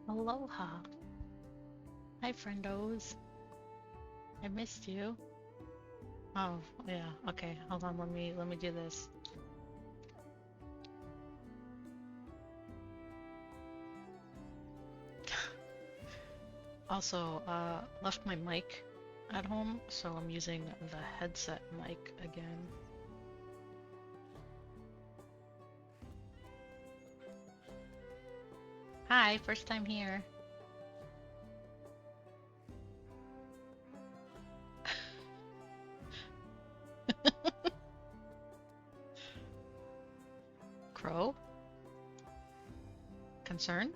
Aloha. Hi, friendos. I missed you. Oh, yeah. Okay, hold on. Let me do this. Also, left my mic at home, so I'm using the headset mic again. Hi, first time here. Crow? Concern?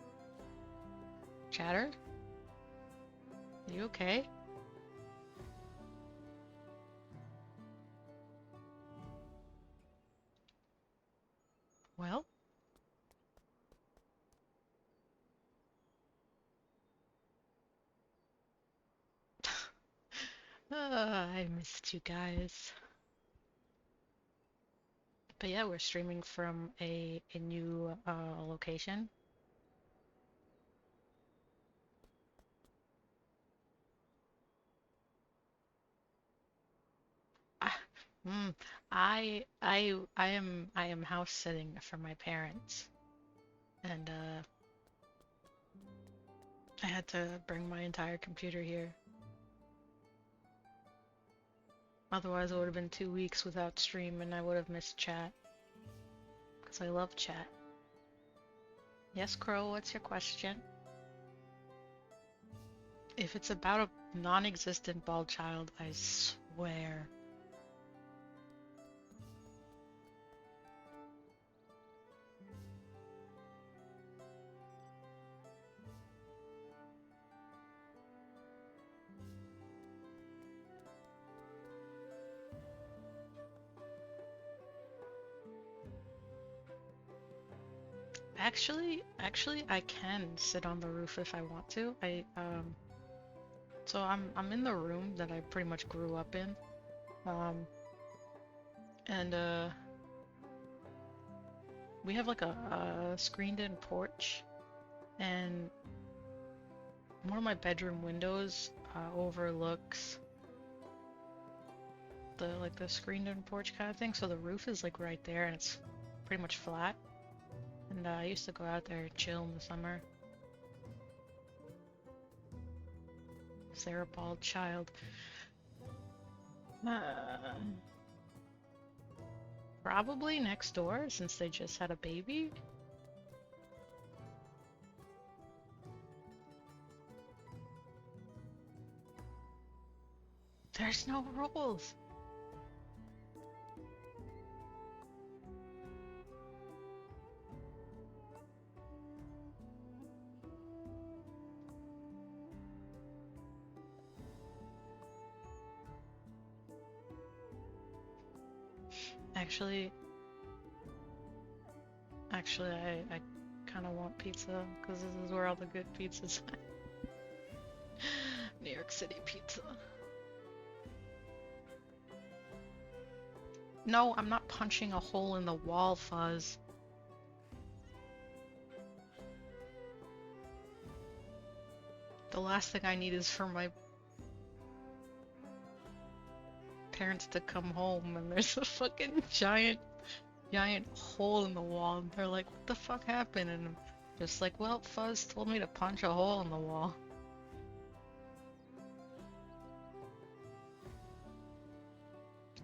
Chatter? Are you okay? Well, I missed you guys. But yeah, we're streaming from a new location. Ah, mm, I am house sitting for my parents, and I had to bring my entire computer here. Otherwise, it would have been 2 weeks without stream, and I would have missed chat because I love chat. Yes, Crow, what's your question? If it's about a non-existent bald child, I swear. Actually, I can sit on the roof if I want to. So I'm in the room that I pretty much grew up in. Um, and we have like a screened-in porch, and one of my bedroom windows overlooks the screened-in porch kind of thing. So the roof is like right there, and it's pretty much flat. And I used to go out there and chill in the summer. Sarah bald child. Probably next door since they just had a baby. There's no rules. Actually, I kind of want pizza because this is where all the good pizzas are. New York City pizza. No, I'm not punching a hole in the wall, Fuzz. The last thing I need is for my parents to come home and there's a fucking giant hole in the wall and they're like, what the fuck happened? And I'm just like, well, Fuzz told me to punch a hole in the wall.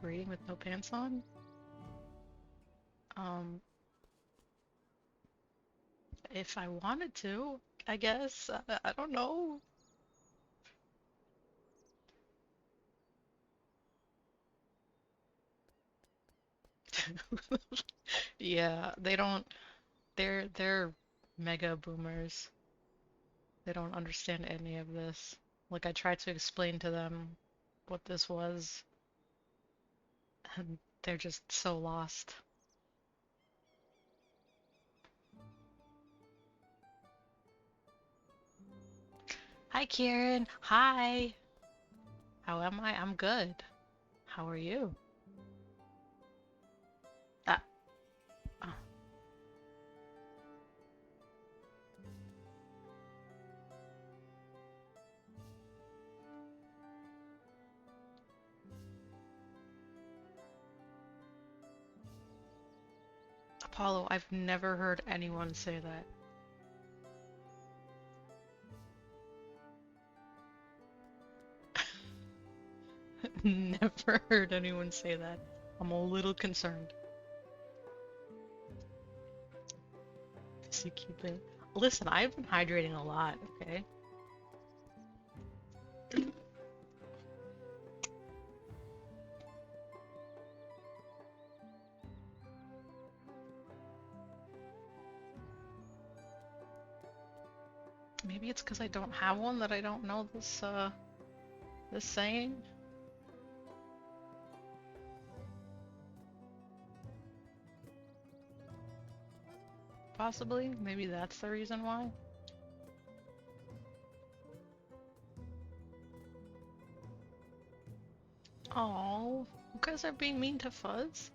Reading with no pants on? If I wanted to, I guess. I don't know. Yeah, they don't. They're mega boomers. They don't understand any of this. Like I tried to explain to them what this was, and they're just so lost. Hi, Kieran. Hi. How am I? I'm good. How are you? Uh, uh, Apollo, I've never heard anyone say that. Never heard anyone say that. I'm a little concerned. Does he keep it? Listen, I've been hydrating a lot, okay? Maybe it's because I don't have one that I don't know this saying. Possibly. Maybe that's the reason why. Oh, you guys are being mean to Fuzz?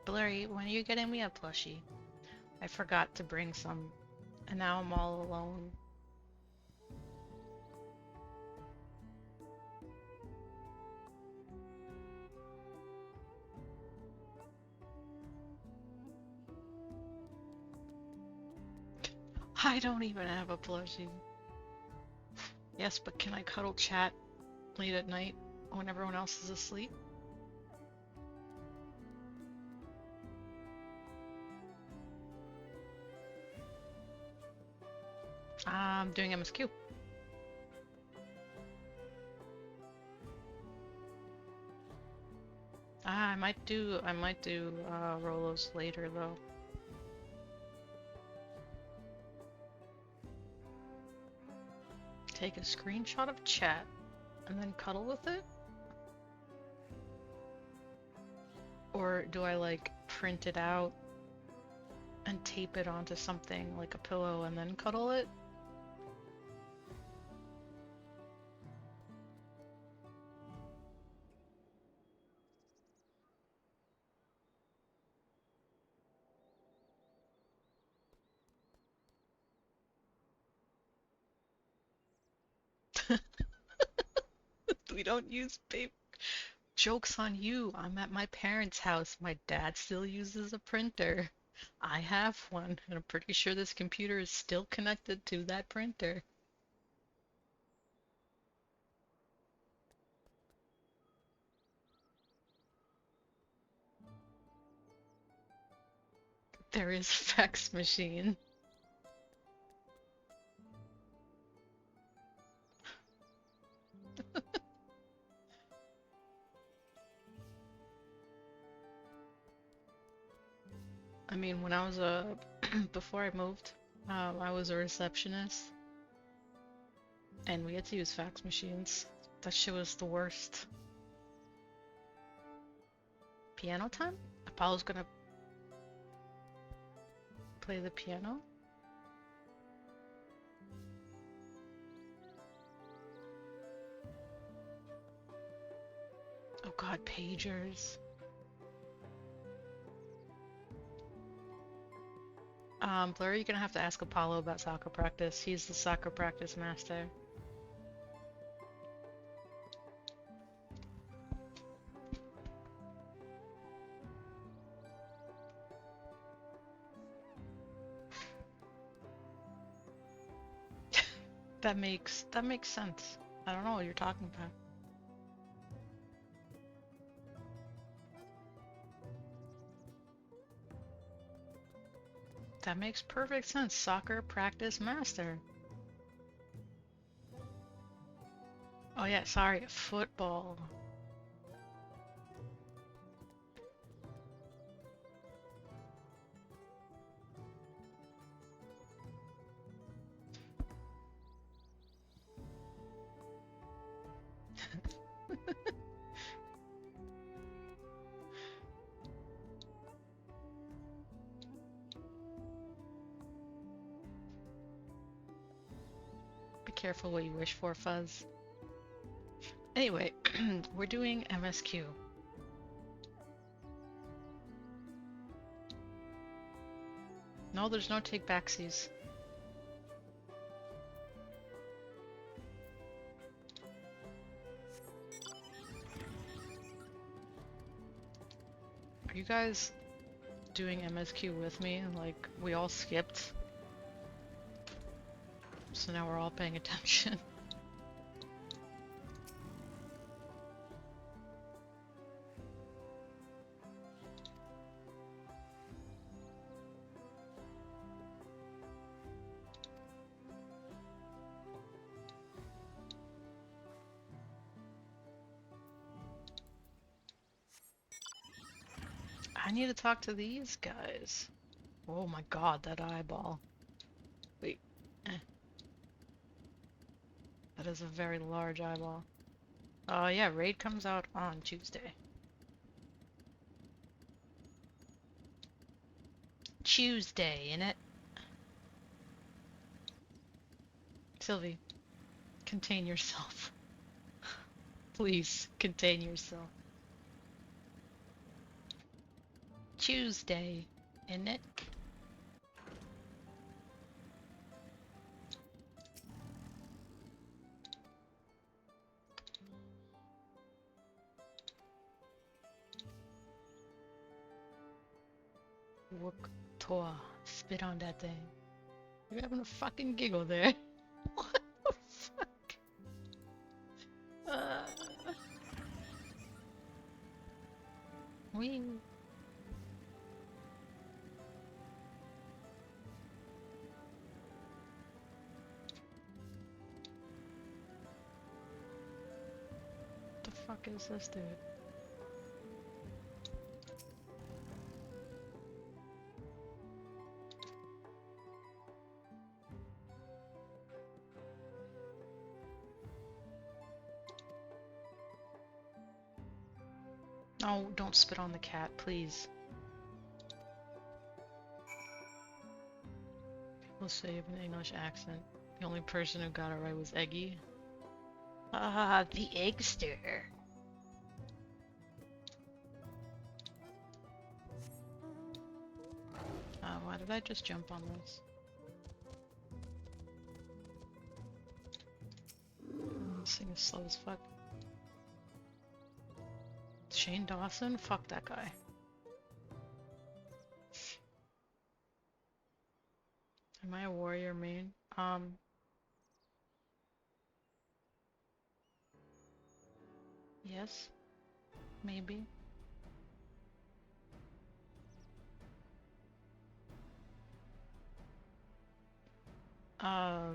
Blurry, when are you getting me a plushie? I forgot to bring some, and now I'm all alone. I don't even have a plushie. Yes, but can I cuddle chat late at night when everyone else is asleep? I'm doing MSQ. I might do Rolos later though. Take a screenshot of chat and then cuddle with it? Or do I like print it out and tape it onto something like a pillow and then cuddle it? We don't use paper. Joke's on you. I'm at my parents' house. My dad still uses a printer. I have one, and I'm pretty sure this computer is still connected to that printer. There is fax machine. I mean, when I was before I moved, I was a receptionist, and we had to use fax machines. That shit was the worst. Piano time? Apollo's gonna play the piano? Oh god, pagers. Blur, you're gonna have to ask Apollo about soccer practice. He's the soccer practice master. That makes sense. I don't know what you're talking about. That makes perfect sense. Soccer practice master. Oh yeah, sorry, football. Be careful what you wish for, Fuzz. Anyway, we're doing MSQ. No, there's no take backsies. Are you guys doing MSQ with me? Like, we all skipped. So now we're all paying attention. I need to talk to these guys. Oh my god, that eyeball. Wait. That is a very large eyeball. Yeah, raid comes out on Tuesday. Tuesday, innit? Sylvie, contain yourself. Please, contain yourself. Tuesday, innit? Work tour. Spit on that thing. You're having a fucking giggle there. What the fuck? Uh, we. What the fuck is this, dude? No, don't spit on the cat, please. People say you have an English accent. The only person who got it right was Eggy. Ah, the Eggster. Why did I just jump on this? This thing is slow as fuck. Shane Dawson? Fuck that guy. Am I a warrior main? Yes. Maybe. Uh,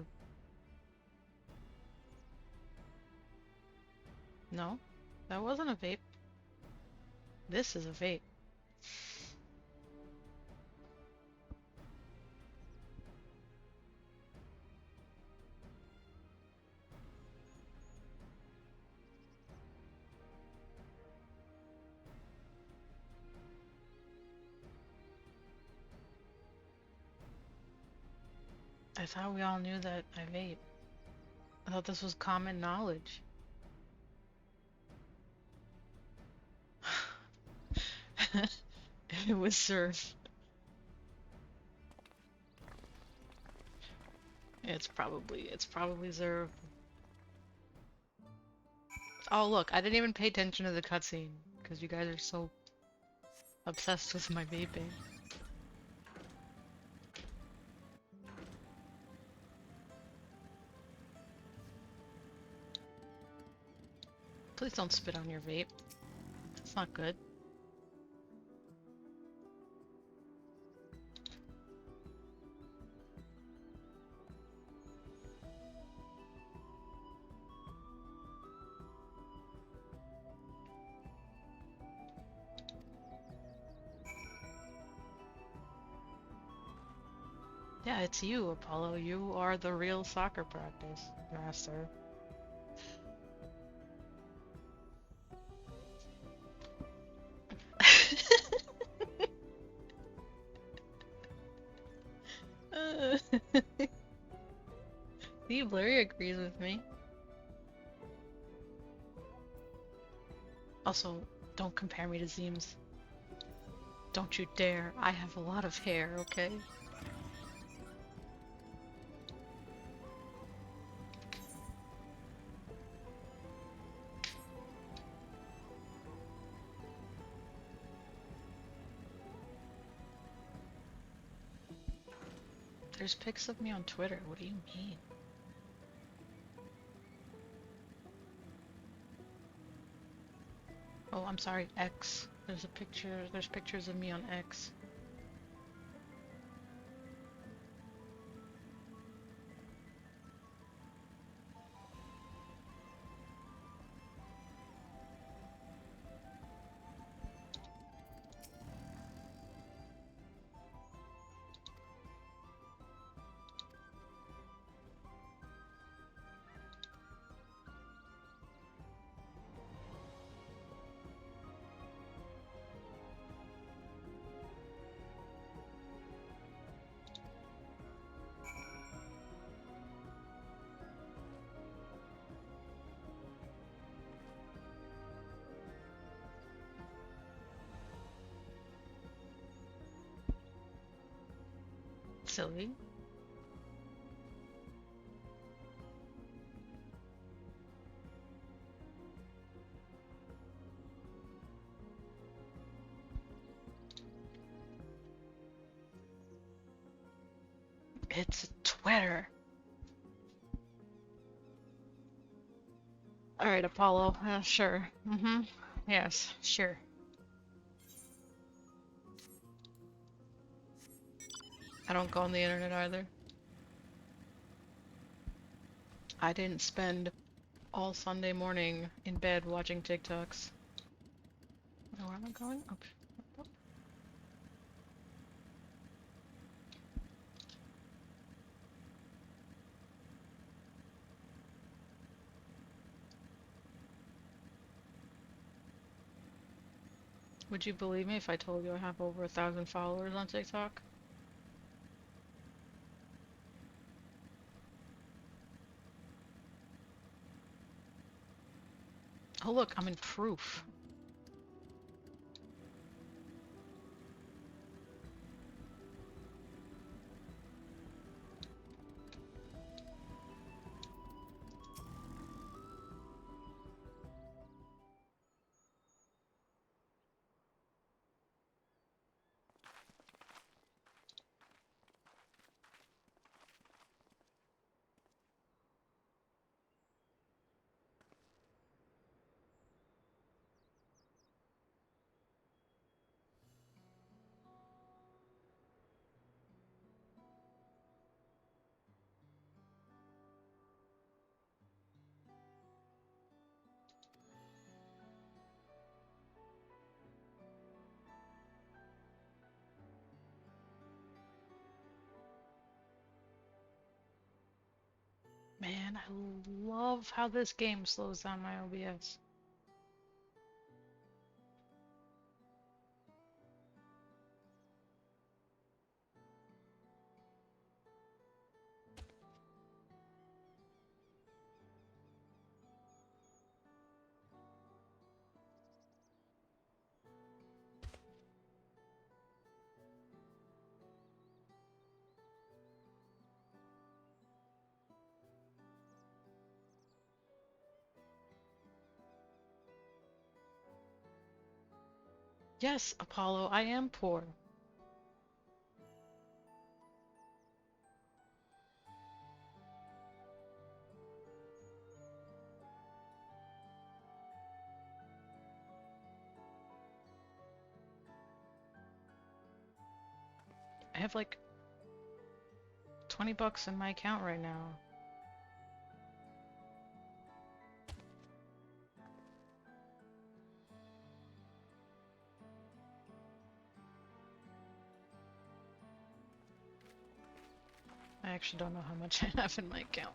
no. That wasn't a vape. This is a vape. I thought we all knew that I vape. I thought this was common knowledge. It was served. It's probably served. Oh look, I didn't even pay attention to the cutscene because you guys are so obsessed with my vaping. Please don't spit on your vape. That's not good. Yeah, it's you, Apollo. You are the real soccer practice master. See, Blurry agrees with me. Also, don't compare me to Zeems. Don't you dare. I have a lot of hair, okay? There's pics of me on Twitter. What do you mean? Oh, I'm sorry, X. There's pictures of me on X. Silly. It's Twitter. Alright, Apollo. Sure. Mm-hmm. Yes, sure. I don't go on the internet either. I didn't spend all Sunday morning in bed watching TikToks. Oh, where am I going? Up. Up. Would you believe me if I told you I have over 1,000 followers on TikTok? Oh look, I'm in proof. Man, I love how this game slows down my OBS. Yes, Apollo, I am poor. I have like 20 bucks in my account right now. I actually don't know how much I have in my account.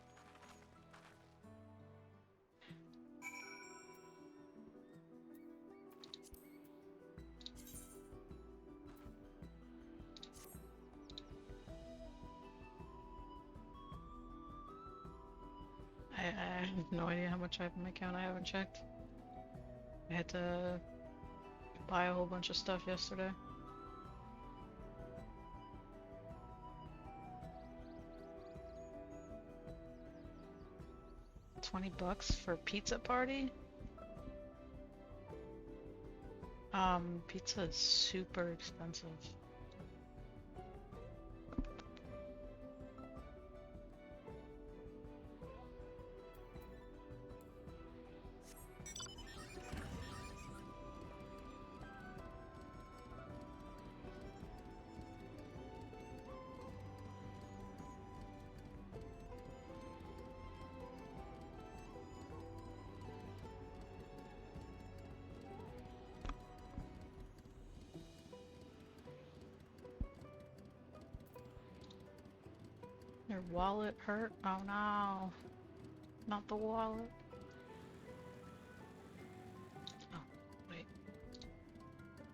I have no idea how much I have in my account. I haven't checked. I had to buy a whole bunch of stuff yesterday. $20 for a pizza party? Pizza is super expensive. Your wallet hurt? Oh no. Not the wallet. Oh, wait.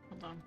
Hold on.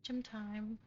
Gym time.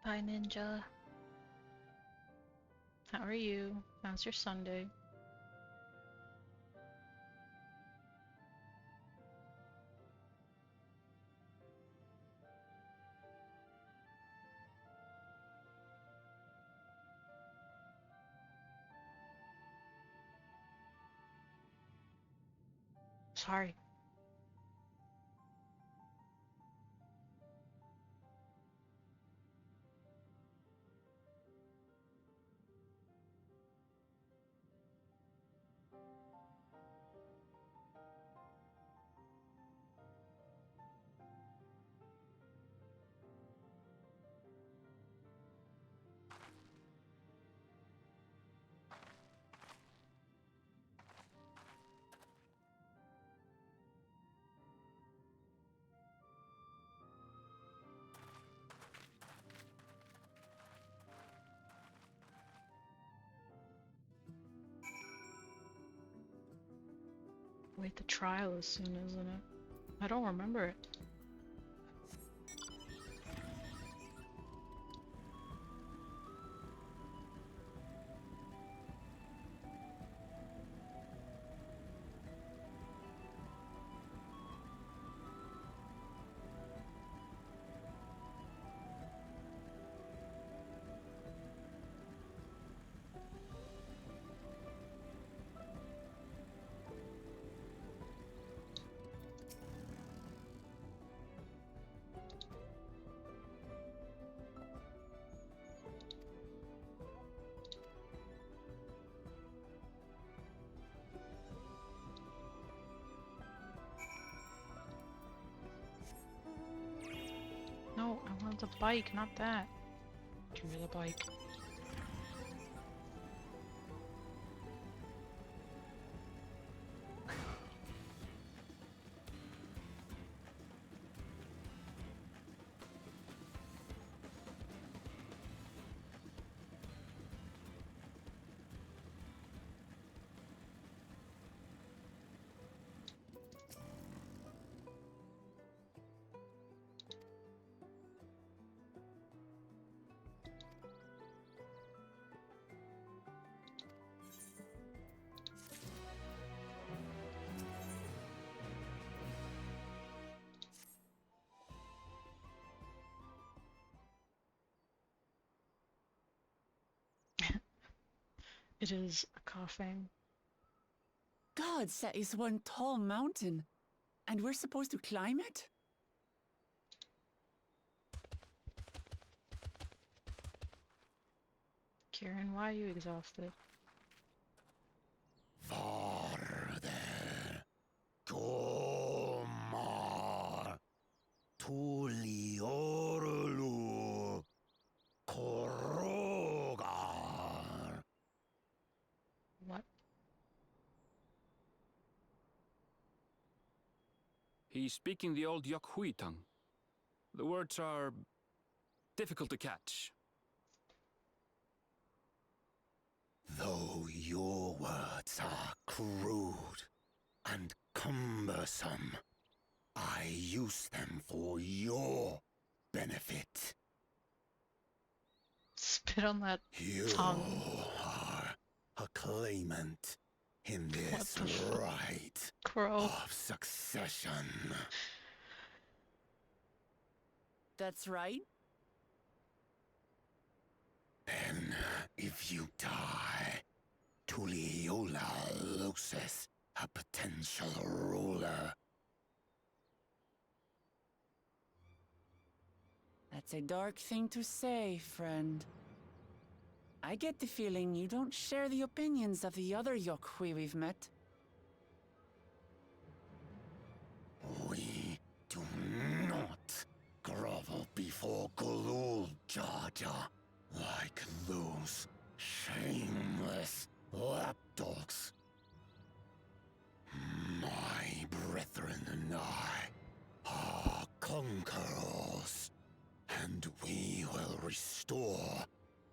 Hi, Ninja. How are you? How's your Sunday? Sorry. Wait, the trial is soon, isn't it? I don't remember it. No, I wanted the bike, not that. Give me the bike. It is a coughing. Gods, that is one tall mountain. And we're supposed to climb it? Kieran, why are you exhausted? Farther, Komar, Tuliorlu, Korogar. What? He's speaking the old Yokhui tongue. The words are difficult to catch. Though your words are crude and cumbersome, I use them for your benefit. Spit on that You tongue. are a claimant in this the fuck? right Crow. of succession. That's right. Then, if you die, Tuliola loses a potential ruler. That's a dark thing to say, friend. I get the feeling you don't share the opinions of the other Yokhui we've met. We do not grovel before Gulul, Jar Jar, like those shameless lapdogs. My brethren and I are conquerors, and we will restore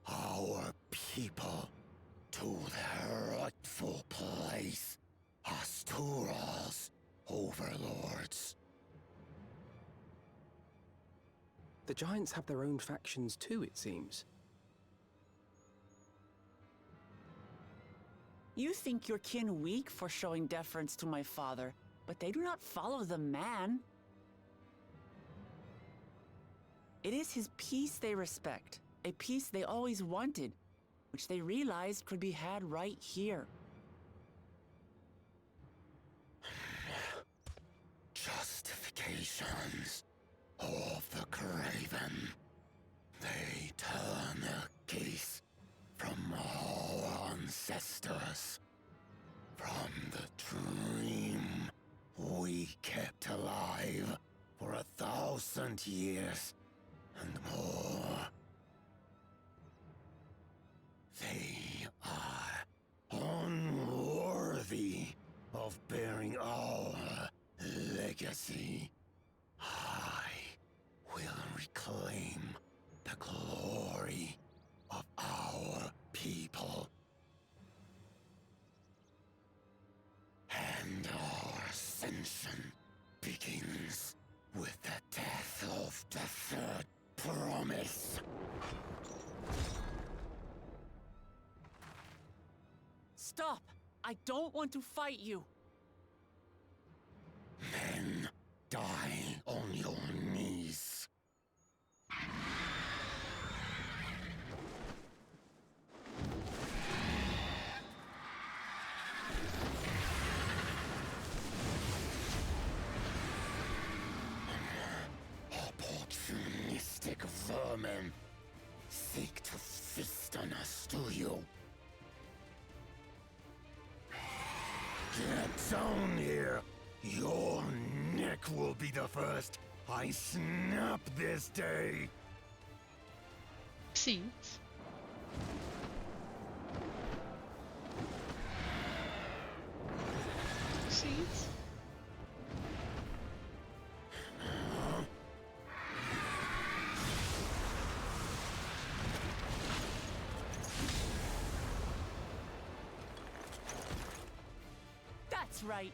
our people to their rightful place as Tural's overlords. The giants have their own factions too, it seems. You think your kin weak for showing deference to my father, but they do not follow the man. It is his peace they respect, a peace they always wanted, which they realized could be had right here. Justifications of the craven. They turn their gaze from our ancestors, from the dream we kept alive for 1,000 years and more. They are unworthy of bearing our legacy. I will reclaim the glory of our people. And our ascension begins with the death of the third promise. Stop! I don't want to fight you! Then die on your knees. Opportunistic vermin seek to feast on us, do you? Get down here! Your neck will be the first I snap this day! Seeds. Seeds. That's right.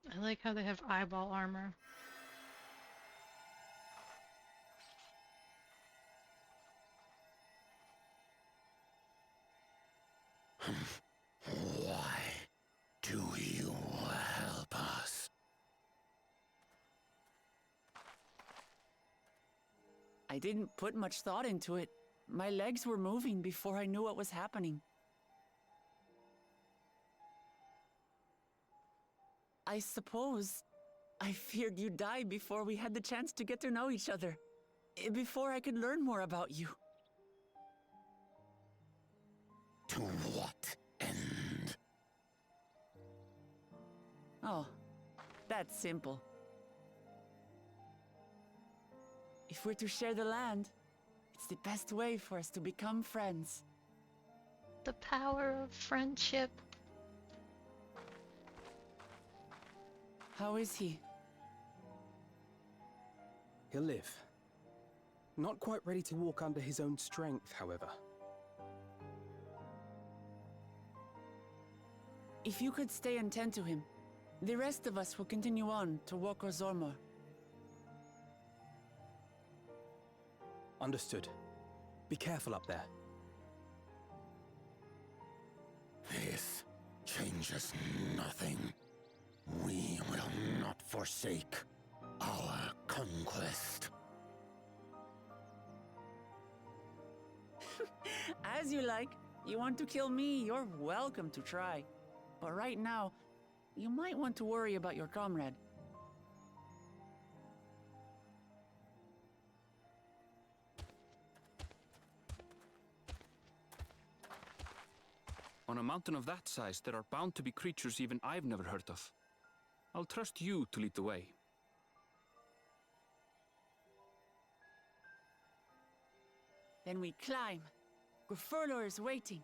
I like how they have eyeball armor. Why do you help us? I didn't put much thought into it. My legs were moving before I knew what was happening. I suppose I feared you'd die before we had the chance to get to know each other. Before I could learn more about you. To what end? Oh, that's simple. If we're to share the land, it's the best way for us to become friends. The power of friendship. How is he? He'll live. Not quite ready to walk under his own strength, however. If you could stay and tend to him, the rest of us will continue on to Woko Zormor. Understood. Be careful up there. This changes nothing. We will not forsake our conquest. As you like. You want to kill me, you're welcome to try. But right now, you might want to worry about your comrade. On a mountain of that size, there are bound to be creatures even I've never heard of. I'll trust you to lead the way. Then we climb. Grifurler is waiting.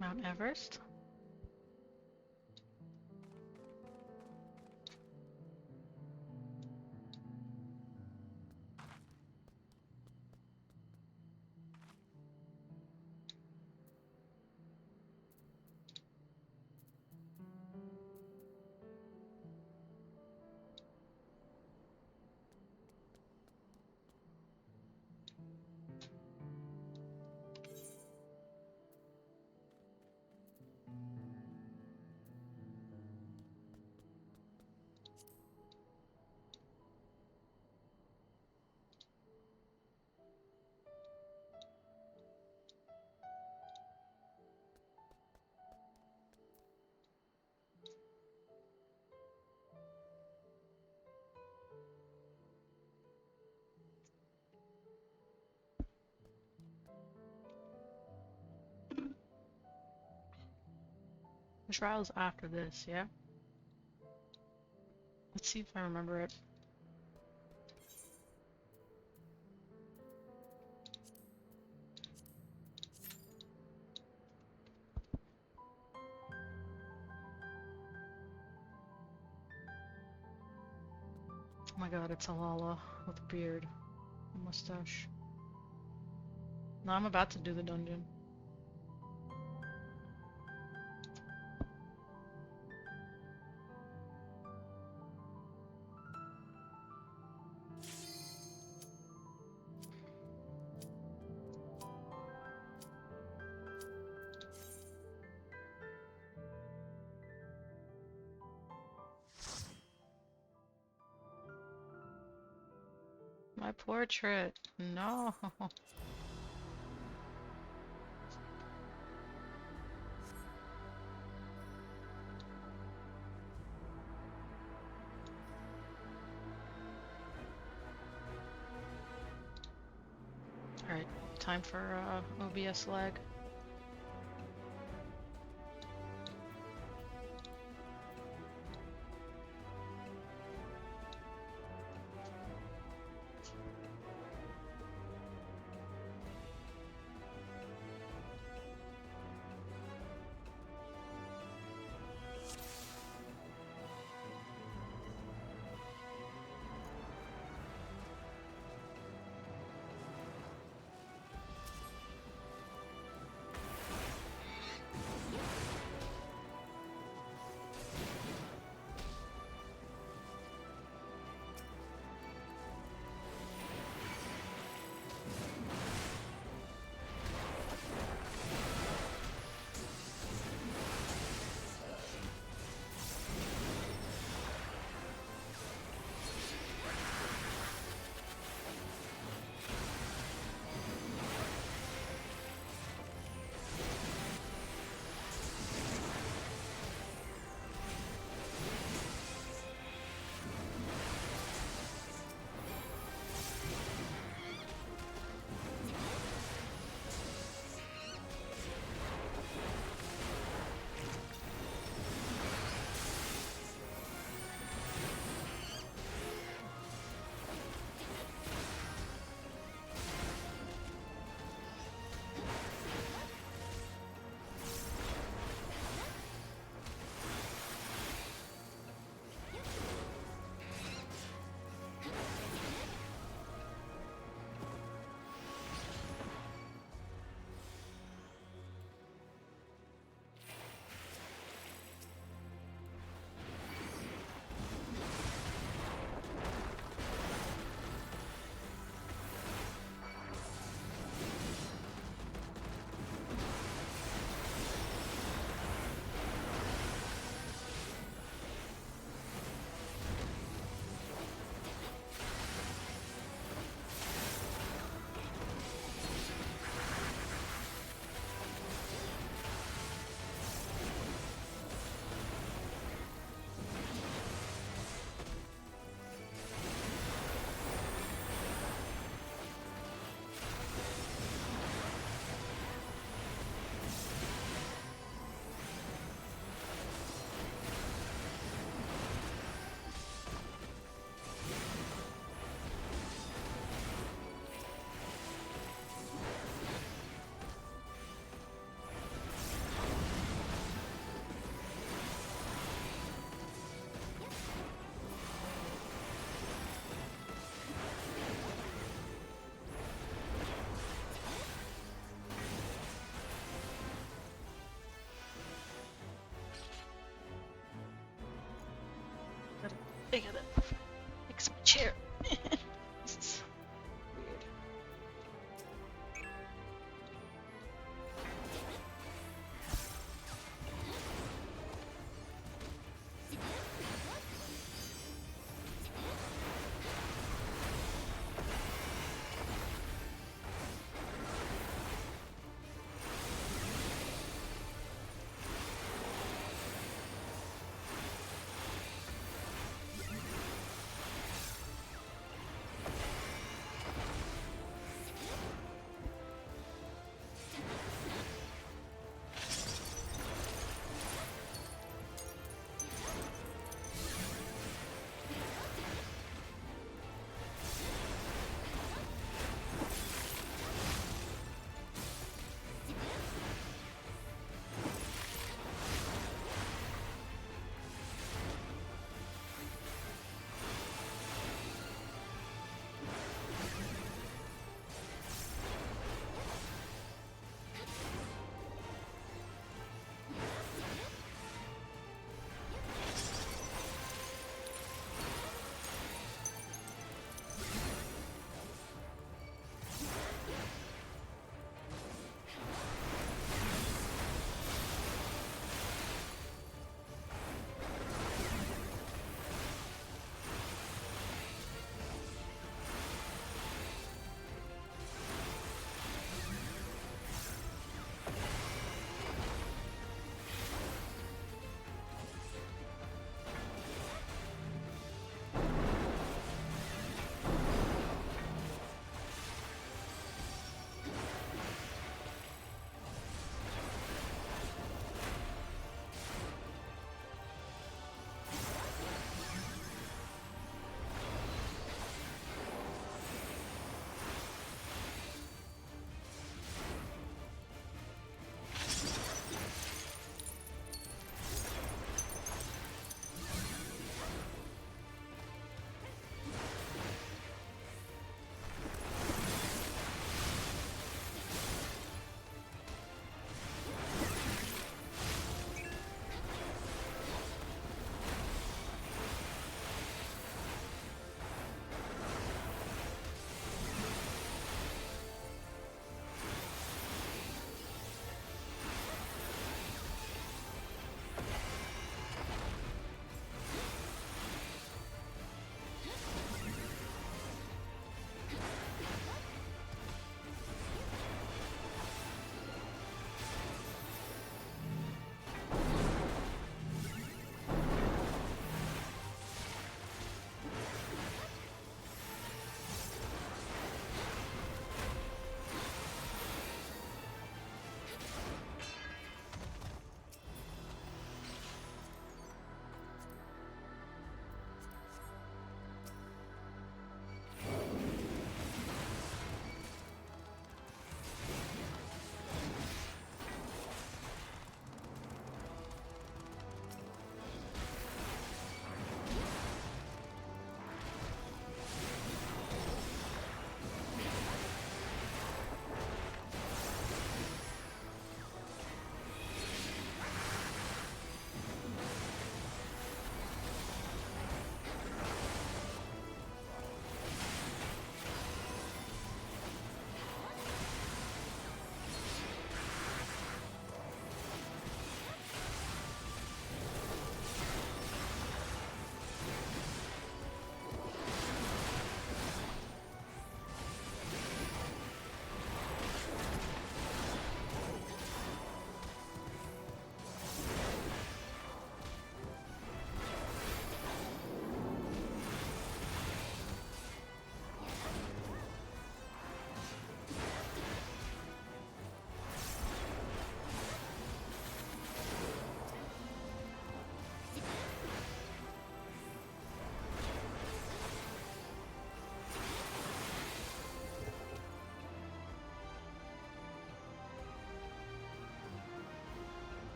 Mount Everest? The trial's after this, yeah? Let's see if I remember it. Oh my god, it's Alala with a beard, a mustache. No, I'm about to do the dungeon. My portrait. No. Alright, time for OBS lag.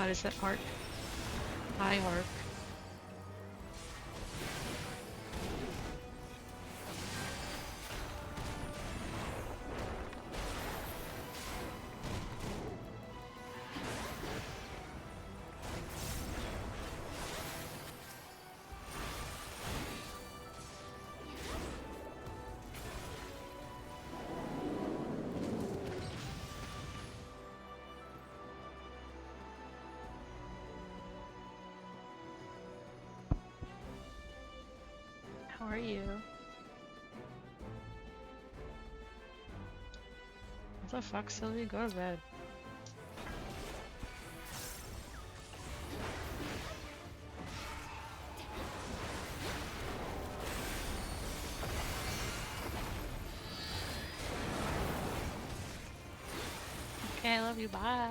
thought I said arc. High arc. How are you? What the fuck, Sylvie? Go to bed. Okay, I love you. Bye.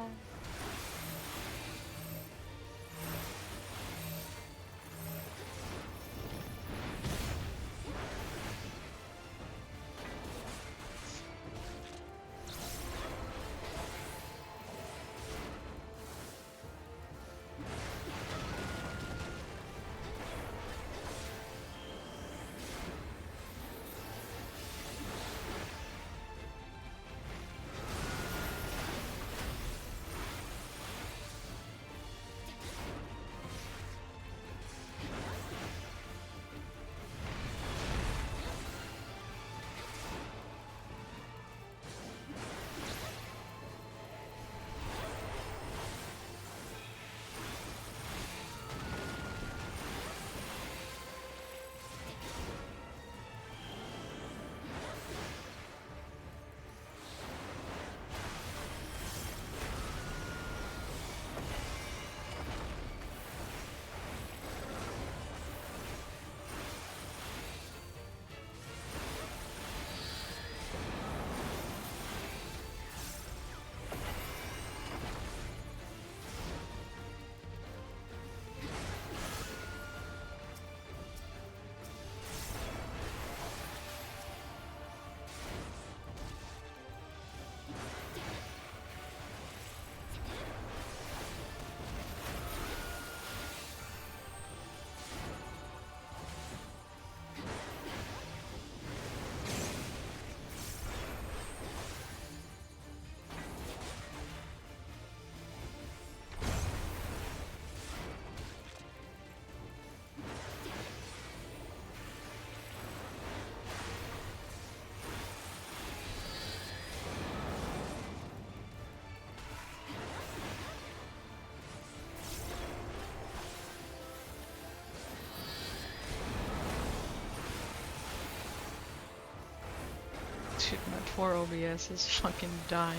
Dude, my poor OBS is fucking dying.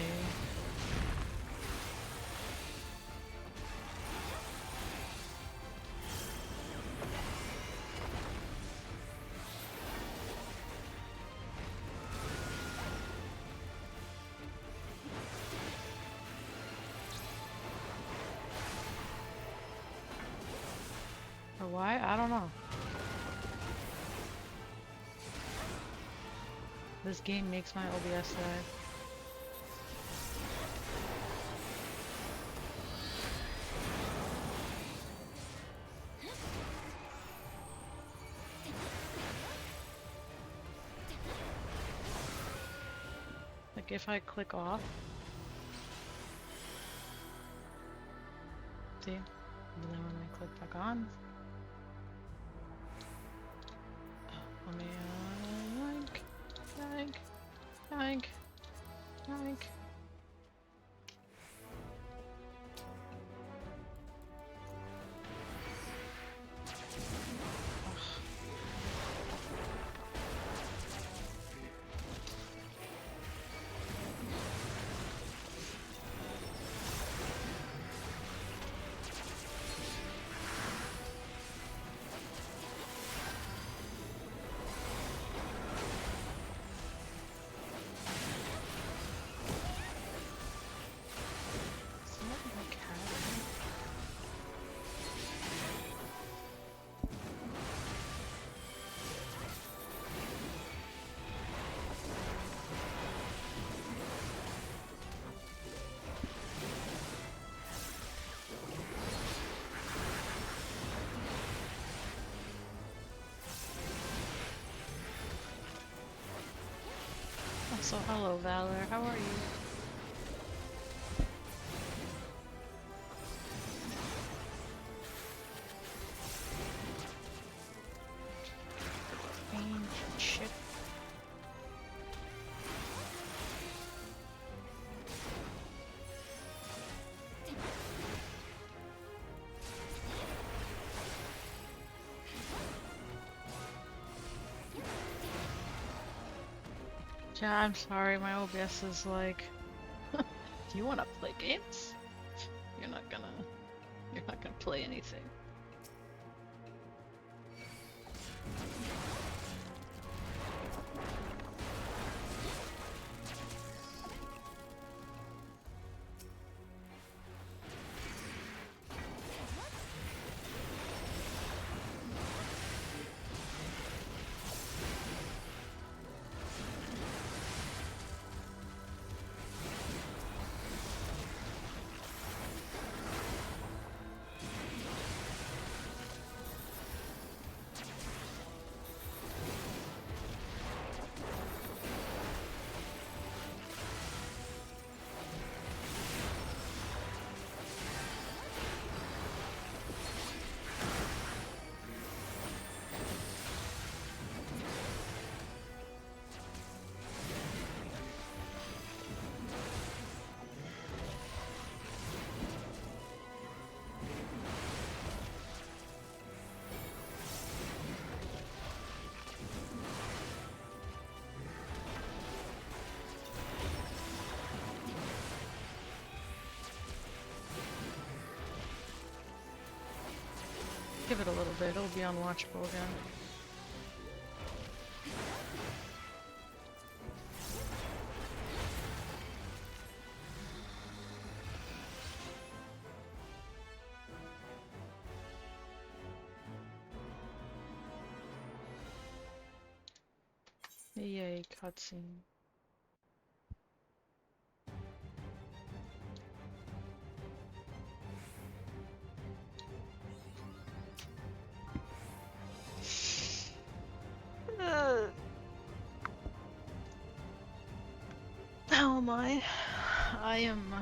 Or why? I don't know. This game makes my OBS die. Like if I click off, see? And then when I click back on, let me yank, yank, yank. Also, hello, Valor. How are you? Range shit. Yeah, I'm sorry, my OBS is like, do you want to play games? You're not gonna, you're not gonna play anything. Give it a little bit, it'll be unwatchable again. Yay, cutscene. How am I? I am,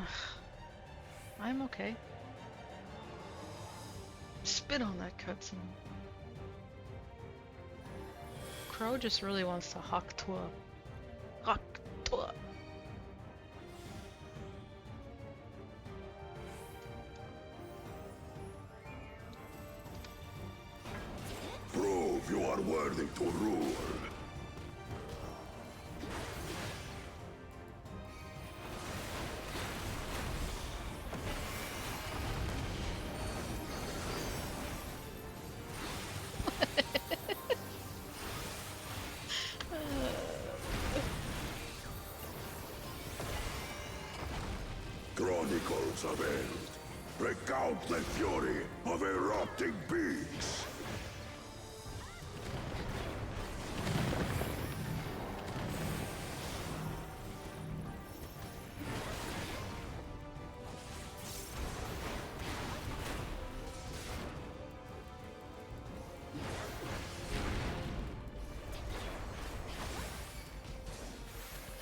I'm okay. Spit on that cutscene. Crow just really wants to hawk Tua. Hawk Tua. Prove you are worthy to rule. Chronicles of Eld recount the fury of erupting beasts.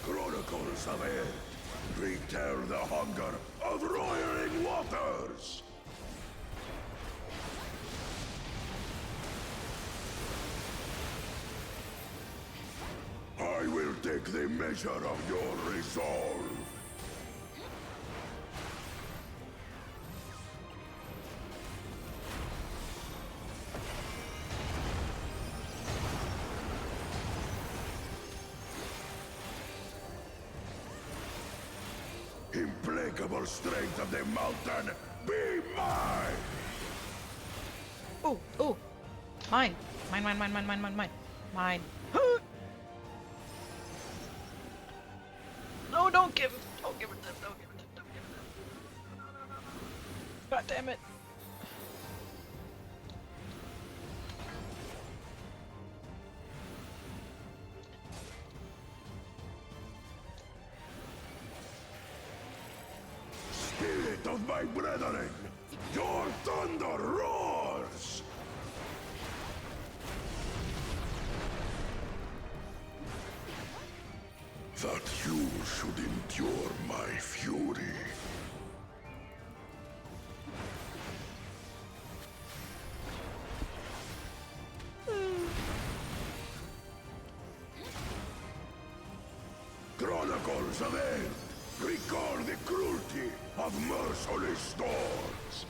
Chronicles of Eld retell the hunger of roiling waters. I will take the measure of your resolve. Implacable strength of the mountain, be mine! Oh, oh! Mine! Mine, mine, mine, mine, mine, mine, mine. Mine. No, don't give it! Don't give it to him, don't give it to him, don't give it to him. God damn it. Spirit of my brethren, your thunder roars! That you should endure my fury. Chronicles of End! Recall the cruelty of merciless storms!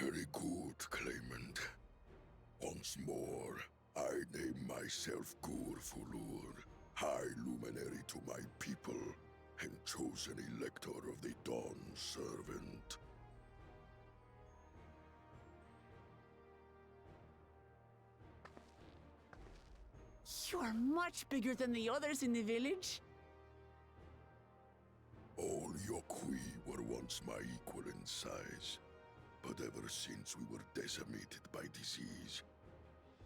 Very good, claimant. Once more, I name myself Gur Fulur, High Luminary to my people, and chosen Elector of the Dawn Servant. You are much bigger than the others in the village. All Yokui were once my equal in size, but ever since we were decimated by disease,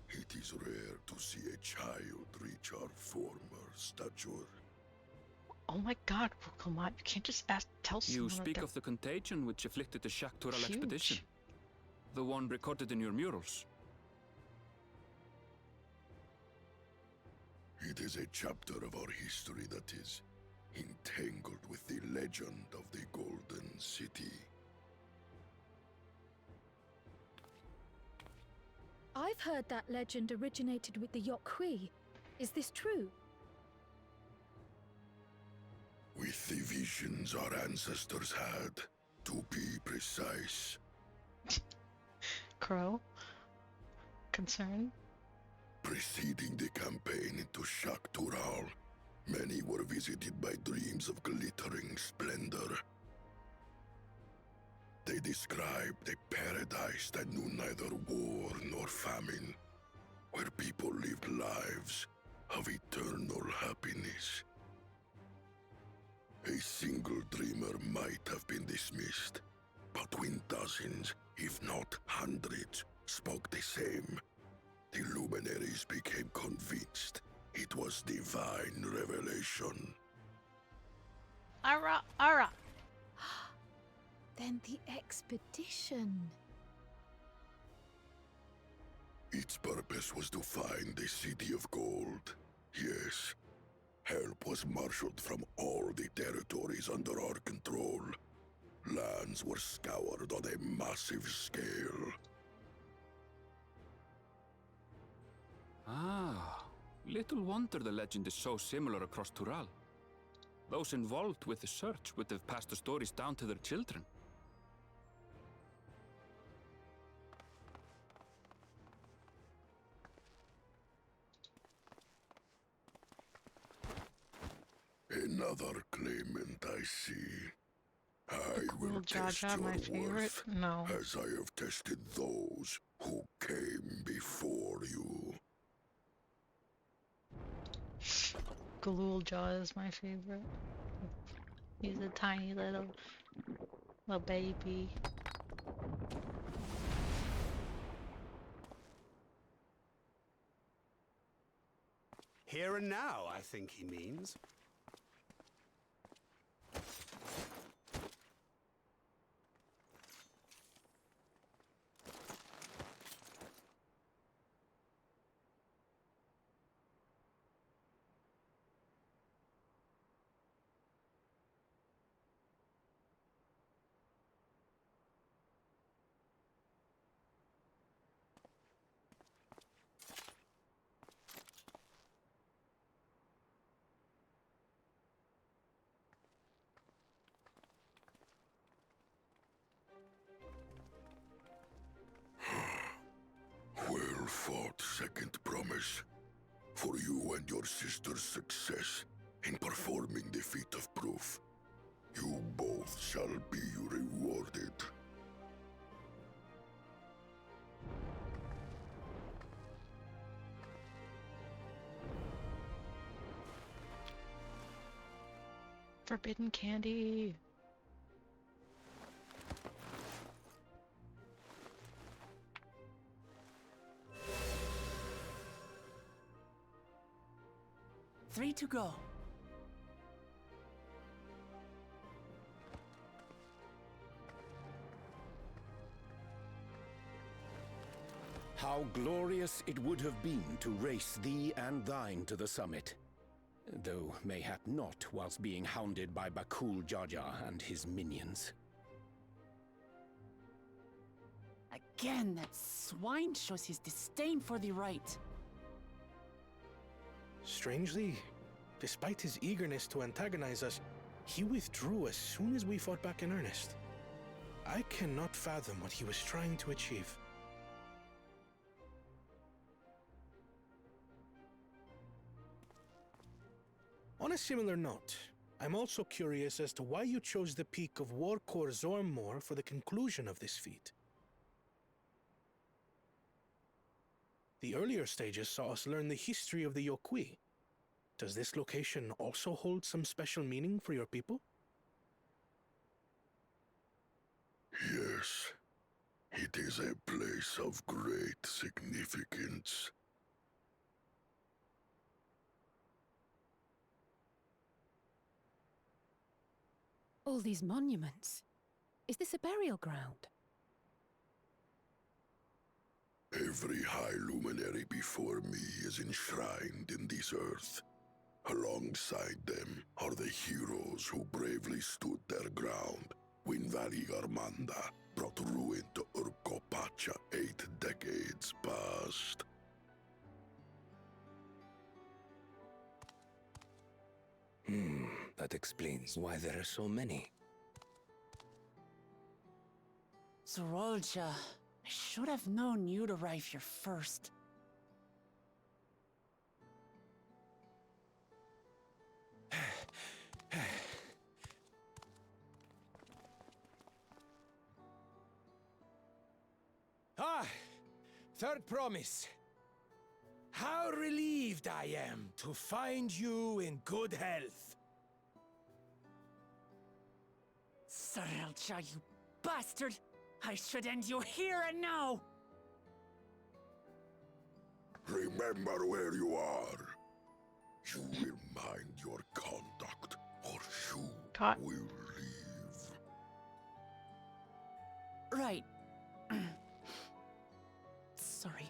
it is rare to see a child reach our former stature. Oh my God, well, come on, you can't just tell You someone that speak they're of the contagion which afflicted the Shaktural huge. expedition. The one recorded in your murals. It is a chapter of our history that is entangled with the legend of the Golden City. I've heard that legend originated with the Yokui. Is this true? With the visions our ancestors had, to be precise. Crow? Concern? Preceding the campaign into Shaktural, many were visited by dreams of glittering splendor. They described a paradise that knew neither war nor famine, where people lived lives of eternal happiness. A single dreamer might have been dismissed, but when dozens, if not hundreds, spoke the same, the luminaries became convinced it was divine revelation. Ara, ara. Then the expedition. Its purpose was to find the City of Gold. Yes, help was marshaled from all the territories under our control. Lands were scoured on a massive scale. Ah, little wonder the legend is so similar across Tural. Those involved with the search would have passed the stories down to their children. Another claimant, I see. I will Cool test Jaja, your my favorite? worth, No. as I have tested those who came before you. Galul Jaw is my favorite. He's a tiny little baby. Here and now, I think he means. Well fought, second promise. For you and your sister's success in performing the feat of proof. You both shall be rewarded. Forbidden candy. Three to go. How glorious it would have been to race thee and thine to the summit. Though mayhap not whilst being hounded by Bakul Jaja and his minions. Again, that swine shows his disdain for the right. Strangely, despite his eagerness to antagonize us, he withdrew as soon as we fought back in earnest. I cannot fathom what he was trying to achieve. On a similar note, I'm also curious as to why you chose the peak of Warkor Zormor for the conclusion of this feat. The earlier stages saw us learn the history of the Yokui. Does this location also hold some special meaning for your people? Yes, it is a place of great significance. All these monuments. Is this a burial ground? Every high luminary before me is enshrined in this earth. Alongside them are the heroes who bravely stood their ground when Valley Armanda brought ruin to Urkopacha 8 decades past. That explains why there are so many. Zorolja, I should have known you'd arrive here first. Third promise. How relieved I am to find you in good health. Sarelcha, you bastard! I should end you here and now! Remember where you are. You will mind your conduct, or you Cut. will leave. Right. Sorry.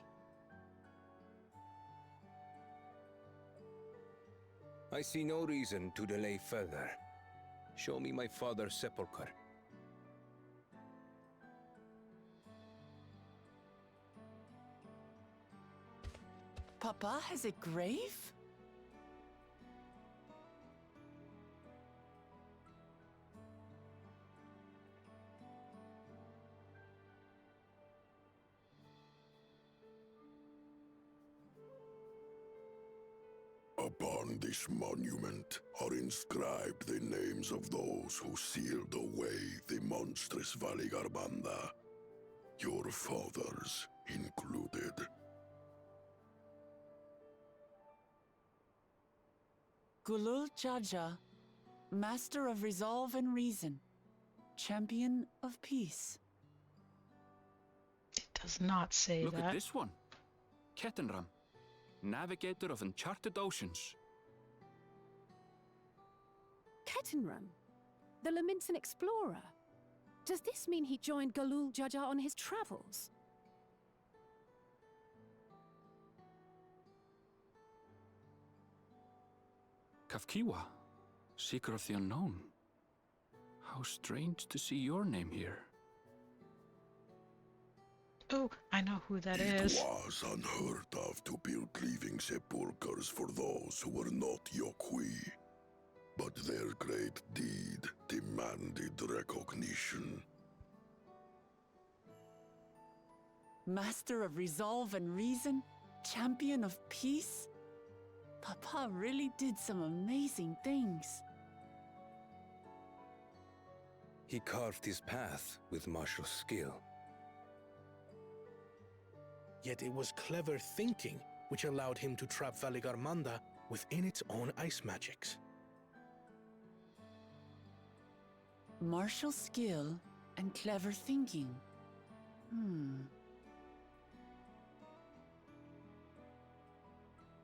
I see no reason to delay further. Show me my father's sepulchre. Papa has a grave? Upon this monument are inscribed the names of those who sealed away the monstrous Valigarbanda, your fathers included. Gulul Jaja, Master of Resolve and Reason, Champion of Peace. It does not say Look that. at this one. Kettenram, navigator of uncharted oceans. Kettenram, the Laminsan explorer. Does this mean he joined Galul Jaja on his travels? Kafkiwa, seeker of the unknown. How strange to see your name here. Oh, I know who that It is. was unheard of to build living sepulchres for those who were not Yokwi. But their great deed demanded recognition. Master of Resolve and Reason, Champion of Peace? Papa really did some amazing things. He carved his path with martial skill. Yet it was clever thinking which allowed him to trap Valigarmanda within its own ice magics. Martial skill and clever thinking.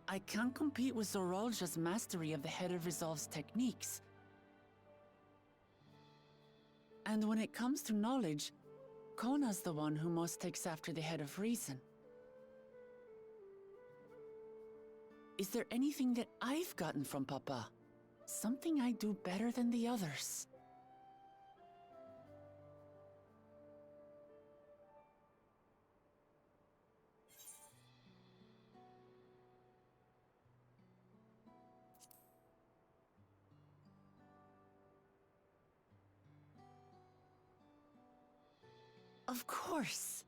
I can't compete with Zorolja's mastery of the Head of Resolve's techniques. And when it comes to knowledge, Kona's the one who most takes after the Head of Reason. Is there anything that I've gotten from Papa? Something I do better than the others? Of course.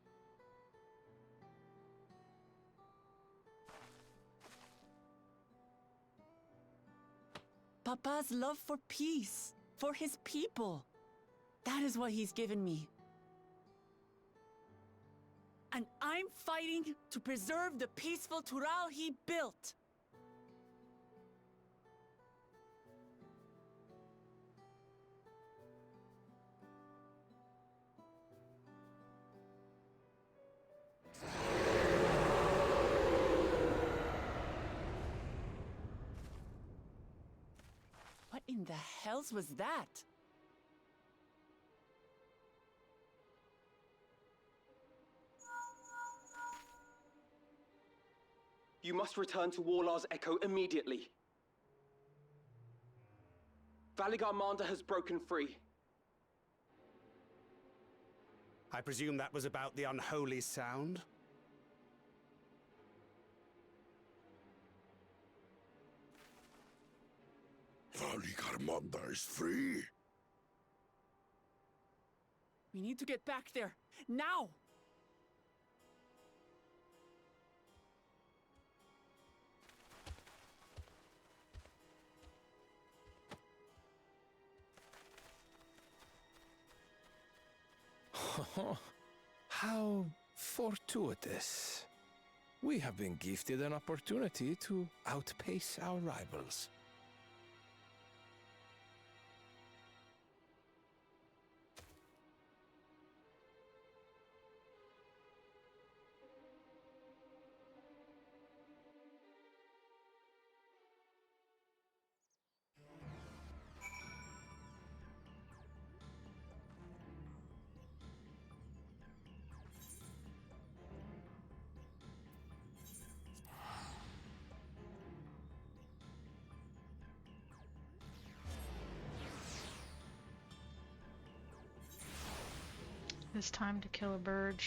Papa's love for peace, for his people. That is what he's given me. And I'm fighting to preserve the peaceful Tural he built. What in the hells was that? You must return to Warlar's Echo immediately. Valigarmanda has broken free. I presume that was about the unholy sound? Valigarmanda is free. We need to get back there, now! How Fortuitous. We have been gifted an opportunity to outpace our rivals. It's time to kill a bird.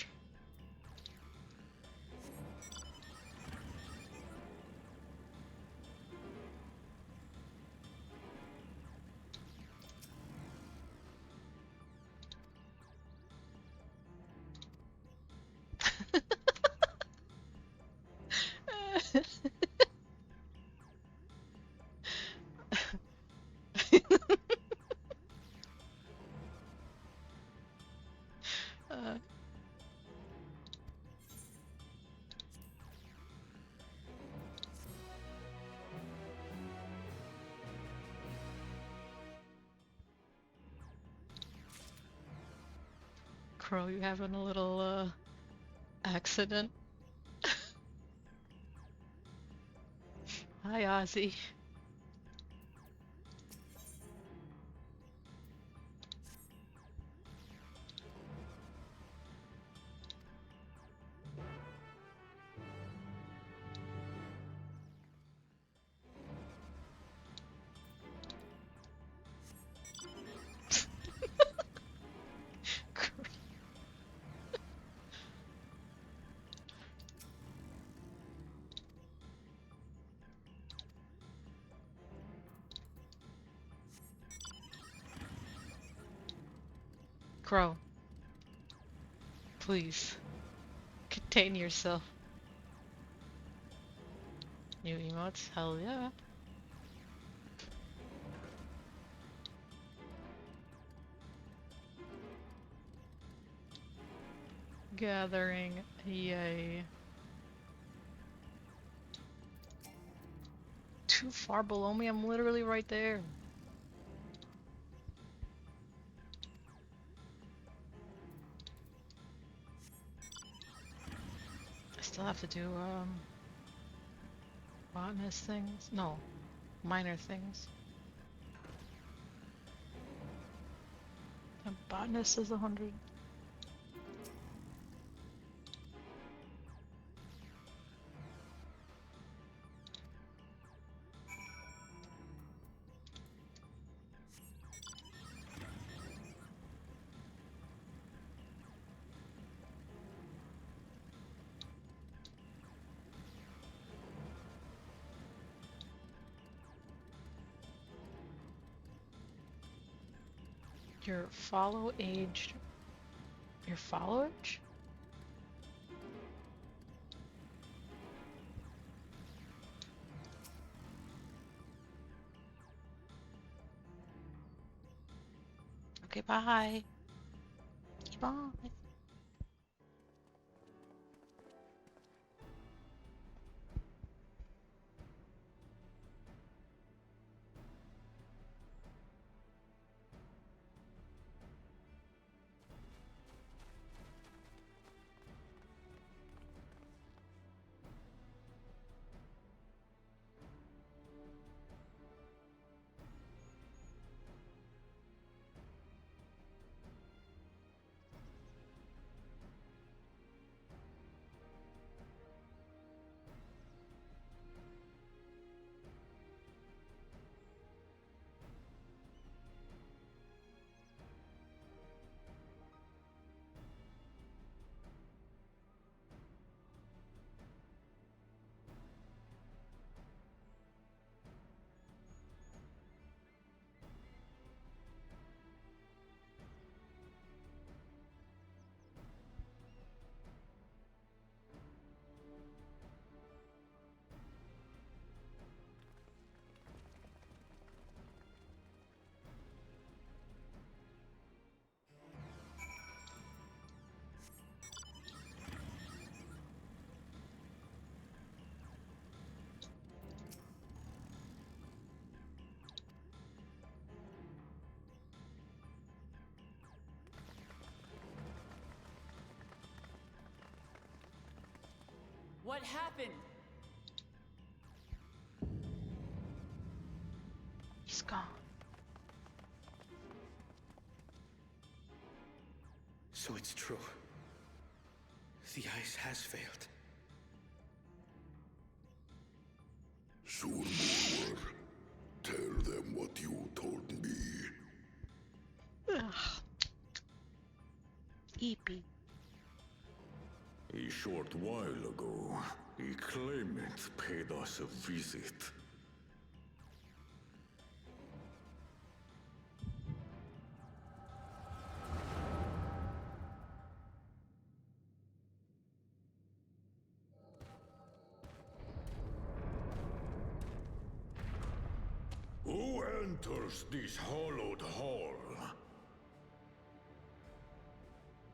Crow, you having a little accident? Hi, Ozzy. Crow, please contain yourself. New emotes? Hell yeah. Gathering, yay. Too far below me? I'm literally right there. I still have to do, botanist things? No, minor things. A botanist is 100. Your follow age. Your follow age? Okay, bye. Bye. What happened? He's gone. So it's true. The ice has failed. Surmor, tell them what you told me. Ugh. Eepy. A short while ago, a claimant paid us a visit. Who enters this hallowed hall?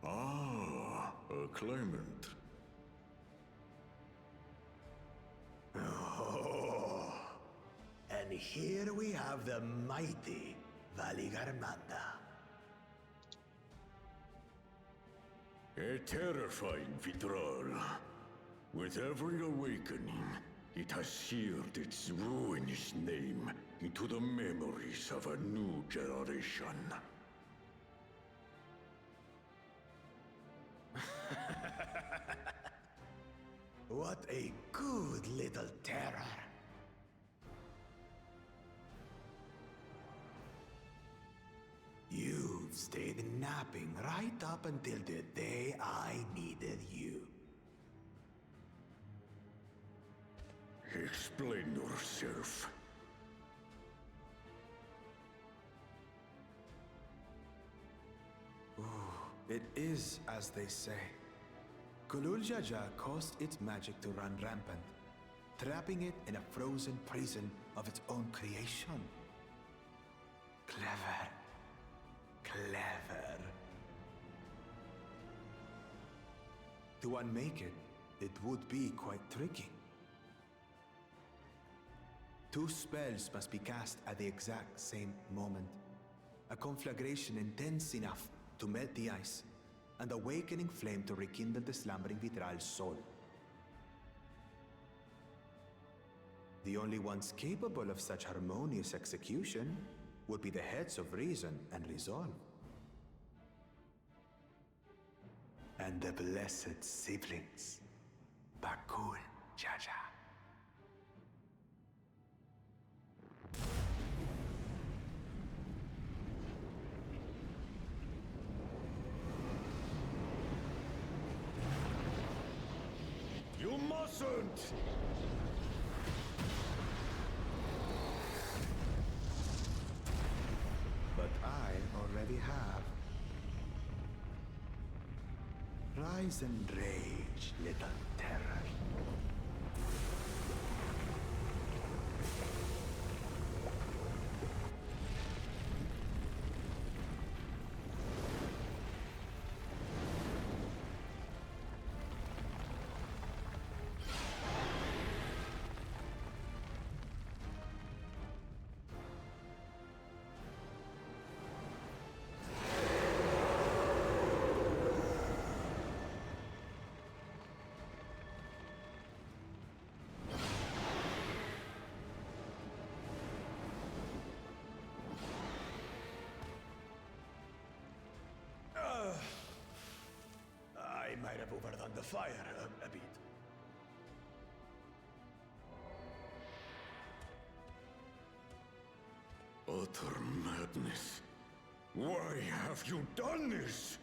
Ah, a claimant. Oh. And here we have the mighty Valigarmanda. A terrifying Vitral. With every awakening, it has seared its ruinous name into the memories of a new generation. What a good little terror. You've stayed napping right up until the day I needed you. Explain yourself. It is as they say. Gulul Jaja caused its magic to run rampant, trapping it in a frozen prison of its own creation. Clever. Clever. To unmake it, it would be quite tricky. 2 spells must be cast at the exact same moment. A conflagration intense enough to melt the ice, and awakening flame to rekindle the slumbering Vitral's soul. The only ones capable of such harmonious execution would be the heads of reason and resolve. And the blessed siblings, Bakul Jaja. You mustn't! But I already have. Rise and rage, little terror. I might have overdone the fire a bit. Utter madness. Why have you done this?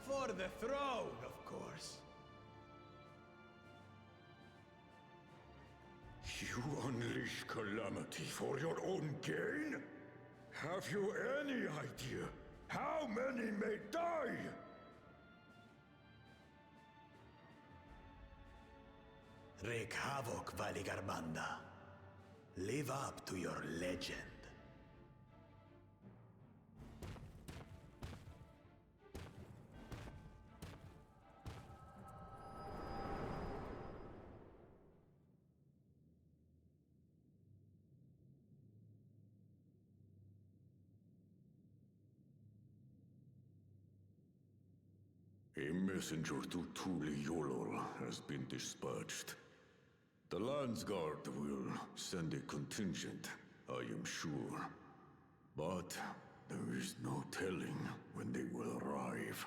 For the throne, of course. You unleash calamity for your own gain? Have you any idea how many may die? Wreak havoc, Valigarmanda. Live up to your legend. A messenger to Tuli Yolol has been dispatched. The Landsguard will send a contingent, I am sure. But there is no telling when they will arrive.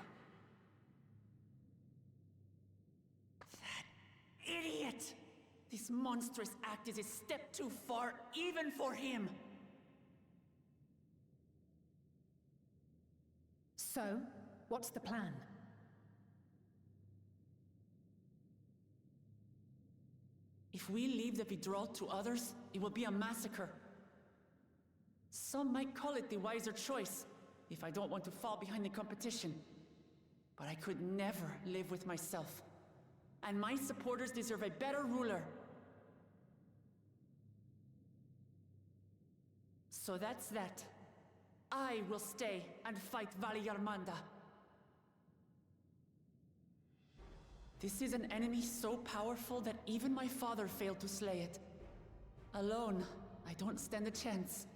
Idiot! This monstrous act is a step too far, even for him! So, what's the plan? If we leave the Vidral to others, it will be a massacre. Some might call it the wiser choice, if I don't want to fall behind the competition. But I could never live with myself. And my supporters deserve a better ruler. So that's that. I will stay and fight Valiarmanda. This is an enemy so powerful that even my father failed to slay it. Alone, I don't stand a chance.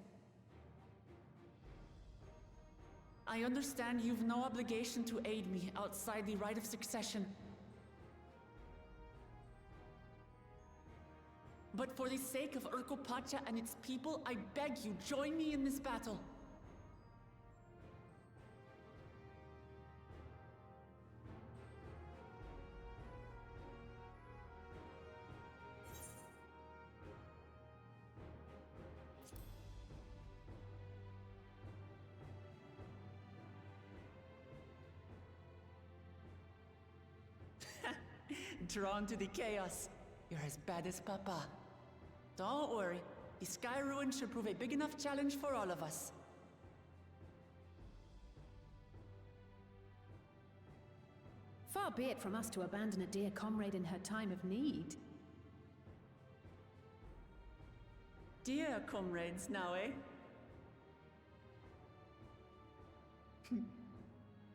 I understand you've no obligation to aid me outside the right of succession. But for the sake of Urkopacha and its people, I beg you, join me in this battle. Drawn to the chaos. You're as bad as Papa. Don't worry. The Sky Ruin should prove a big enough challenge for all of us. Far be it from us to abandon a dear comrade in her time of need. Dear comrades now, eh?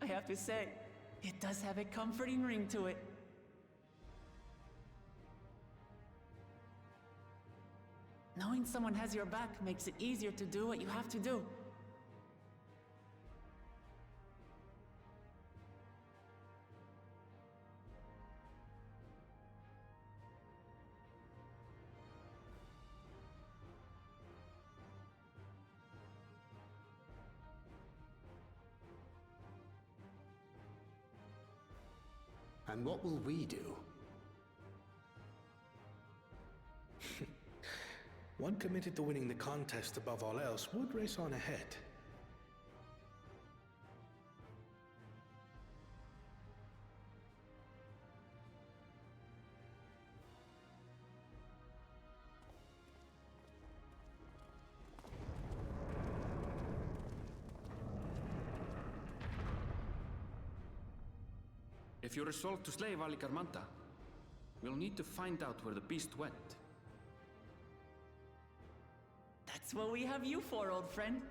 I have to say, it does have a comforting ring to it. Knowing someone has your back makes it easier to do what you have to do. And what will we do? One committed to winning the contest above all else would race on ahead. If you're resolved to slay Valikarmanta, we'll need to find out where the beast went. That's what we have you for, old friend.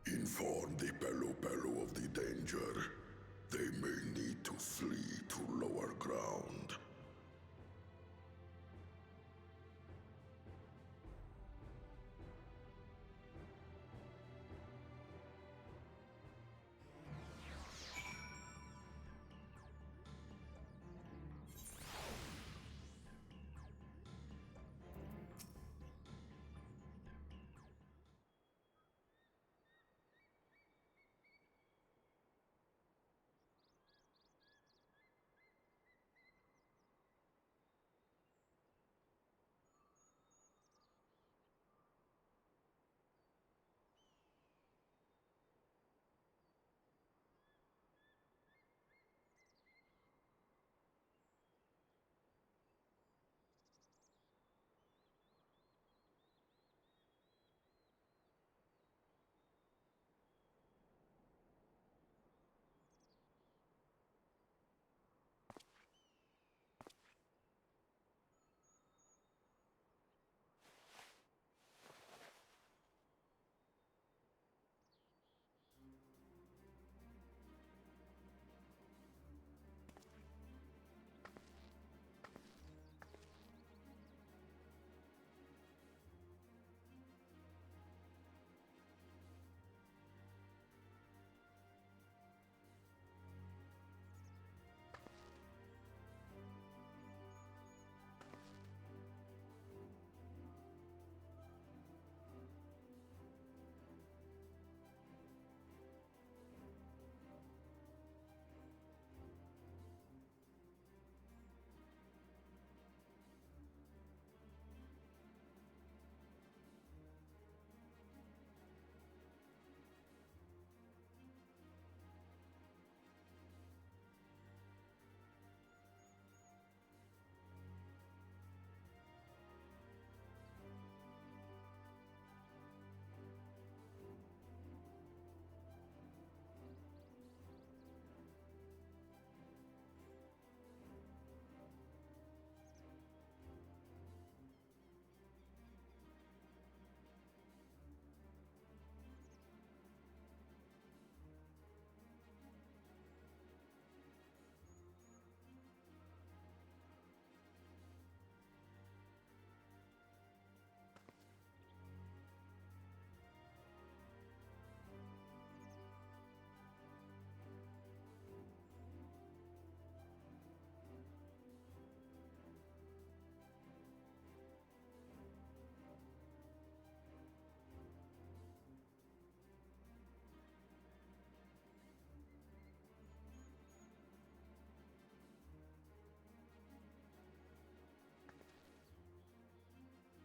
Inform the Pelo of the danger. They may need to flee to lower ground.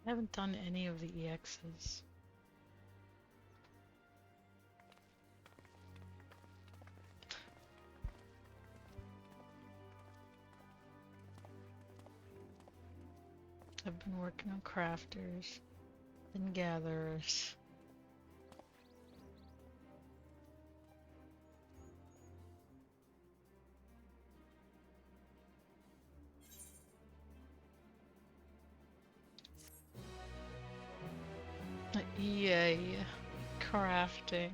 I haven't done any of the EXs. I've been working on crafters and gatherers. Yay, crafting.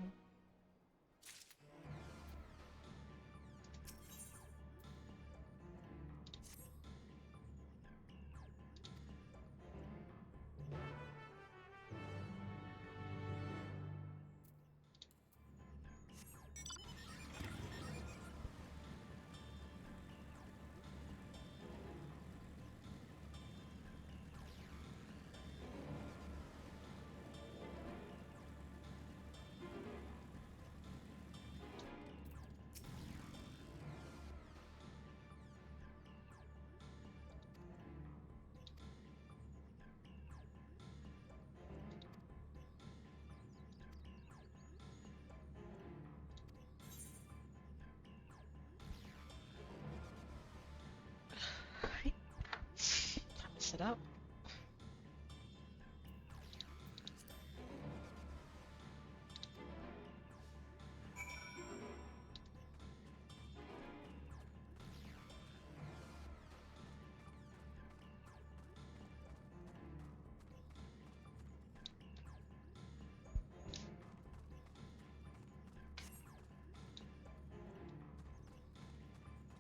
Mess it up.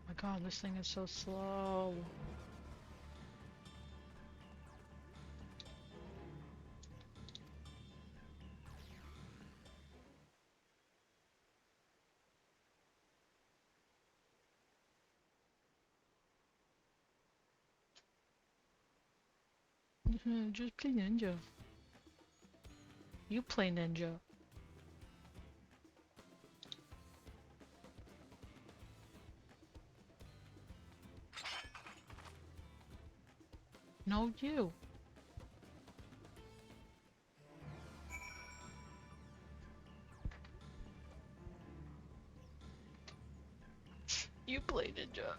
Oh my god, this thing is so slow. Just play ninja. You play ninja. No, you. You play ninja.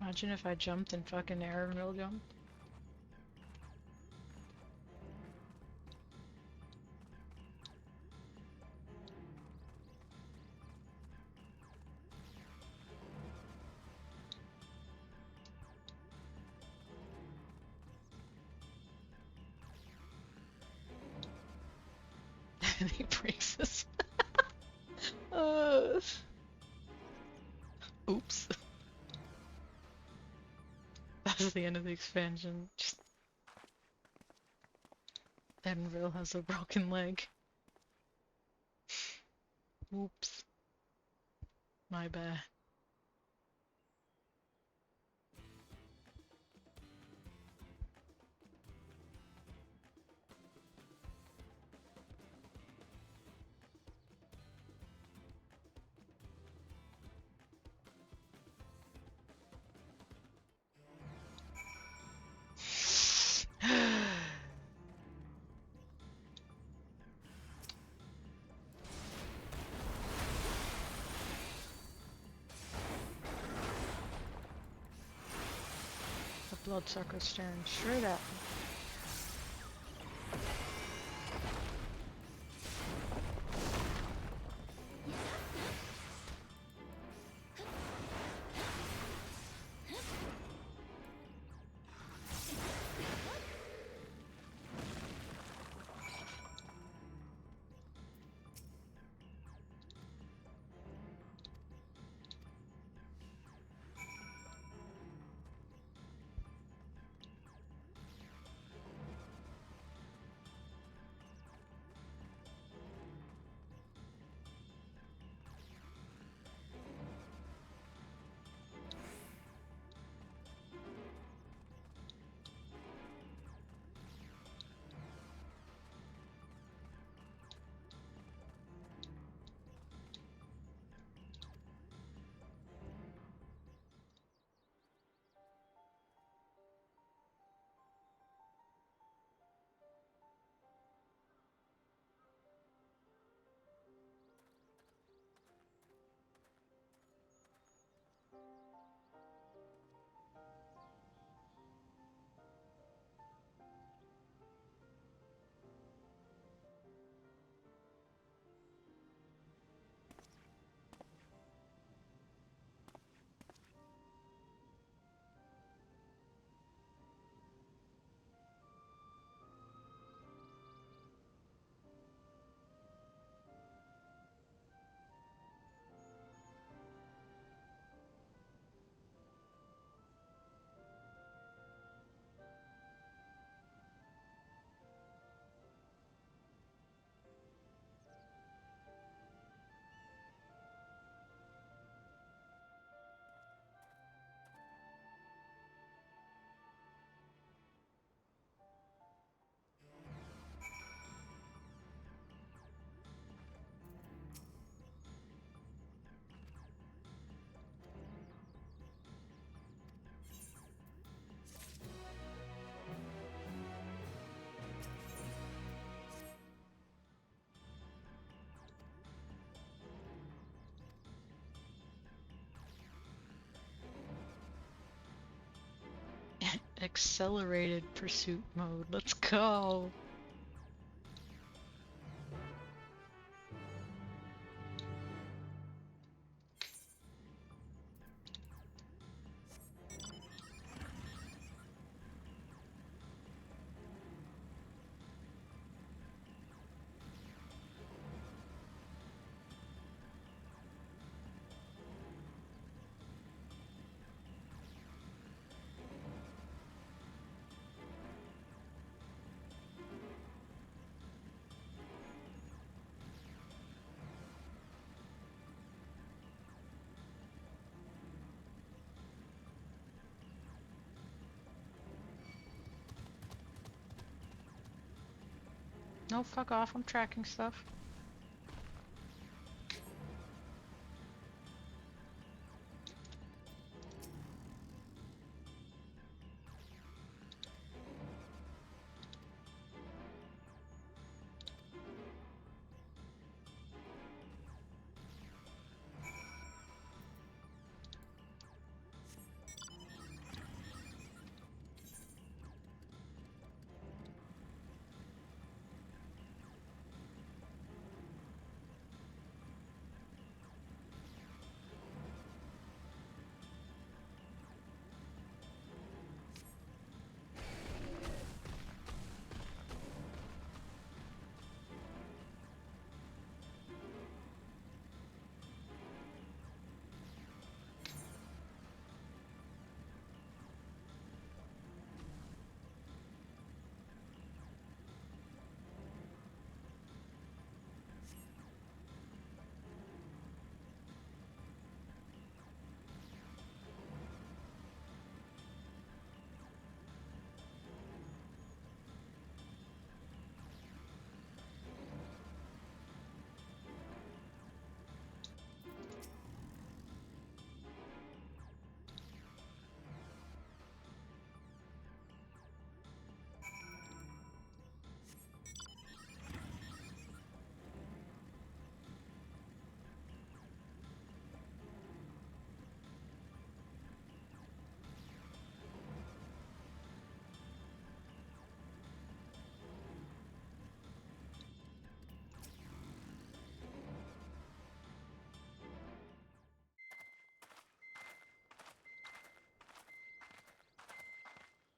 Imagine if I jumped and fucking aerial jumped. And he breaks this. Oops. That's the end of the expansion. Just Edenville has a broken leg. Oops. My bad. The bloodsucker's staring straight at me. accelerated pursuit mode. Let's go. No, fuck off. I'm tracking stuff.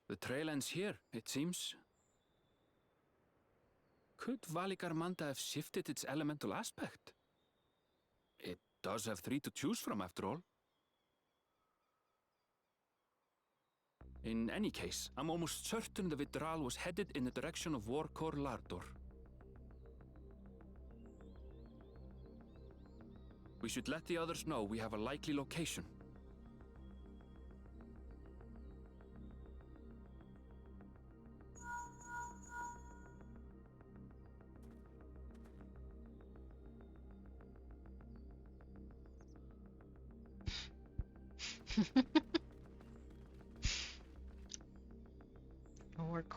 The trail ends here, it seems. Could Valigarmanda have shifted its elemental aspect? It does have 3 to choose from, after all. In any case, I'm almost certain the Vidral was headed in the direction of Warkor Lardor. We should let the others know we have a likely location.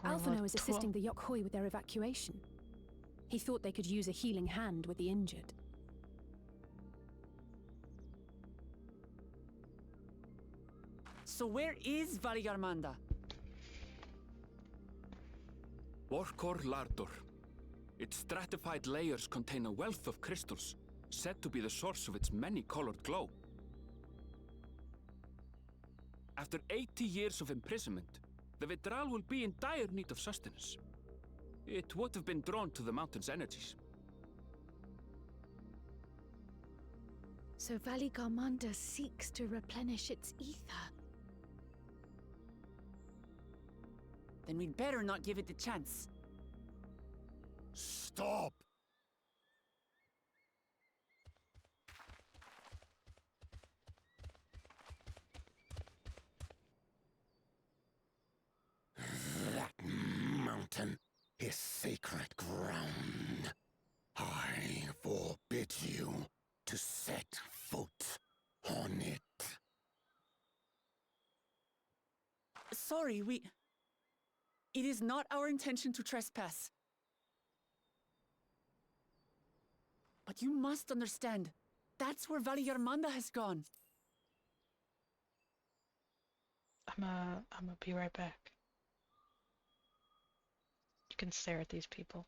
Alphino is assisting the Yokhoi with their evacuation. He thought they could use a healing hand with the injured. So where is Valigarmanda? Warkor Lardor. Its stratified layers contain a wealth of crystals, said to be the source of its many-colored glow. After 80 years of imprisonment, the Vidral will be in dire need of sustenance. It would have been drawn to the mountain's energies. So Valigarmanda seeks to replenish its ether. Then we'd better not give it the chance. Stop! That mountain is sacred ground. I forbid you to set foot on it. Sorry, It is not our intention to trespass. But you must understand, that's where Valigarmanda has gone. I'm gonna be right back. can stare at these people.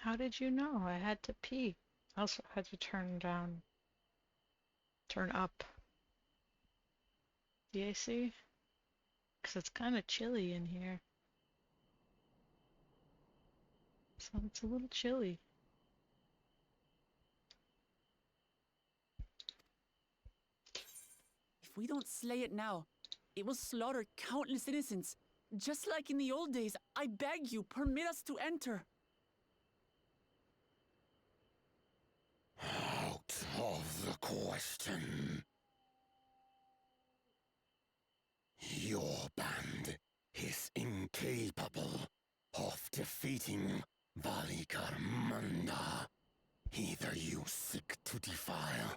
How did you know? I had to pee. I also had to turn up the AC, because it's kind of chilly in here. So it's a little chilly. If we don't slay it now, it will slaughter countless innocents. Just like in the old days, I beg you, permit us to enter. Out of the question. Your band is incapable of defeating Valikarmanda. Either you seek to defile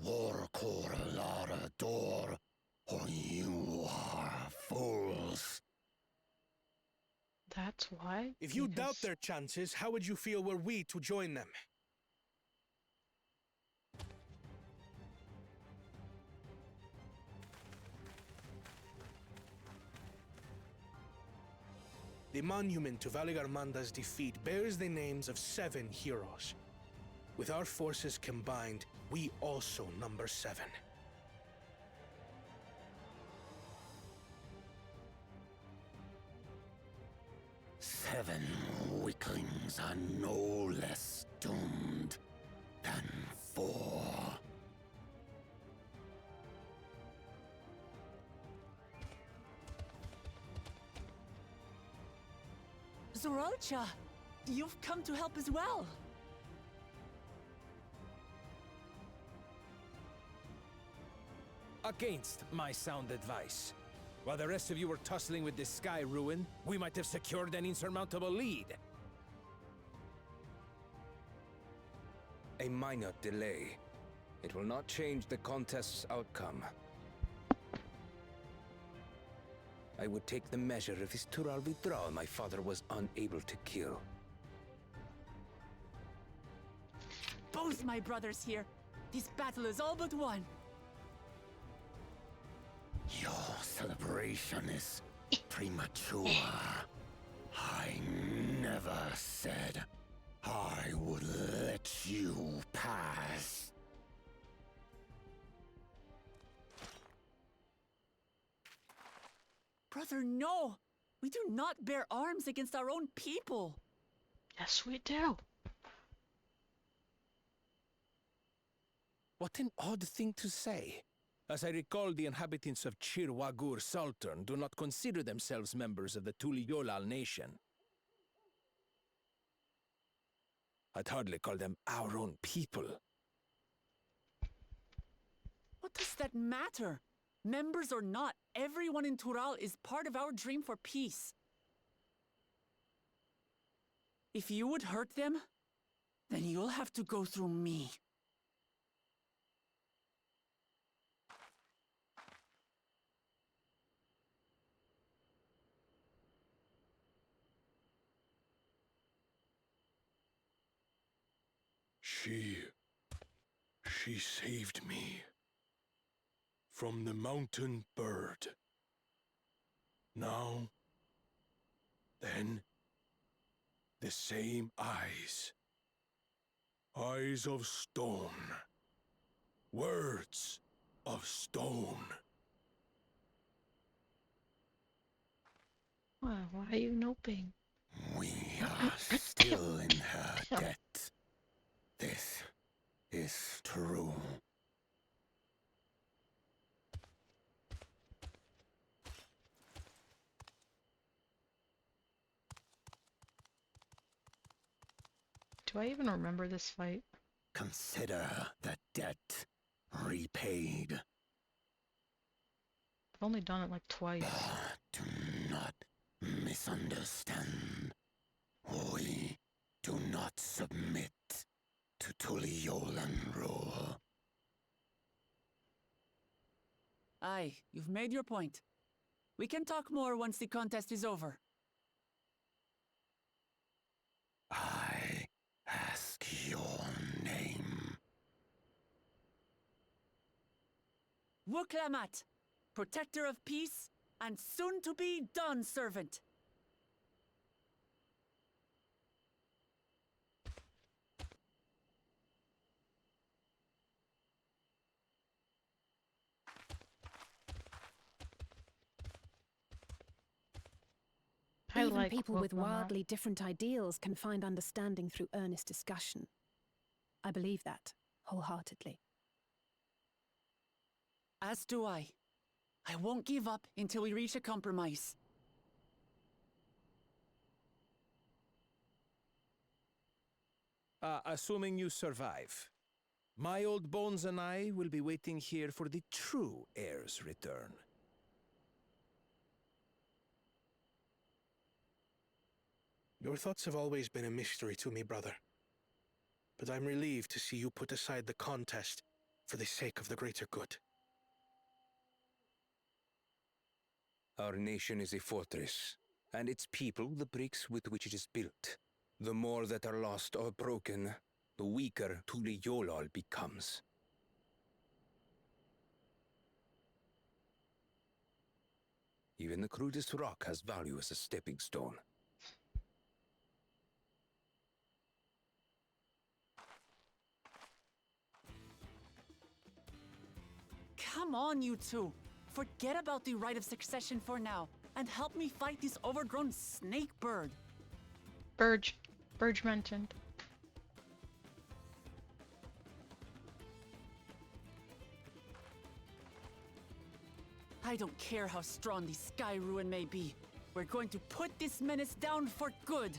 Warkor Lara Dor, or you are fools. That's why? If you doubt their chances, how would you feel were we to join them? The monument to Valigarmanda's defeat bears the names of 7 heroes. With our forces combined, we also number 7. Seven weaklings are no less doomed than 4. Zoralcha, you've come to help as well. Against my sound advice. While the rest of you were tussling with this sky ruin, we might have secured an insurmountable lead. A minor delay. It will not change the contest's outcome. I would take the measure of his Tural withdrawal my father was unable to kill. Both my brothers here. This battle is all but won. Your celebration is premature. I never said I would let you pass. Brother, no! We do not bear arms against our own people. Yes, we do. What an odd thing to say. As I recall, the inhabitants of Chirwagur Sultan do not consider themselves members of the Tuliolal nation. I'd hardly call them our own people. What does that matter? Members or not, everyone in Tural is part of our dream for peace. If you would hurt them, then you'll have to go through me. She saved me from the mountain bird. Now, then, the same eyes. Eyes of stone. Words of stone. Well, why are you noping? We are still in her debt. This is true. Do I even remember this fight? Consider the debt repaid. I've only done it like twice. Do not misunderstand. We do not submit to Tuliolan rule. Aye, you've made your point. We can talk more once the contest is over. I ask your name. Wuklamat, protector of peace, and soon-to-be done servant. I Even like people with Pokemon. wildly different ideals can find understanding through earnest discussion. I believe that, wholeheartedly. As do I. I won't give up until we reach a compromise. Assuming you survive. My old bones and I will be waiting here for the true heir's return. Your thoughts have always been a mystery to me, brother. But I'm relieved to see you put aside the contest for the sake of the greater good. Our nation is a fortress, and its people the bricks with which it is built. The more that are lost or broken, the weaker Tuli Yolal becomes. Even the crudest rock has value as a stepping stone. Come on, you two. Forget about the right of succession for now, and help me fight this overgrown snake bird. Burge. Burge mentioned. I don't care how strong the Sky Ruin may be. We're going to put this menace down for good.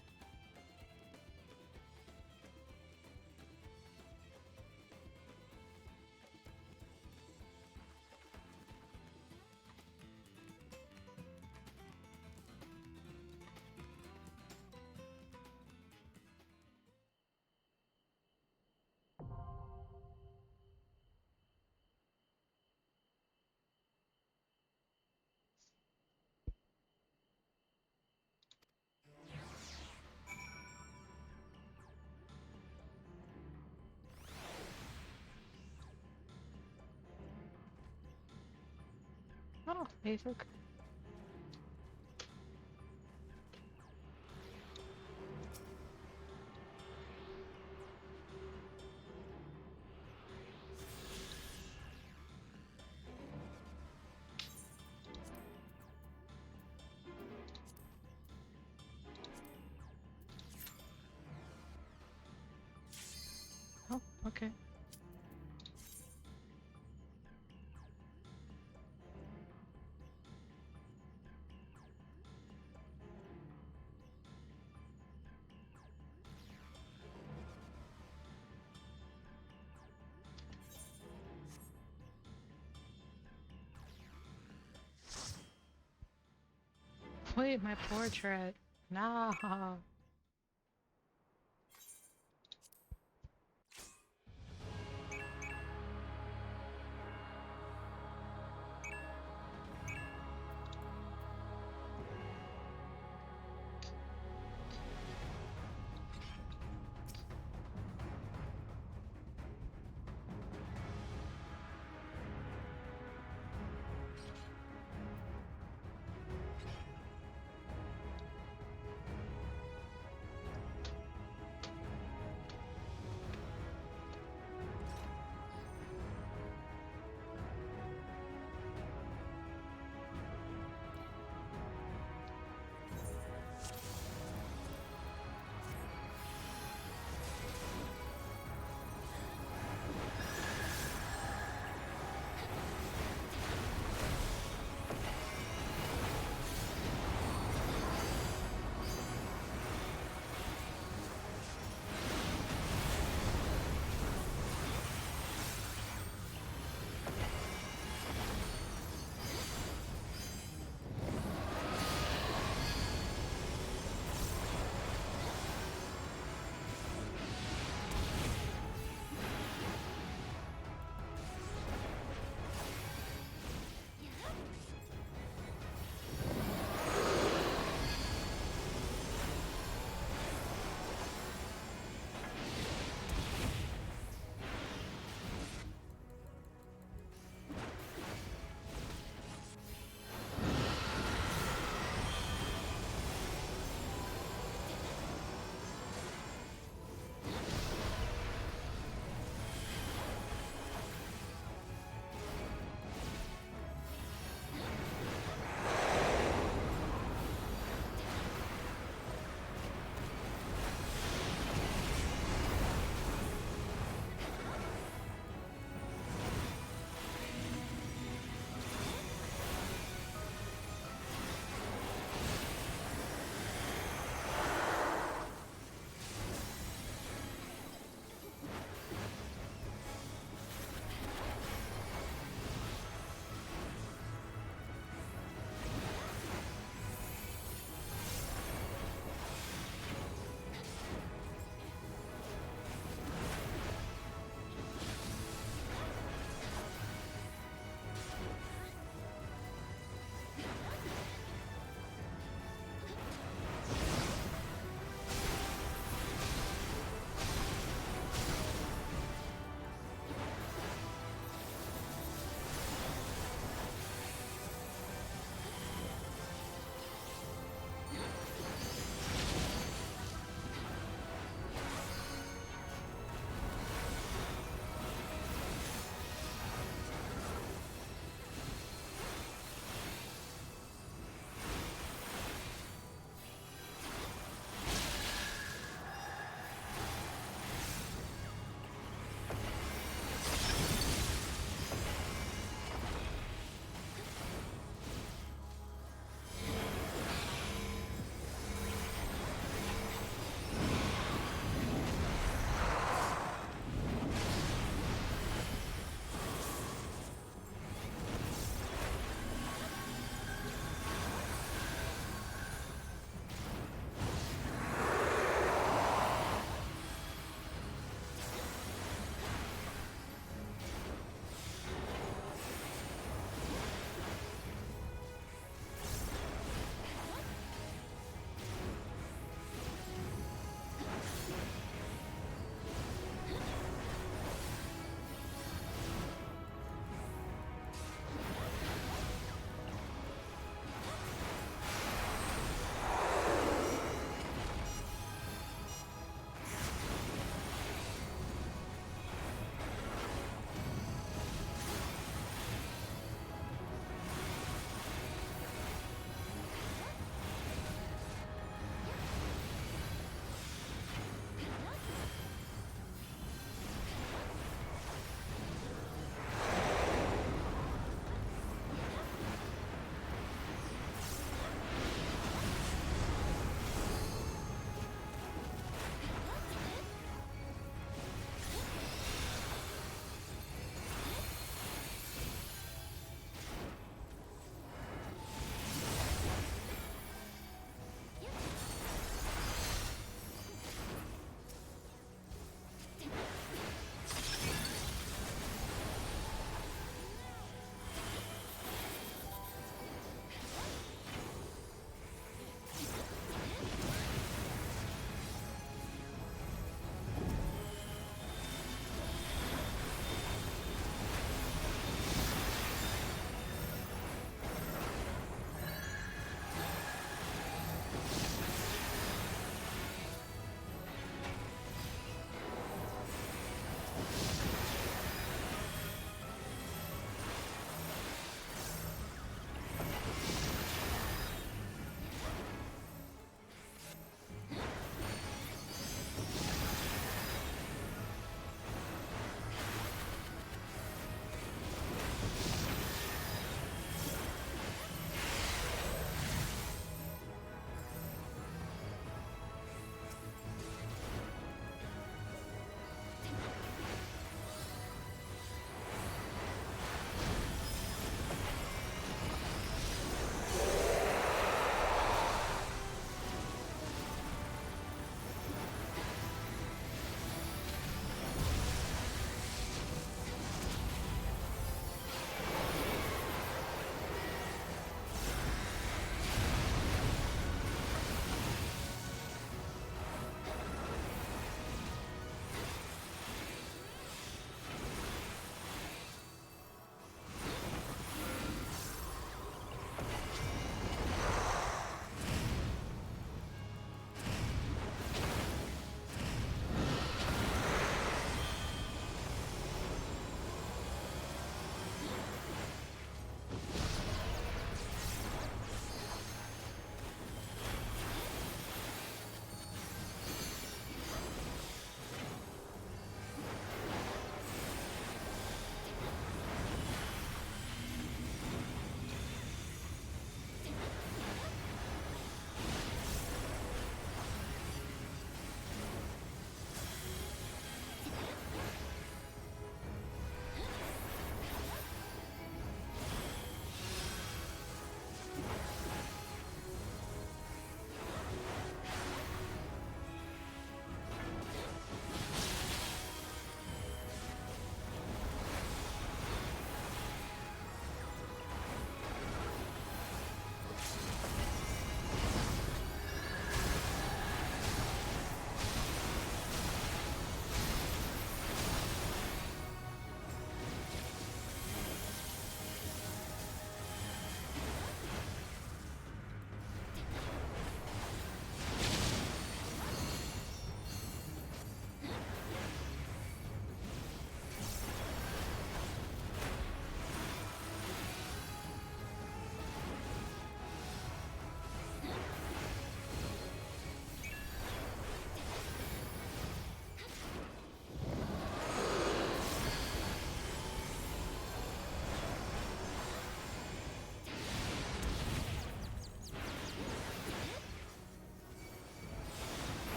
Oh, basic. Oh, okay. Wait, my portrait. Nah.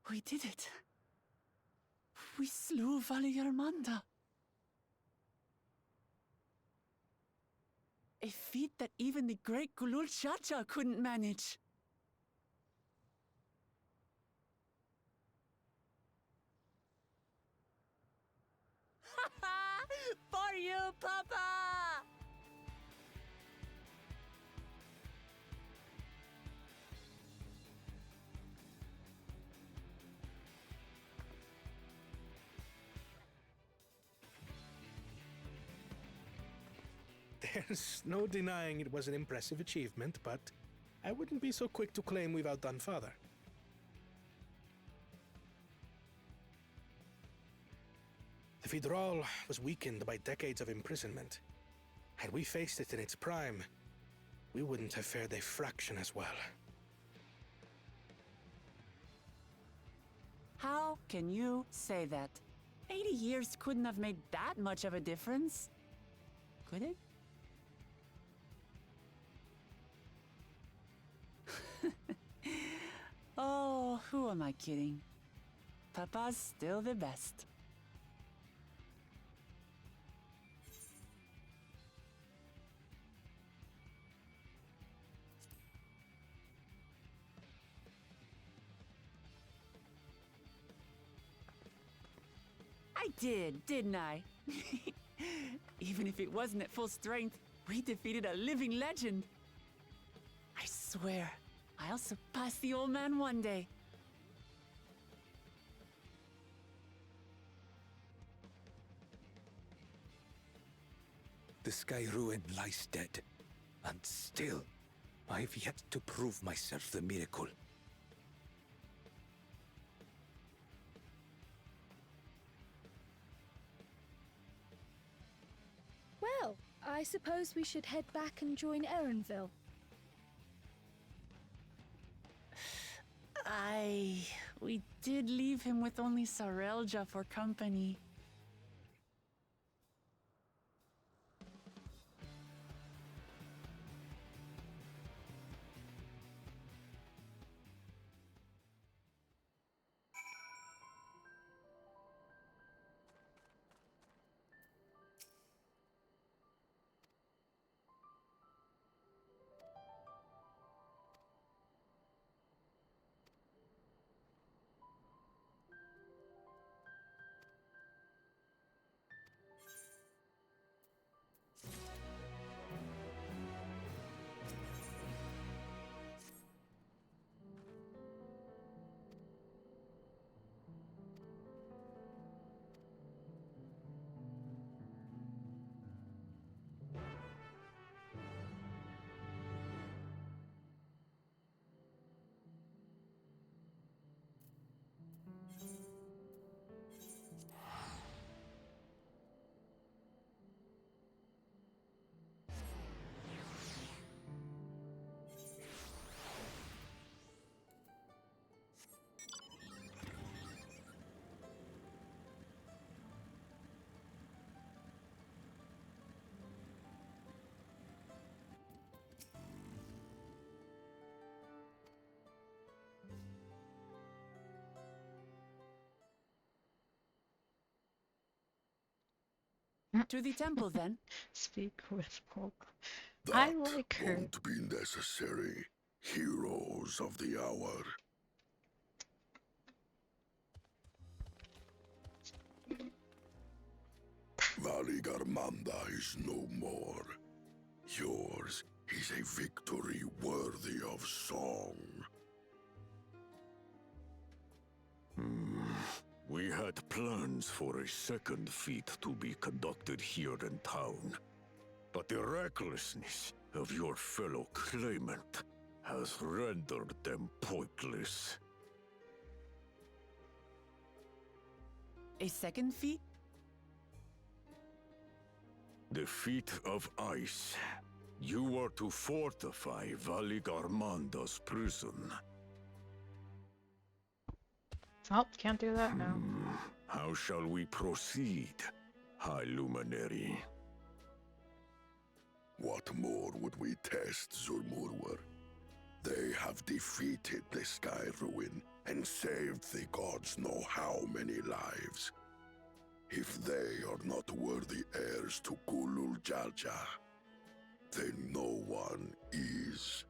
We did it. We slew Valigarmanda. A feat that even the great Gulul Chacha couldn't manage. For you, Papa! There's no denying it was an impressive achievement, but I wouldn't be so quick to claim we've outdone Father. The Fidral was weakened by decades of imprisonment. Had we faced it in its prime, we wouldn't have fared a fraction as well. How can you say that? 80 years couldn't have made that much of a difference. Could it? Oh, who am I kidding? Papa's still the best. I did, didn't I? Even if it wasn't at full strength, we defeated a living legend. I swear, I'll surpass the old man one day. The Sky Ruin lies dead, and still, I've yet to prove myself the miracle. Well, I suppose we should head back and join Erenville. We did leave him with only Sarelja for company. To the temple, then. Speak with Polk. That I like her. won't be necessary. Heroes of the hour. Valigarmanda is no more. Yours is a victory worthy of song. We had plans for a second feat to be conducted here in town. But the recklessness of your fellow claimant has rendered them pointless. A second feat? The feat of ice. You are to fortify Valigarmanda's prison. Oh, can't do that now. How shall we proceed, High Luminary? What more would we test, Zulmurwar? They have defeated the Sky Ruin and saved the gods know how many lives. If they are not worthy heirs to Kulul Jalja, then no one is.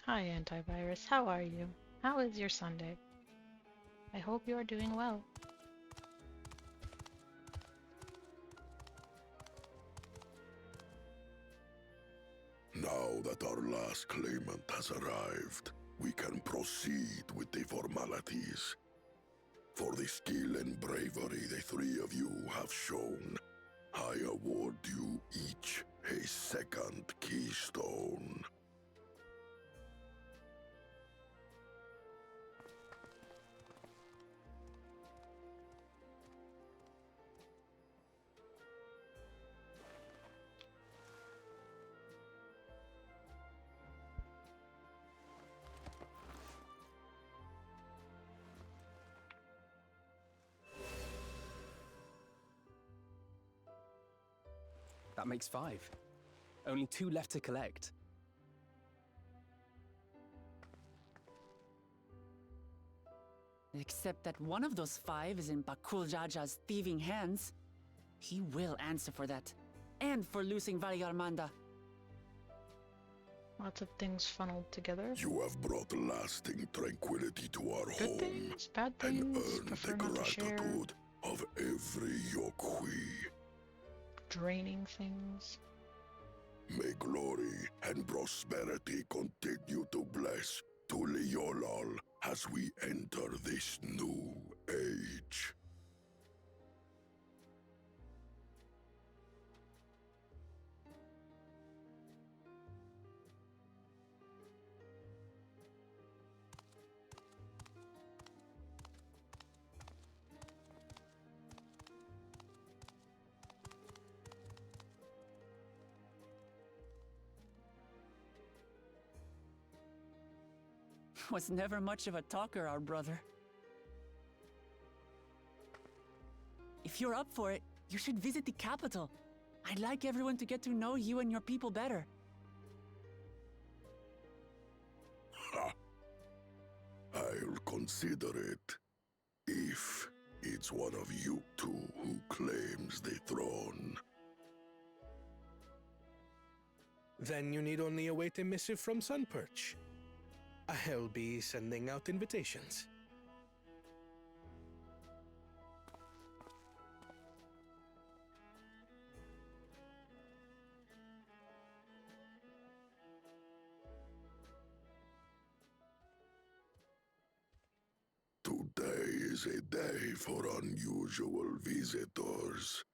Hi, Antivirus. How are you? How is your Sunday? I hope you are doing well. Now that our last claimant has arrived, we can proceed with the formalities. For the skill and bravery the three of you have shown, I award you each a second keystone. That makes 5. Only 2 left to collect. Except that one of those 5 is in Bakul Jaja's thieving hands. He will answer for that. And for losing Valyarmanda. Lots of things funneled together. You have brought lasting tranquility to our Good home things, bad and things, earned prefer the not to share. gratitude of every Yokwi. Draining things. May glory and prosperity continue to bless Tuliolol as we enter this new age. Was never much of a talker, our brother. If you're up for it, you should visit the capital. I'd like everyone to get to know you and your people better. Ha! I'll consider it. If it's one of you two who claims the throne. Then you need only await a missive from Sunperch. I'll be sending out invitations. Today is a day for unusual visitors.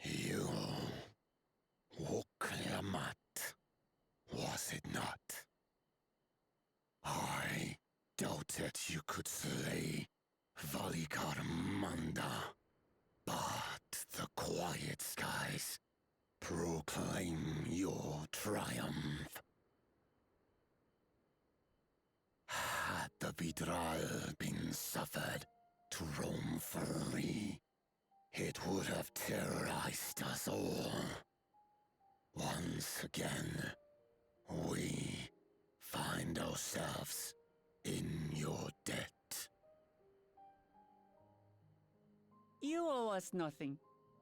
You... Woklamat, was it not? I doubted you could slay Valikarmanda, but the quiet skies proclaim your triumph. Had the Vidral been suffered to roam free, it would have terrorized us all. Once again, we find ourselves in your debt. You owe us nothing.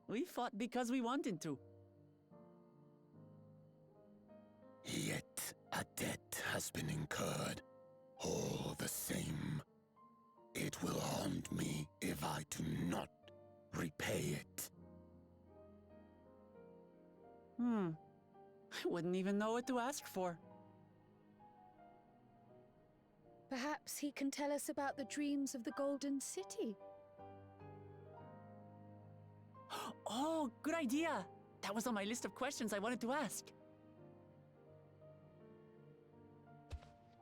We fought because we wanted to. Yet a debt has been incurred. All the same, it will haunt me if I do not repay it. I wouldn't even know what to ask for. Perhaps he can tell us about the dreams of the Golden City. Oh, good idea! That was on my list of questions I wanted to ask.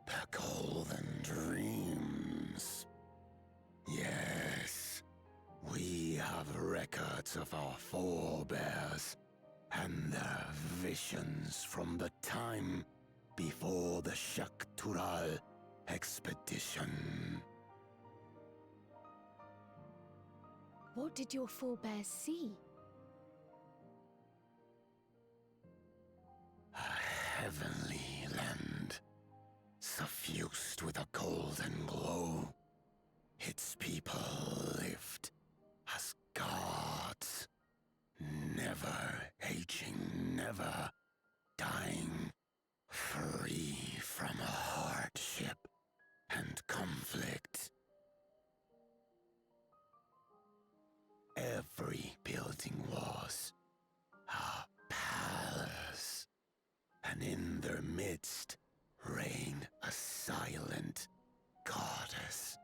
The Golden Dreams. Yes, we have records of our forebears and their visions from the time before the Shaktural expedition. What did your forebears see? A heavenly land, suffused with a golden glow. Its people lived as gods, never aging, never dying, free from hardship and conflict. Every building was a palace, and in their midst reigned a silent goddess,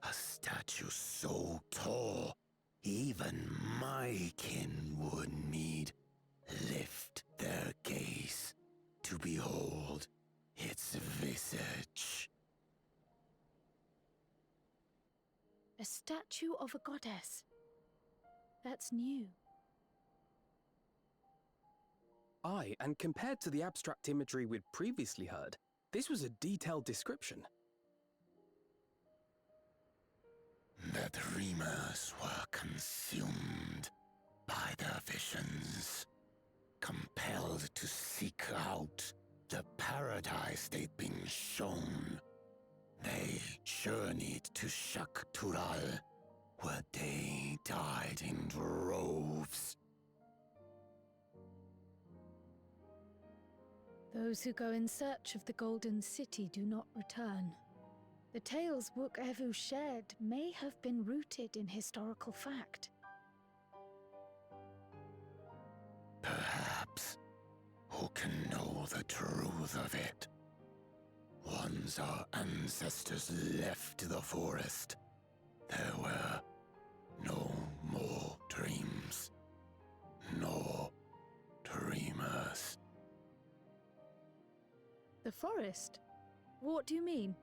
a statue so tall even my kin would need lift their gaze to behold its visage. A statue of a goddess. That's new. Aye, and compared to the abstract imagery we'd previously heard, this was a detailed description. The dreamers were consumed by their visions, compelled to seek out the paradise they'd been shown. They journeyed to Shaktural, where they died in droves. Those who go in search of the Golden City do not return. The tales Wook Evu shared may have been rooted in historical fact. Perhaps. Who can know the truth of it? Once our ancestors left the forest, there were no more dreams, no dreamers. The forest? What do you mean?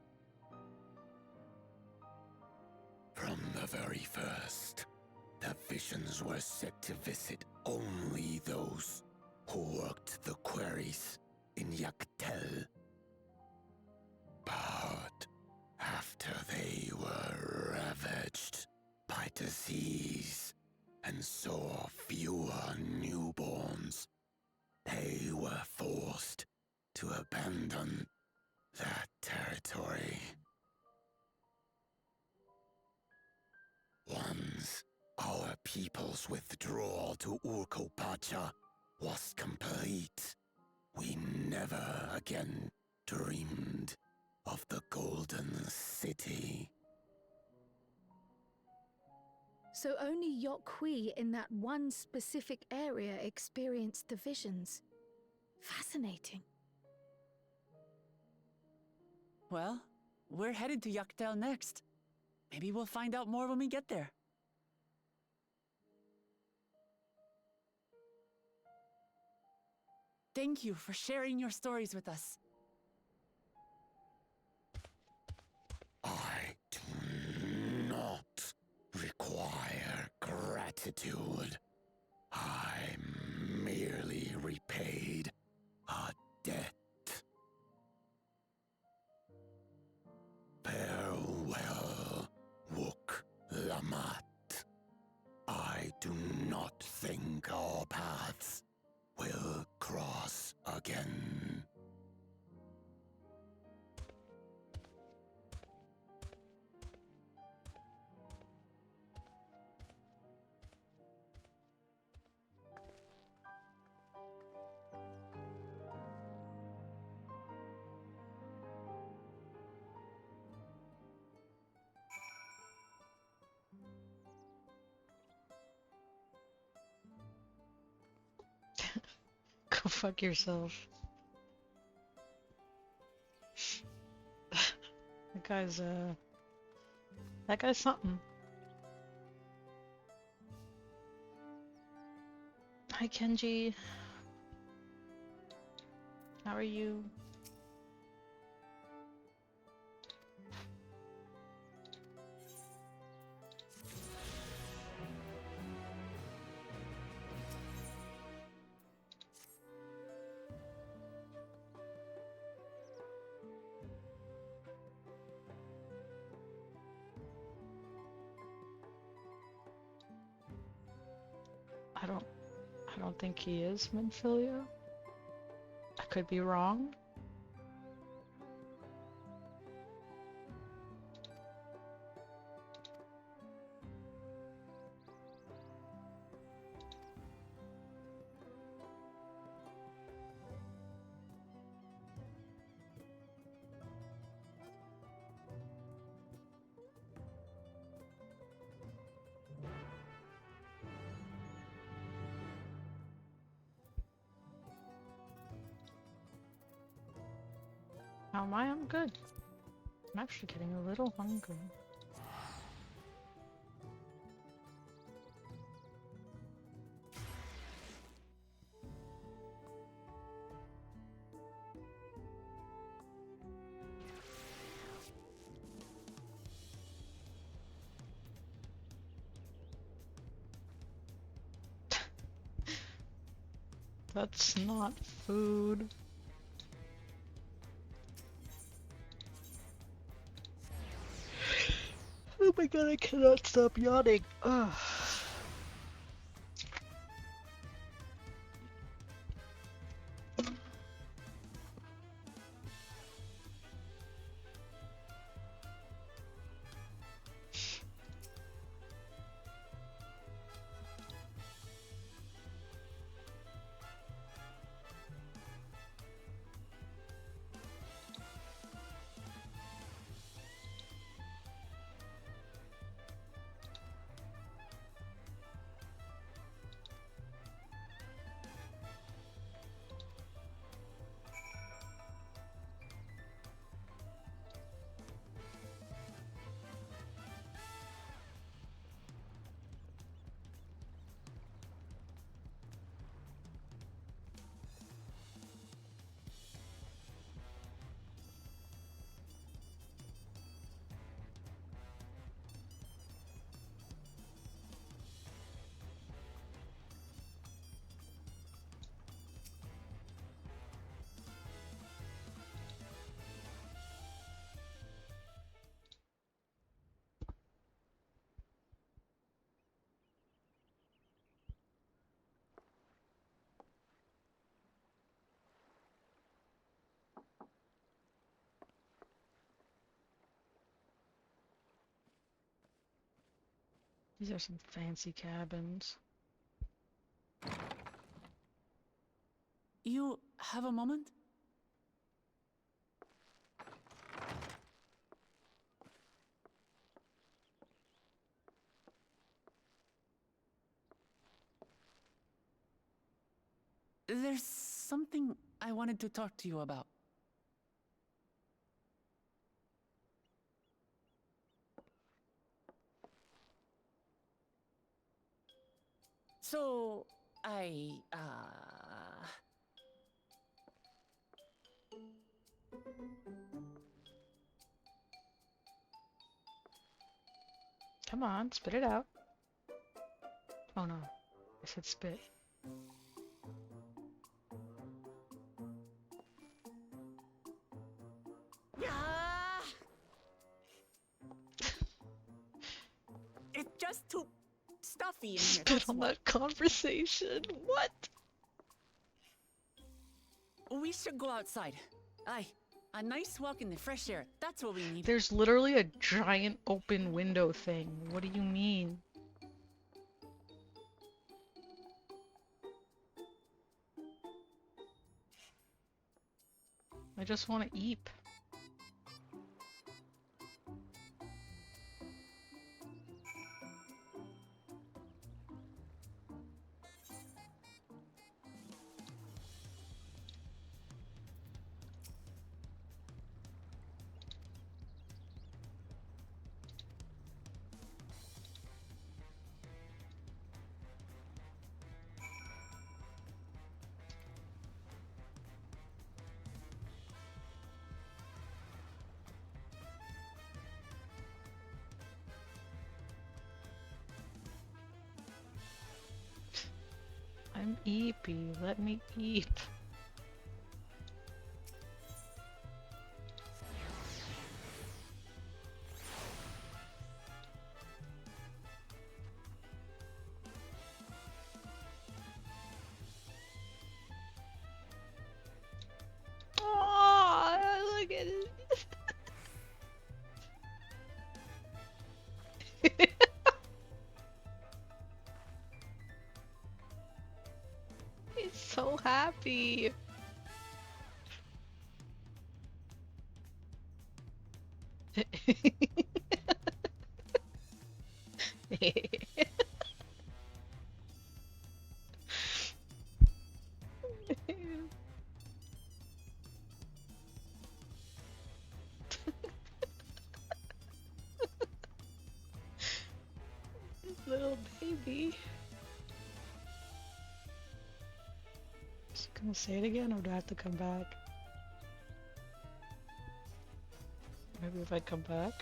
From the very first, the visions were set to visit only those who worked the quarries in Yaktel. But after they were ravaged by disease and saw fewer newborns, they were forced to abandon that territory. Once our people's withdrawal to Urkopacha was complete, we never again dreamed of the Golden City. So only Yokhui in that one specific area experienced the visions. Fascinating. Well, we're headed to Yaktel next. Maybe we'll find out more when we get there. Thank you for sharing your stories with us. I do not require gratitude. I merely repaid a debt. Farewell, Wook Lamat. I do not think our paths will cross again. Go fuck yourself. That guy's something. Hi Kenji. How are you? I don't think he is Minfilia. could be wrong. How am I? I'm good. I'm actually getting a little hungry. That's not food. Oh my god, I cannot stop yawning. Ugh. These are some fancy cabins. You have a moment? There's something I wanted to talk to you about. So, Come on, spit it out. Oh no, I said spit. It's just too stuffy in here. Spit on that conversation. What? We should go outside. Aye, a nice walk in the fresh air. That's what we need. There's literally a giant open window thing. What do you mean? I just want to eat. I'm eepy. Let me eat. baby. Little baby. Is he gonna say it again, or do I have to come back? Maybe if I come back?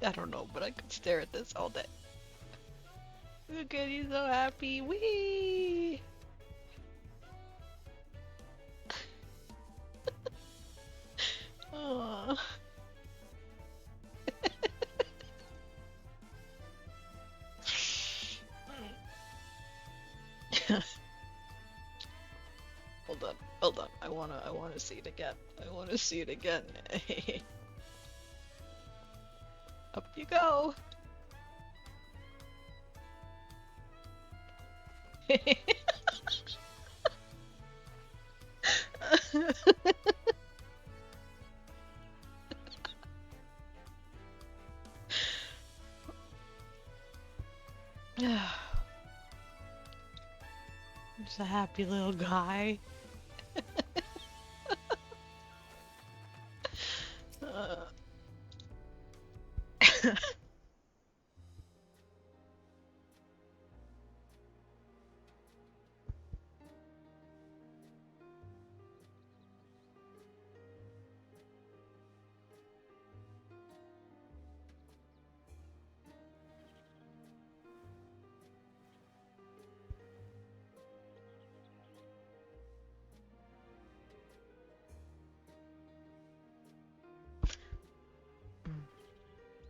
I don't know, but I could stare at this all day. Look at he's so happy. Whee! Aww. Hold on. I wanna see it again. I wanna see it again. Up you go. Just a happy little guy. uh.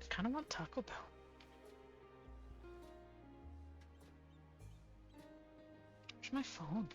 I kind of want Taco Bell. Where's my phone?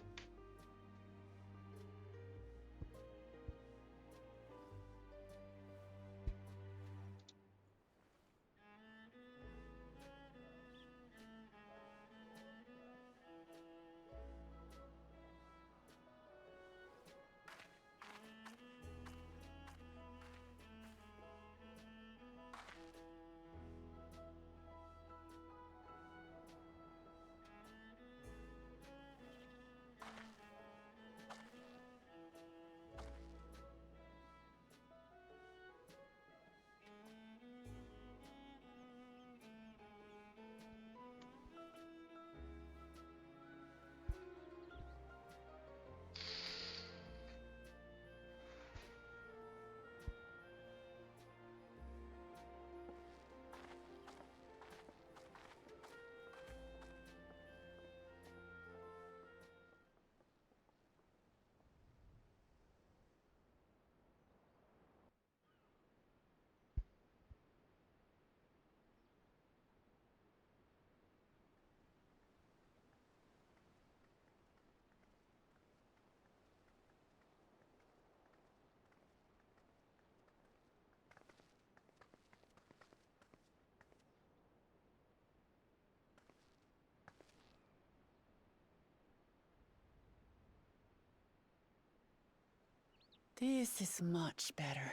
This is much better.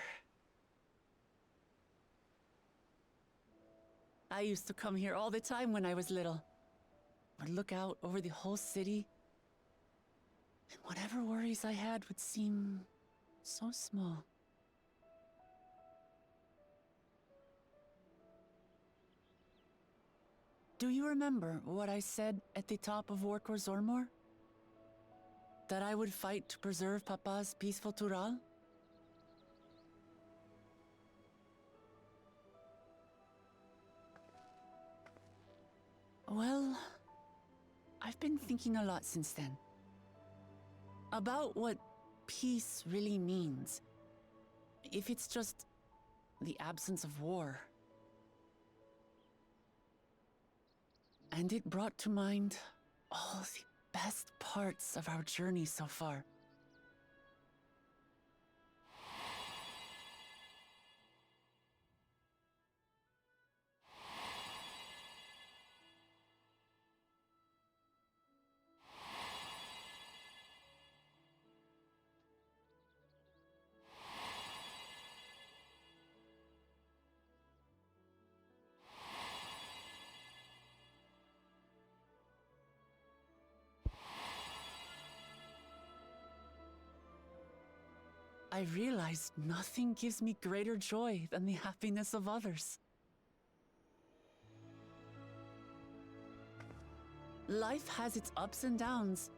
I used to come here all the time when I was little. Would look out over the whole city, and whatever worries I had would seem so small. Do you remember what I said at the top of Warkor Zormor? That I would fight to preserve Papa's peaceful Tural? Well, I've been thinking a lot since then. About what peace really means. If it's just the absence of war. And it brought to mind all the best parts of our journey so far. I realized nothing gives me greater joy than the happiness of others. Life has its ups and downs,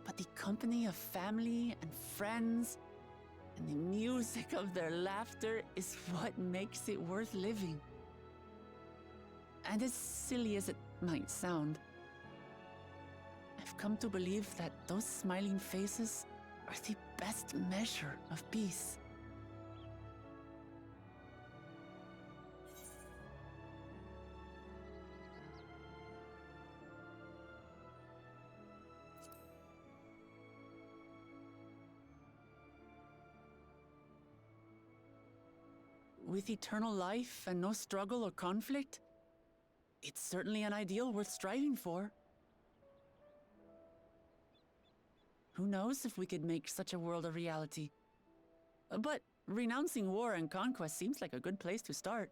but the company of family and friends and the music of their laughter is what makes it worth living. And as silly as it might sound, I've come to believe that those smiling faces are the best measure of peace. With eternal life and no struggle or conflict, it's certainly an ideal worth striving for. Who knows if we could make such a world a reality? But renouncing war and conquest seems like a good place to start.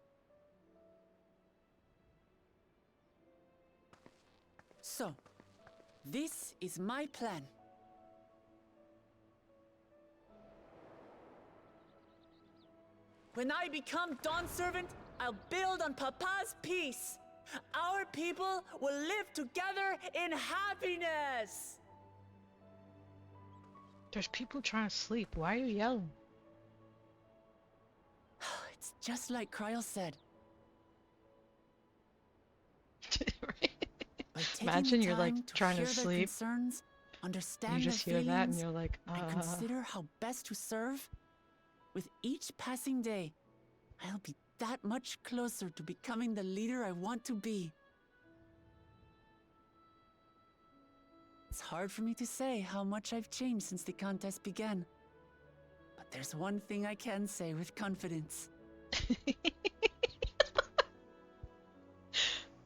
So, this is my plan. When I become Dawn Servant, I'll build on Papa's peace. Our people will live together in happiness. There's people trying to sleep. Why are you yelling? It's just like Kryl said. Imagine you're like trying to sleep. Concerns, understand you just their hear that and feelings, you're like, and consider how best to serve. With each passing day, I'll be that much closer to becoming the leader I want to be. It's hard for me to say how much I've changed since the contest began. But there's one thing I can say with confidence.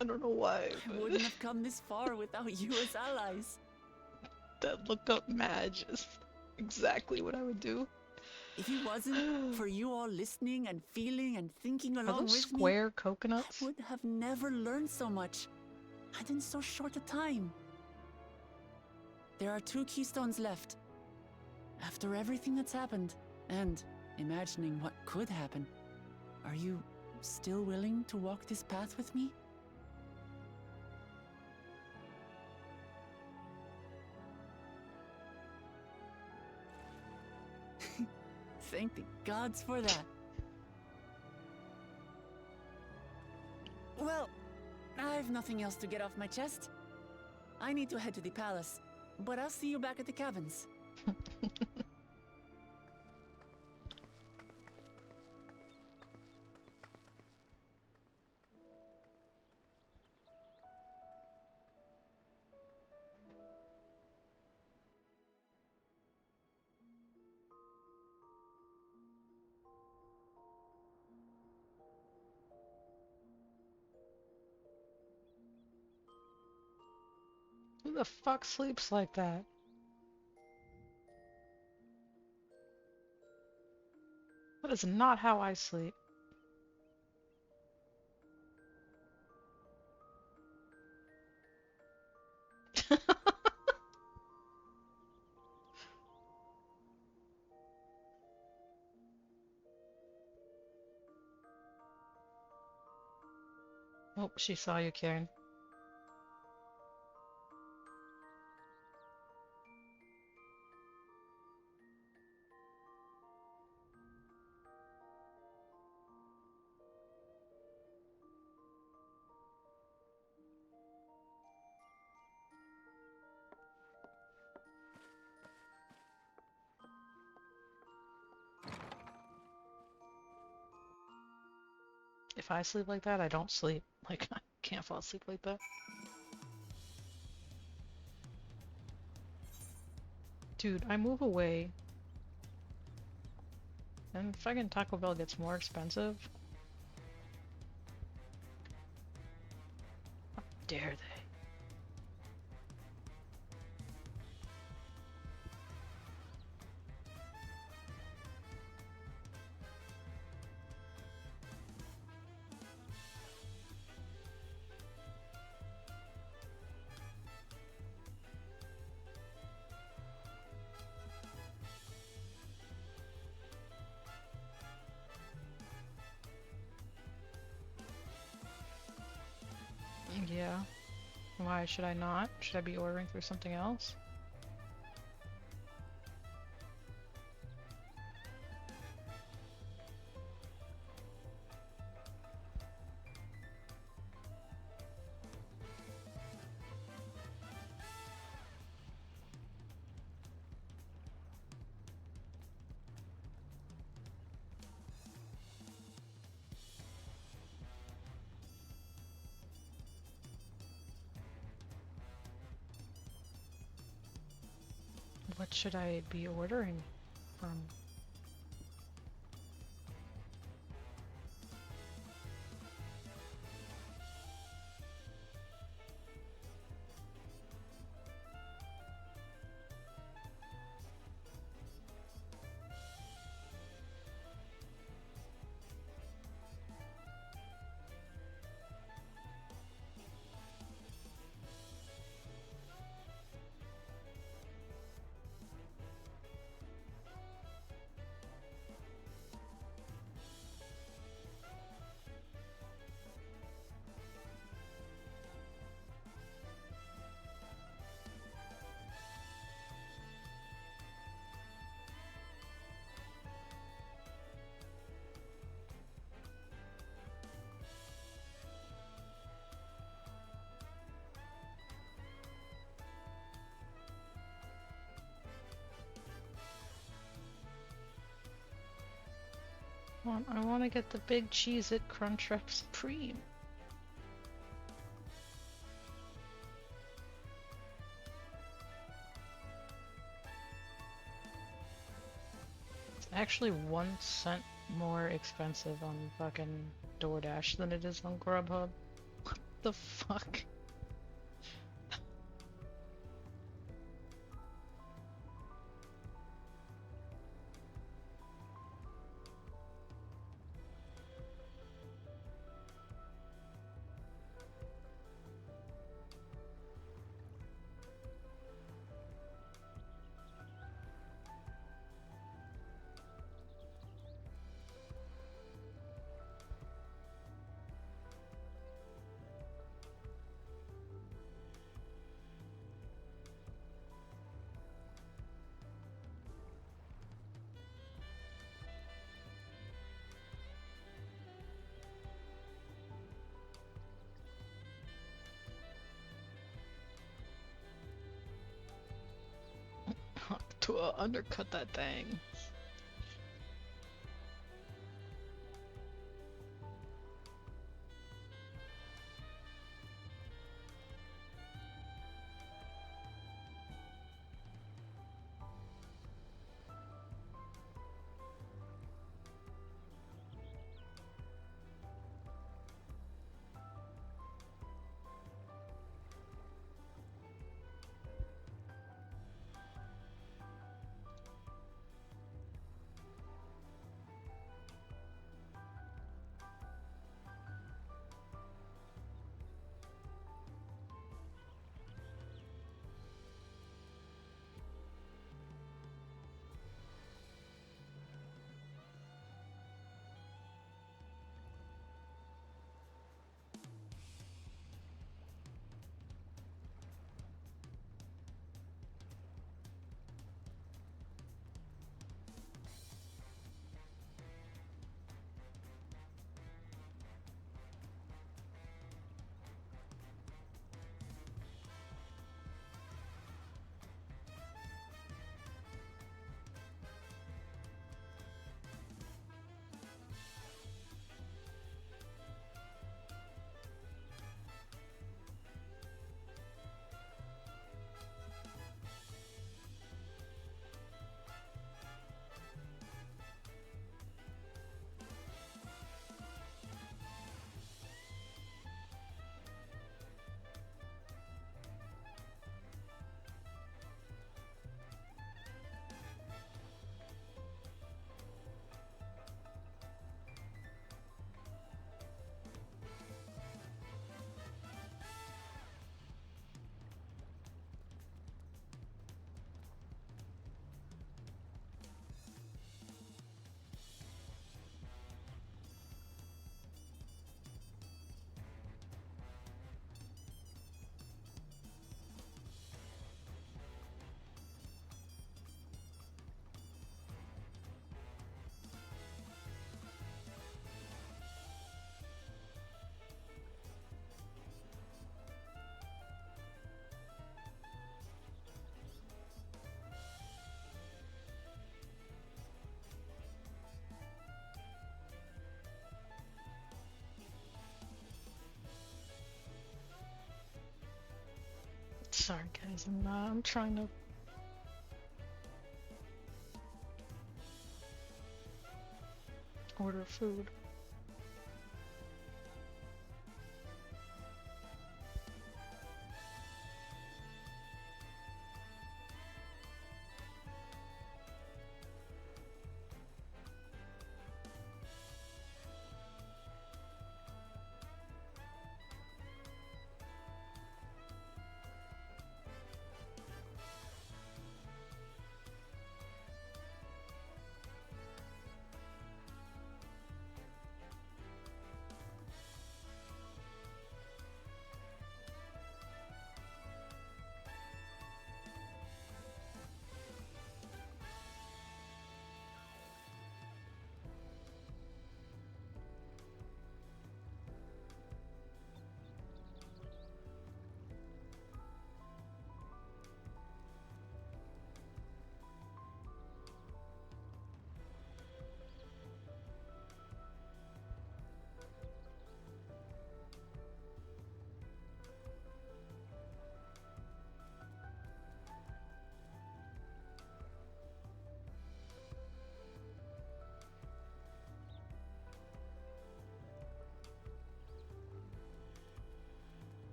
I don't know why. I wouldn't have come this far without you as allies. That look up Madge is exactly what I would do. If it wasn't for you all listening and feeling and thinking Are along those with square me, coconuts? I would have never learned so much, and in so short a time. There are 2 keystones left. After everything that's happened, and imagining what could happen, are you still willing to walk this path with me? Thank the gods for that. Well, I've nothing else to get off my chest. I need to head to the palace, but I'll see you back at the cabins. Who the fuck sleeps like that? That is not how I sleep. Oh, she saw you, Karen. If I sleep like that, I don't sleep. Like, I can't fall asleep like that. Dude, I move away. And fucking Taco Bell gets more expensive. How dare they? Why should I not? Should I be ordering through something else? What should I be ordering from? I want to get the big Cheez-It Crunchwrap Supreme. It's actually 1 cent more expensive on fucking DoorDash than it is on Grubhub. What the fuck? To undercut that thing. Sorry guys, I'm trying to order food.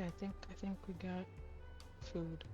Okay, I think we got food.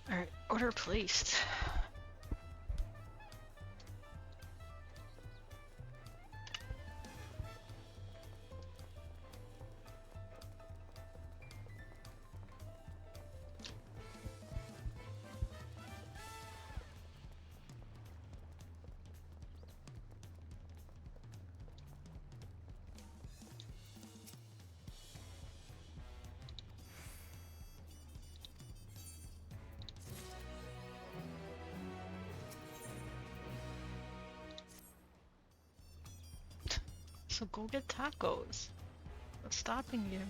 Alright, order placed. So go get tacos. What's stopping you?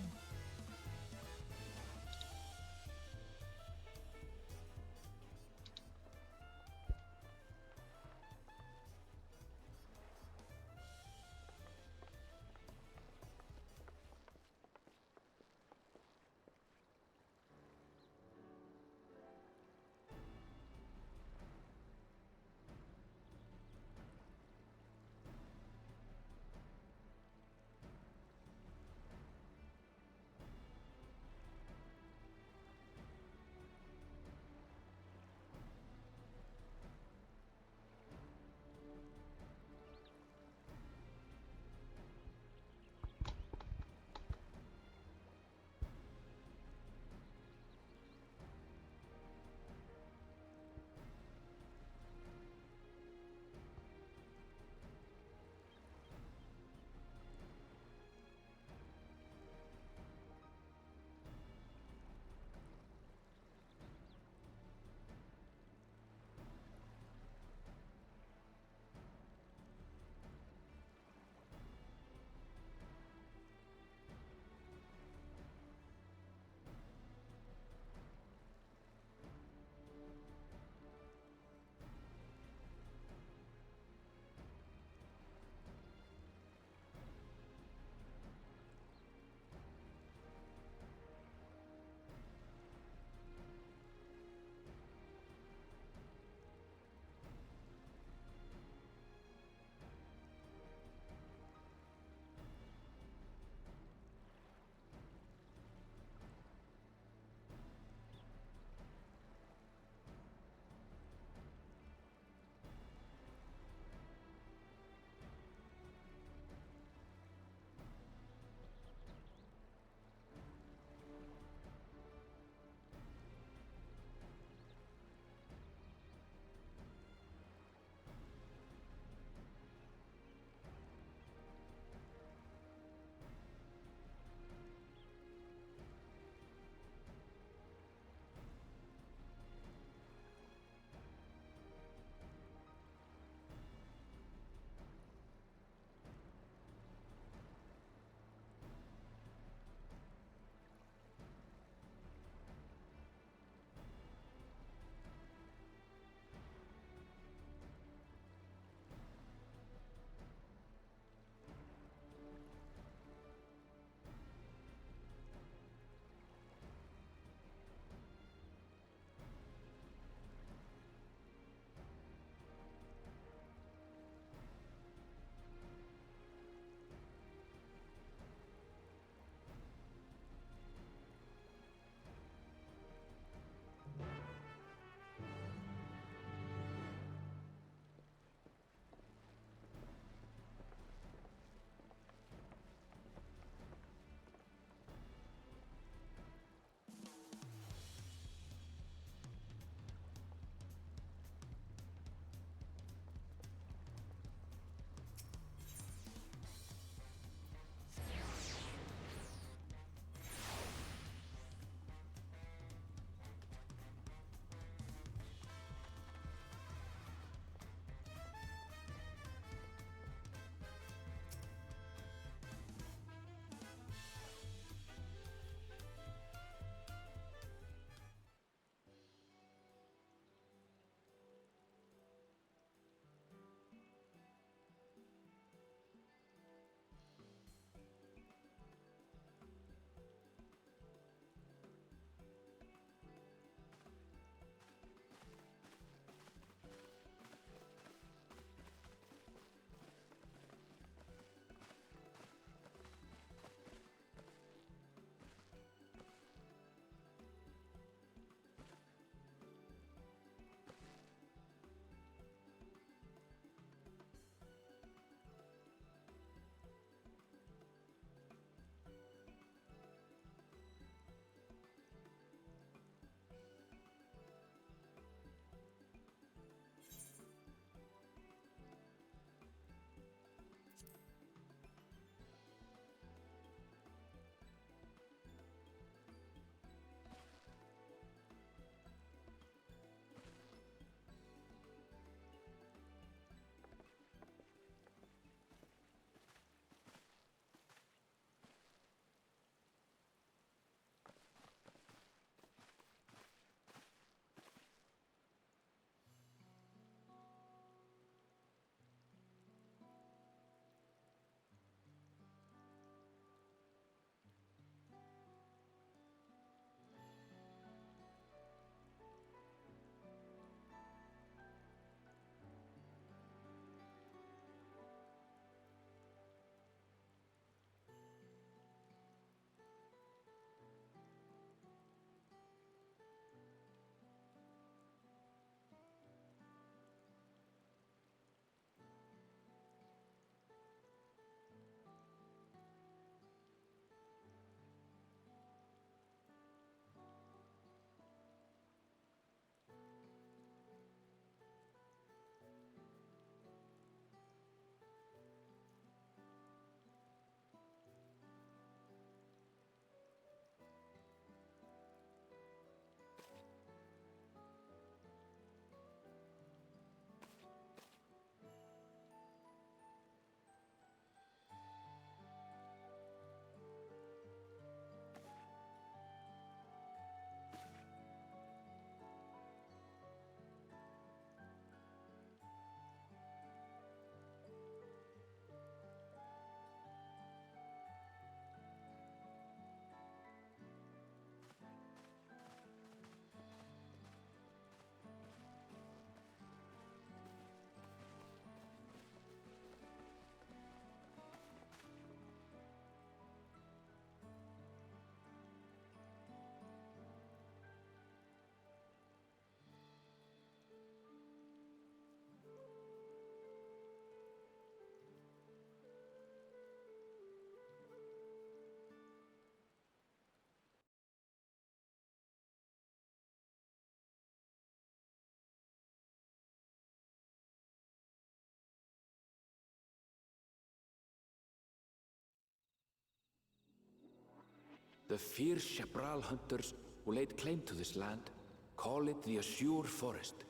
The fierce Shepral hunters who laid claim to this land call it the Azure Forest,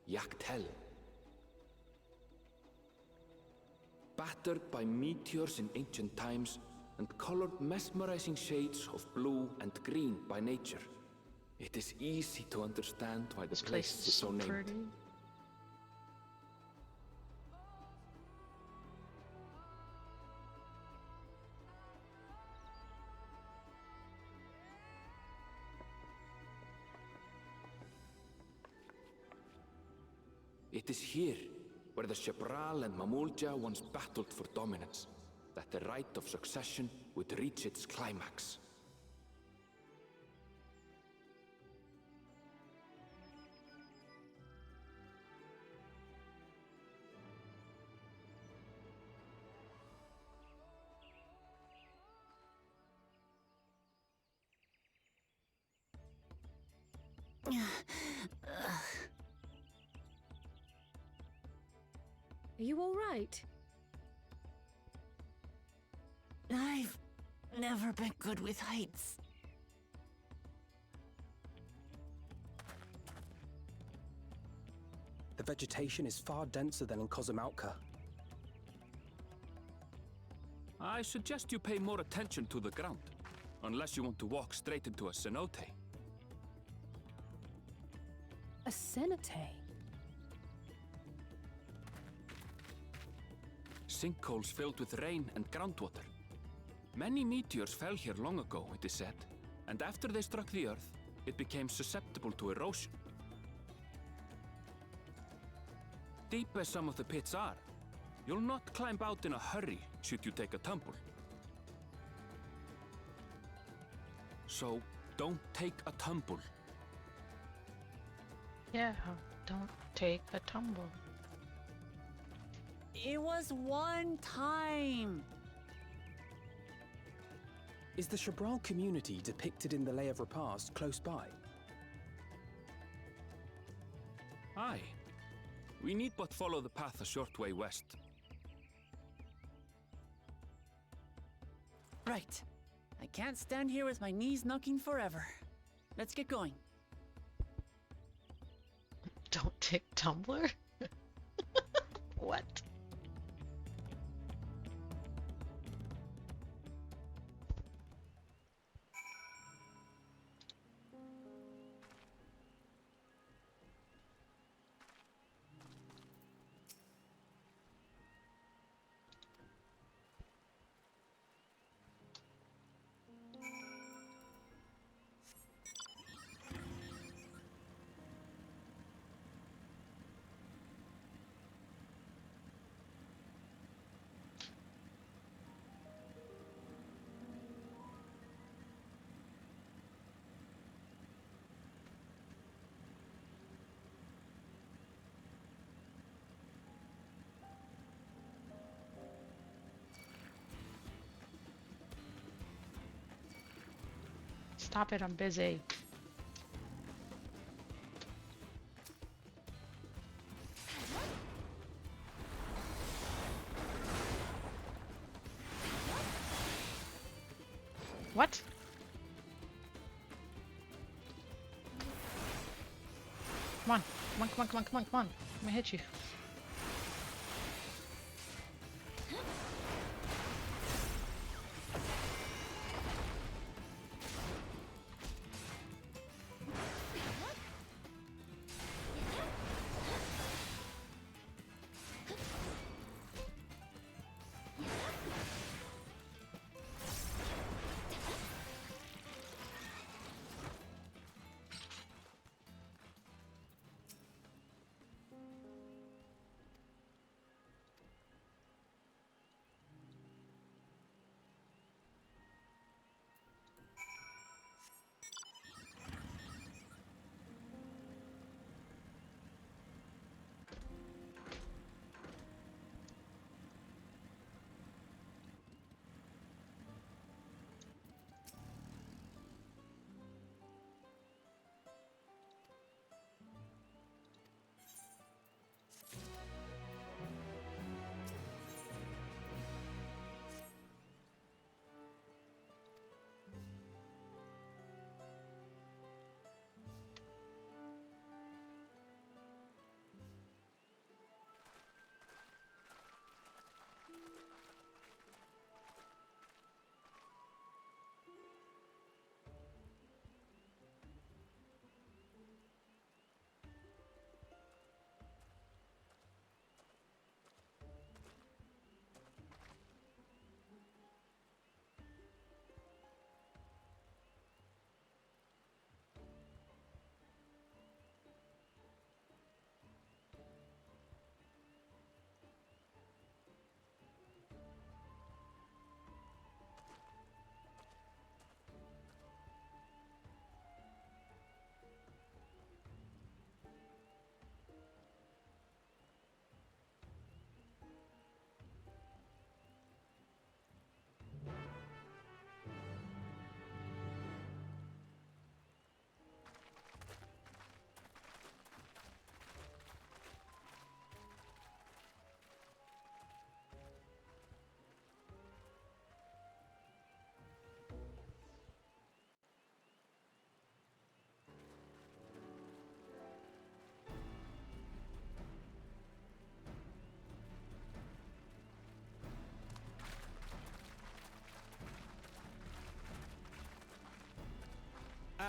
Yaktel. Battered by meteors in ancient times and colored mesmerizing shades of blue and green by nature, it is easy to understand why the place is so named. Pretty. It is here, where the Shepral and Mamulja once battled for dominance, that the right of succession would reach its climax. Are you all right? I've never been good with heights. The vegetation is far denser than in Kozumautka. I suggest you pay more attention to the ground, unless you want to walk straight into a cenote. A cenote? Sinkholes filled with rain and groundwater. Many meteors fell here long ago, it is said, and after they struck the Earth, it became susceptible to erosion. Deep as some of the pits are, you'll not climb out in a hurry should you take a tumble. So, don't take a tumble. Yeah, don't take a tumble. It was one time. Is the Shebral community depicted in the Lay of Repast close by? Aye. We need but follow the path a short way west. Right. I can't stand here with my knees knocking forever. Let's get going. Don't take Tumblr? What? Stop it, I'm busy. What? Come on. Come on, come on, come on, come on, come on. I'm gonna hit you.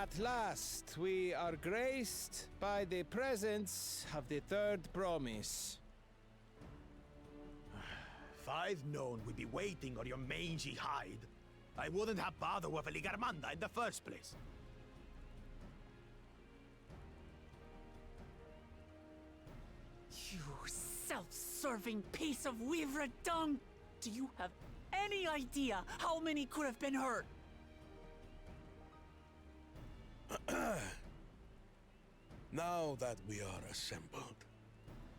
At last, we are graced by the presence of the third promise. If I'd known we'd be waiting on your mangy hide, I wouldn't have bothered with a Ligarmanda in the first place. You self-serving piece of weaver dung! Do you have any idea how many could have been hurt? Now that we are assembled,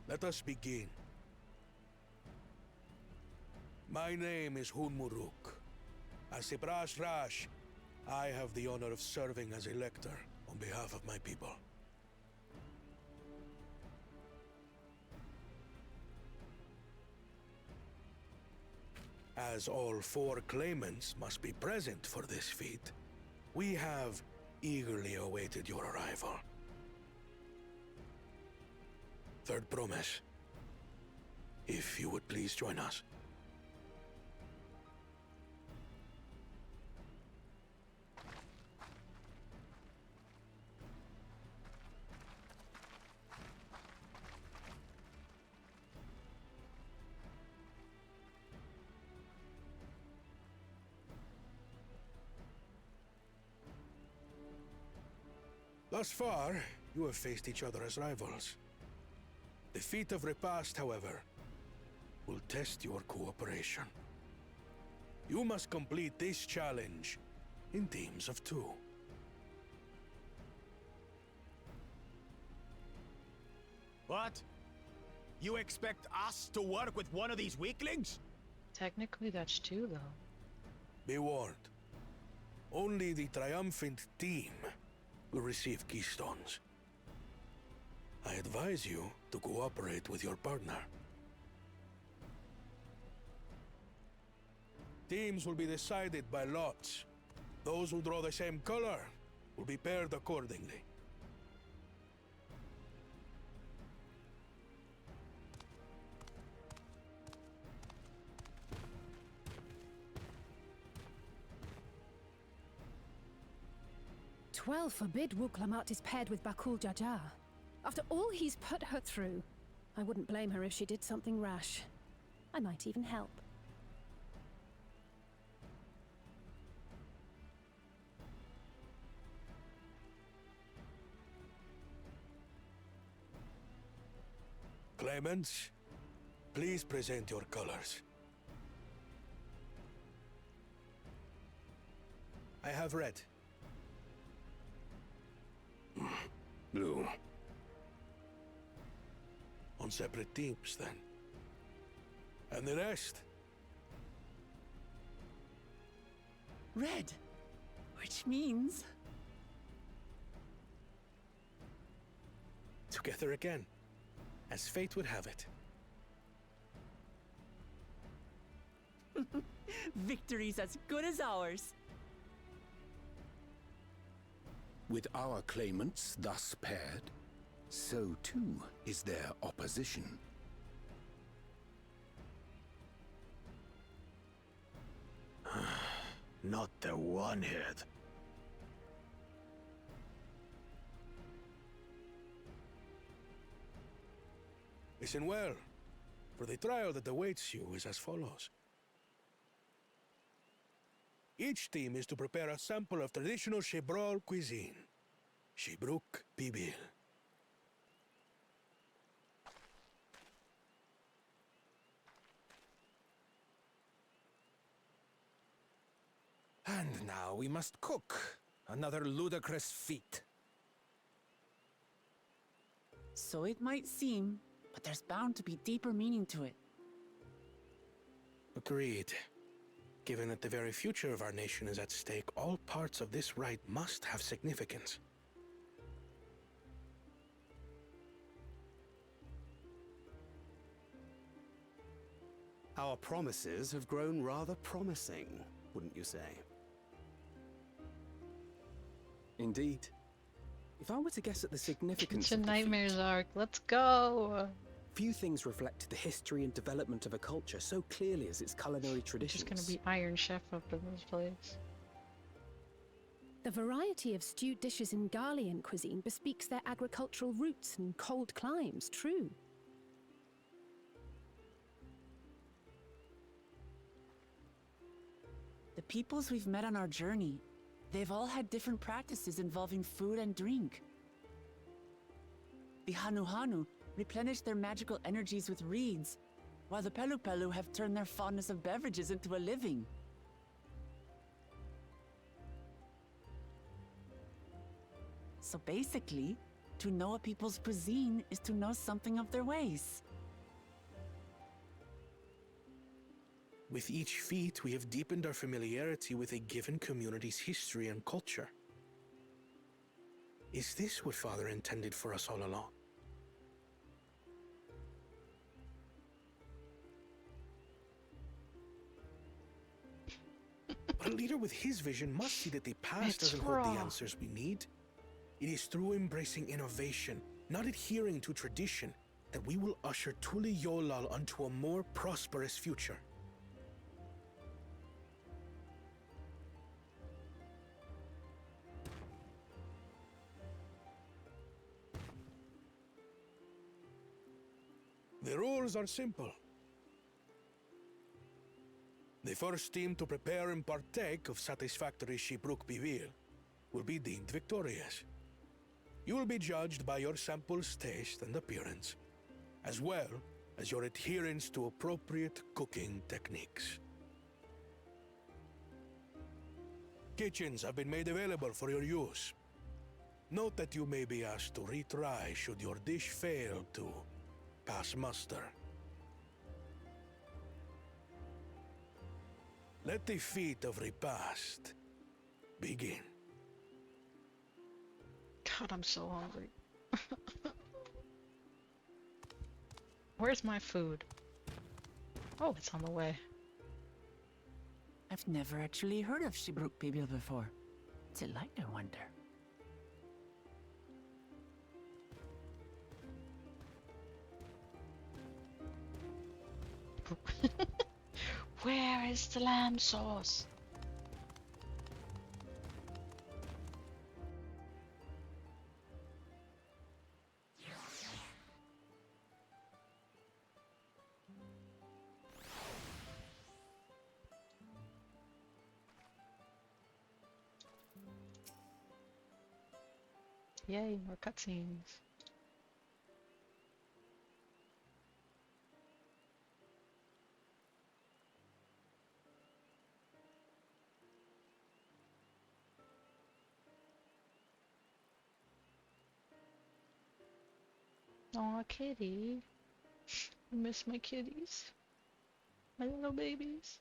let us begin. My name is Hunmuruk. As Ibrash Rash, I have the honor of serving as elector on behalf of my people. As all 4 claimants must be present for this feat, we have eagerly awaited your arrival. Third promise. If you would please join us. Thus far, you have faced each other as rivals. The feat of repast, however, will test your cooperation. You must complete this challenge in teams of 2. What? You expect us to work with one of these weaklings? Technically, that's 2, though. Be warned. Only the triumphant team will receive keystones. I advise you to cooperate with your partner. Teams will be decided by lots. Those who draw the same color will be paired accordingly. Twelve forbid Wuklamat is paired with Bakul Jaja. After all he's put her through, I wouldn't blame her if she did something rash. I might even help. Claimants, please present your colors. I have red. Blue. On separate teams, then. And the rest? Red. Which means... Together again, as fate would have it. Victory's as good as ours. With our claimants thus paired, so too is their opposition. Not the one-head. Listen well, for the trial that awaits you is as follows. Each team is to prepare a sample of traditional Shebrol cuisine. Shibruk Bibil. And now we must cook. Another ludicrous feat. So it might seem, but there's bound to be deeper meaning to it. Agreed. Given that the very future of our nation is at stake, all parts of this rite must have significance. Our promises have grown rather promising, wouldn't you say? Indeed. If I were to guess at the significance Kitchen of the feat, Nightmares arc, let's go! few things reflect the history and development of a culture so clearly as its culinary traditions. Just gonna be Iron Chef up in this place. The variety of stewed dishes in Garlean cuisine bespeaks their agricultural roots and cold climes, true. The peoples we've met on our journey, they've all had different practices involving food and drink. The Hanu replenish their magical energies with reeds, while the Pelu have turned their fondness of beverages into a living. So basically, to know a people's cuisine is to know something of their ways. With each feat, we have deepened our familiarity with a given community's history and culture. Is this what Father intended for us all along? But a leader with his vision must see that the past doesn't hold the answers we need. It is through embracing innovation, not adhering to tradition, that we will usher Tuli Yolal onto a more prosperous future. The rules are simple. The first team to prepare and partake of satisfactory Shibruk Bivir will be deemed victorious. You will be judged by your sample's taste and appearance, as well as your adherence to appropriate cooking techniques. Kitchens have been made available for your use. Note that you may be asked to retry should your dish fail to pass muster. Let the feat of repast begin. God, I'm so hungry. Where's my food? Oh, it's on the way. I've never actually heard of Shibruk Bibil before. What's it like, I wonder? Where is the lamb sauce? Yay, more cutscenes. Aw, kitty. I miss my kitties. My little babies.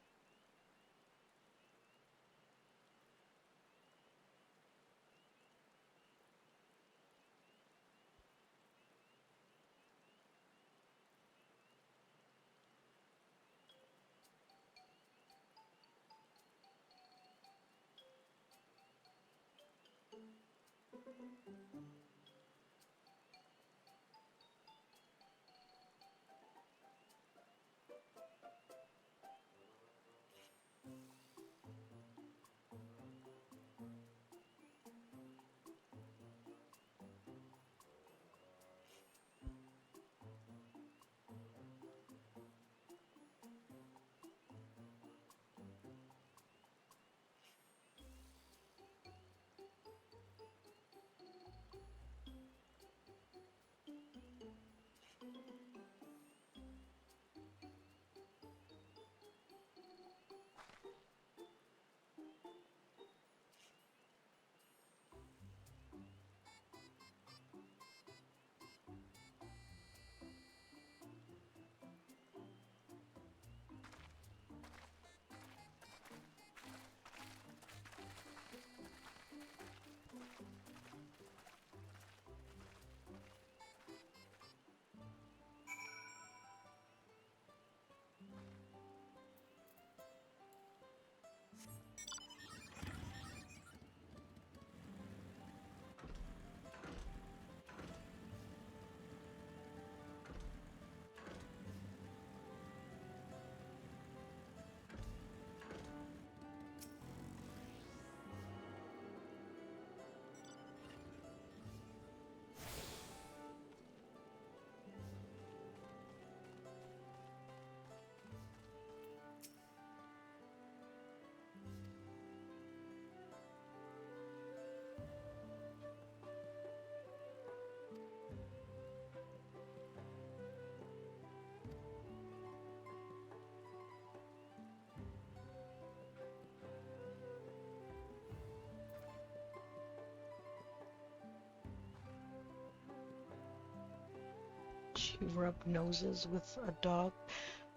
rub noses with a dog.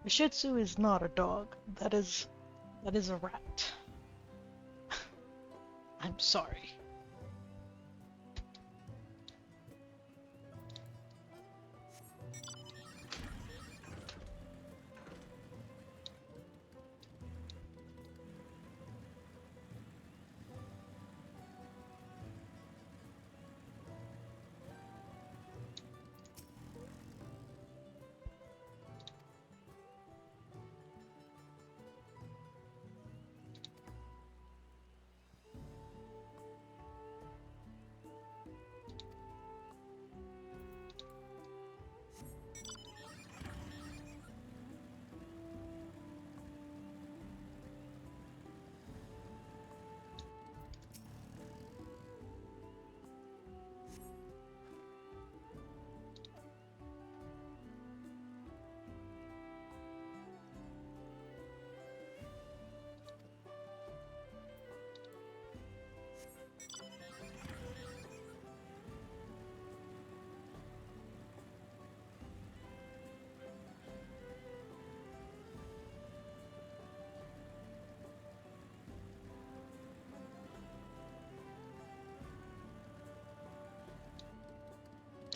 A Shih Tzu is not a dog. That is a rat. I'm sorry.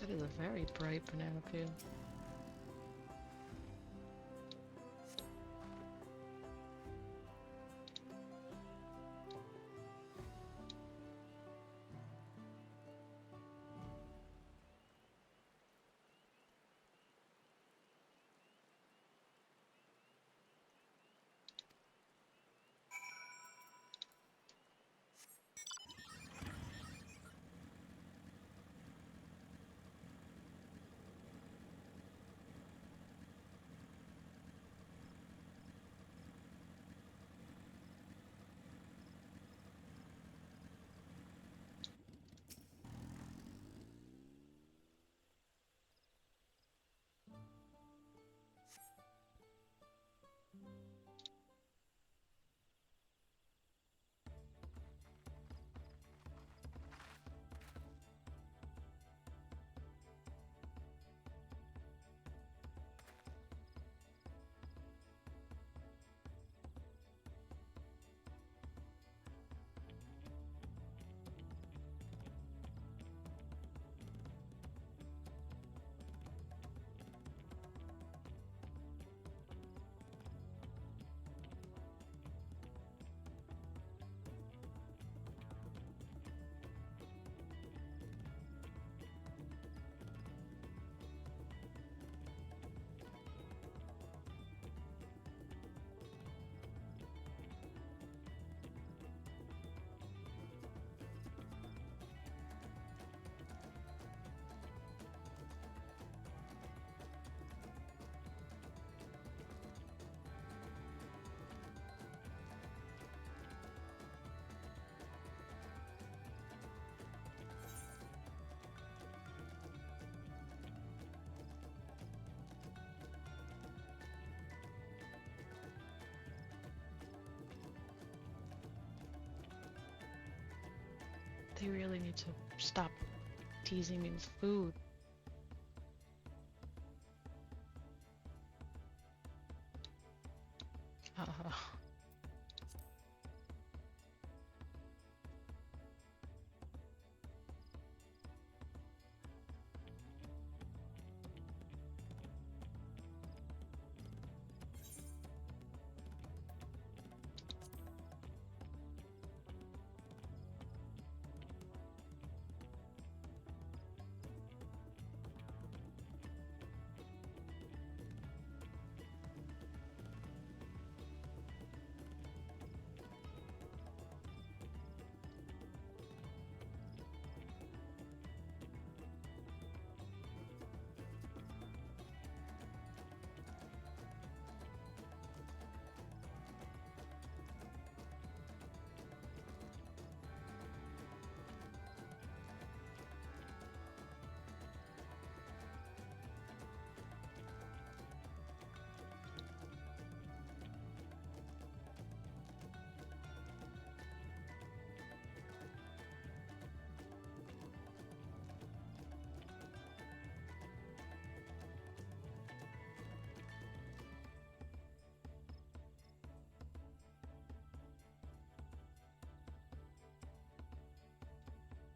That is a very bright banana peel. They really need to stop teasing me with food.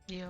Yo.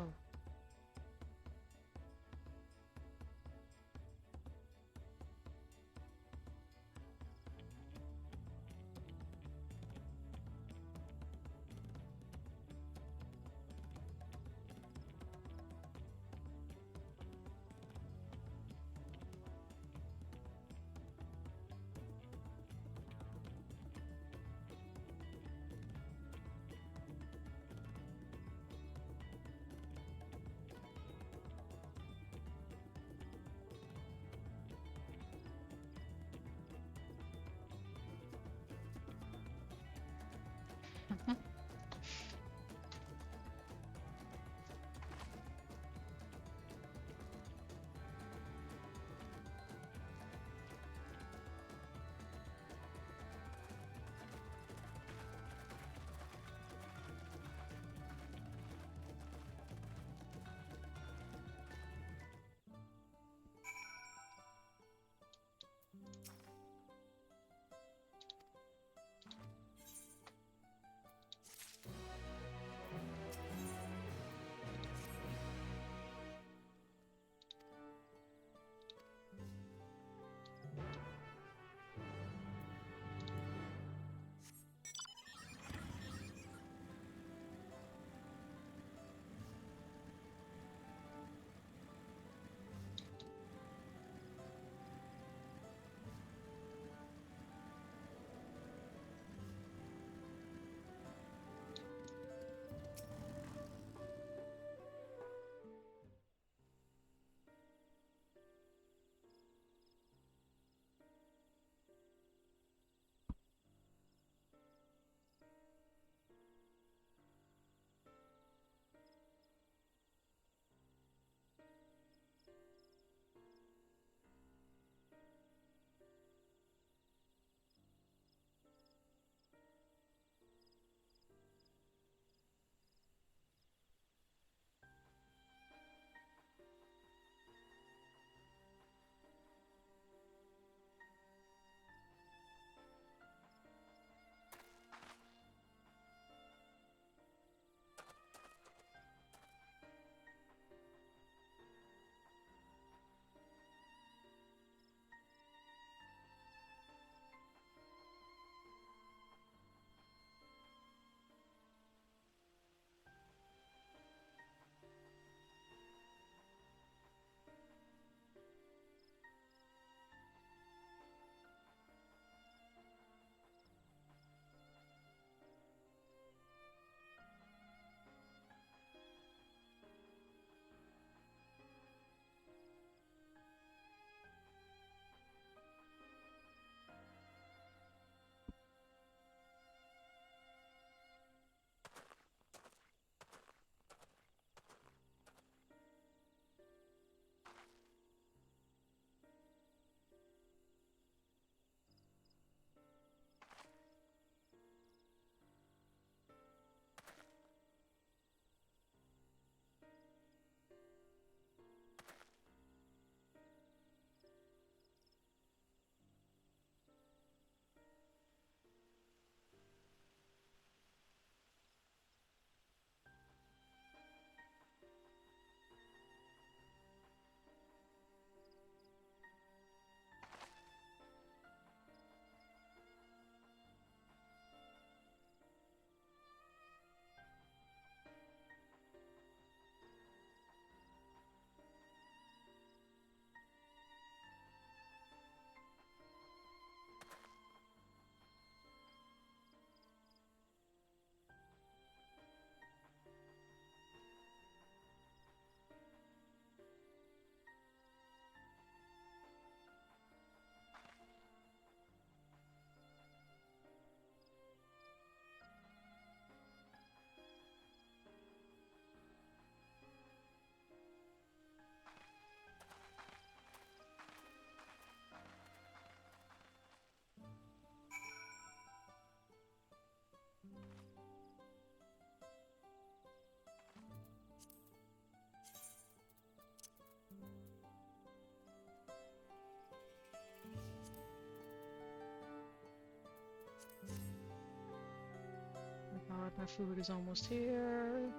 Oh my god, my food is almost here.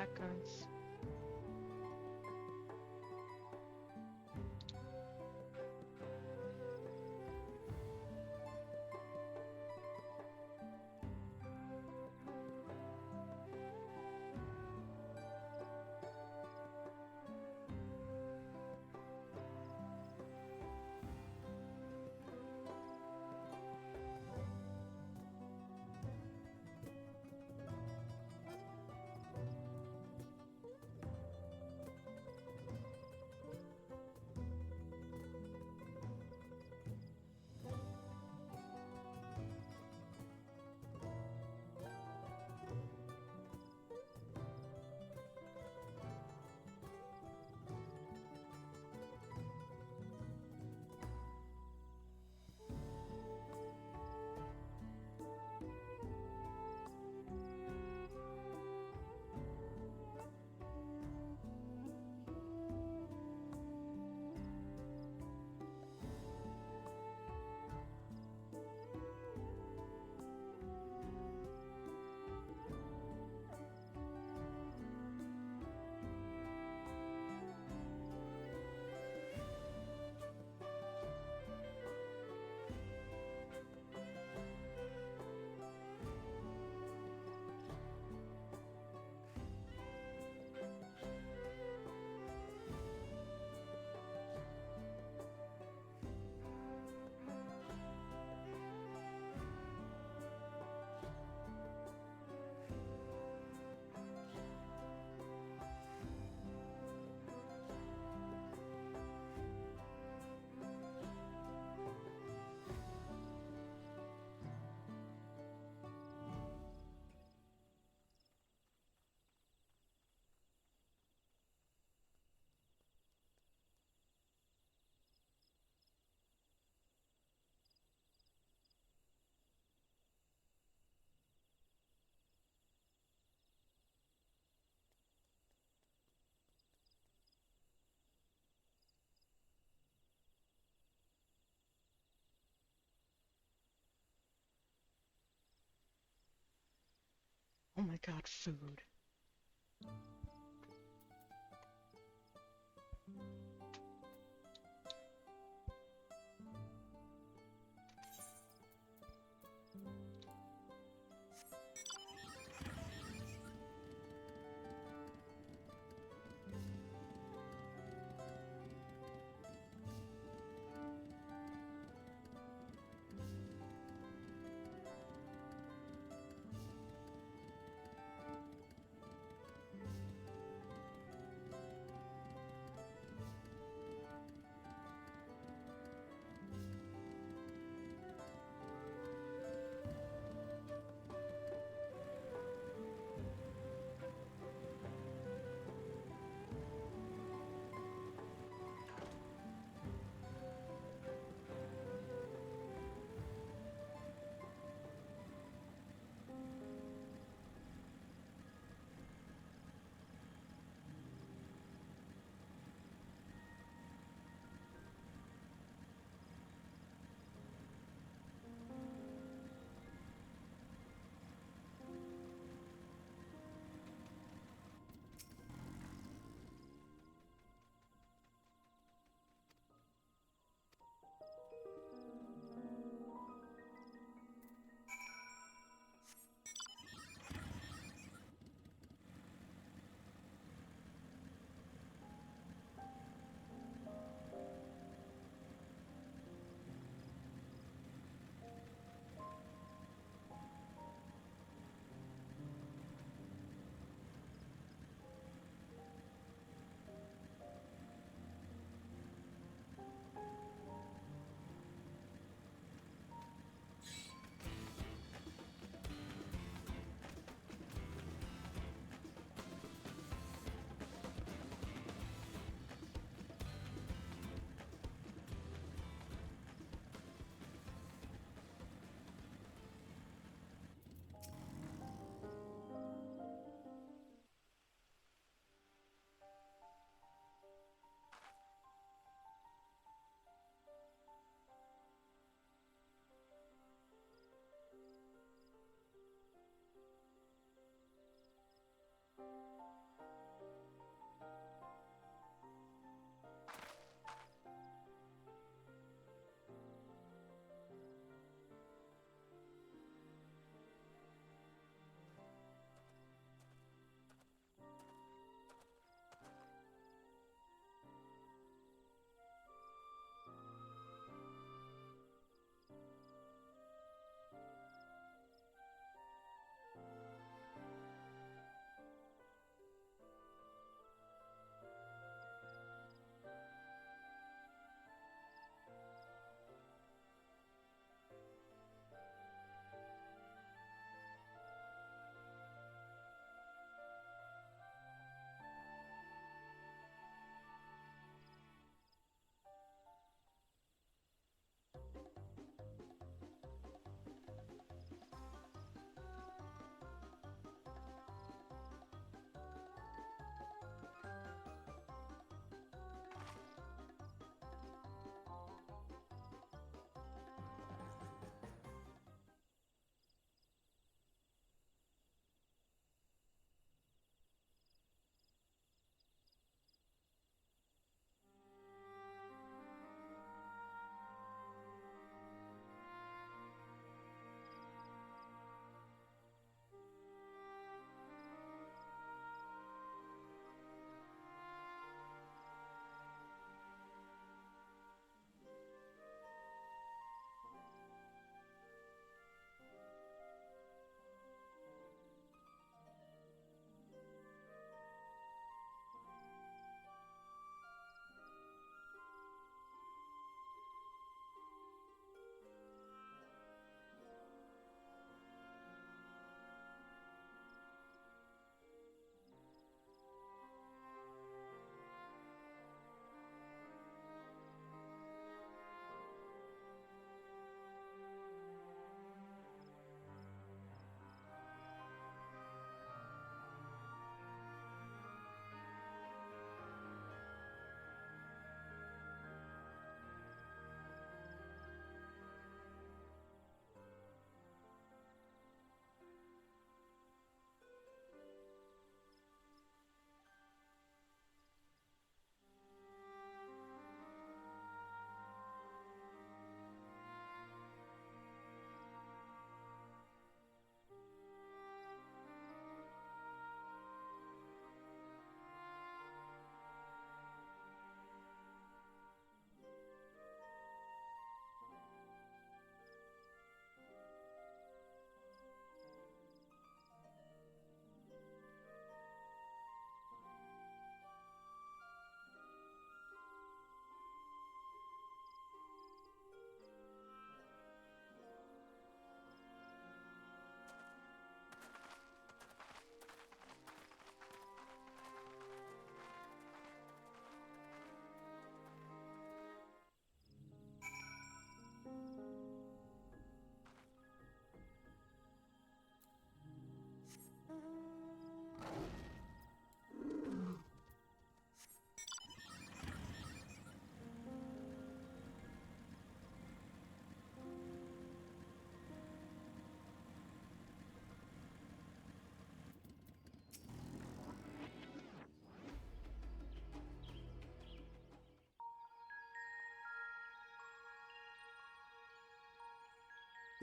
shotguns. Oh my god, food.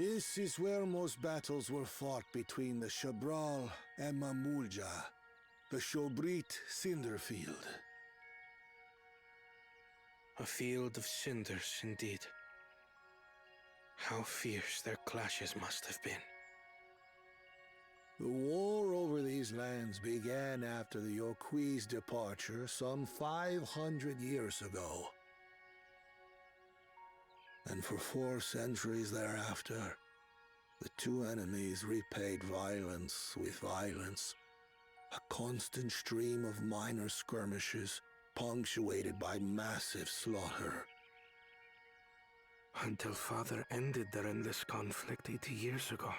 This is where most battles were fought between the Shabral and Mamulja, the Shobrit Cinderfield. A field of cinders, indeed. How fierce their clashes must have been. The war over these lands began after the Yoqui's departure some 500 years ago. And for 4 centuries thereafter, the two enemies repaid violence with violence. A constant stream of minor skirmishes, punctuated by massive slaughter. Until Father ended their endless conflict 80 years ago.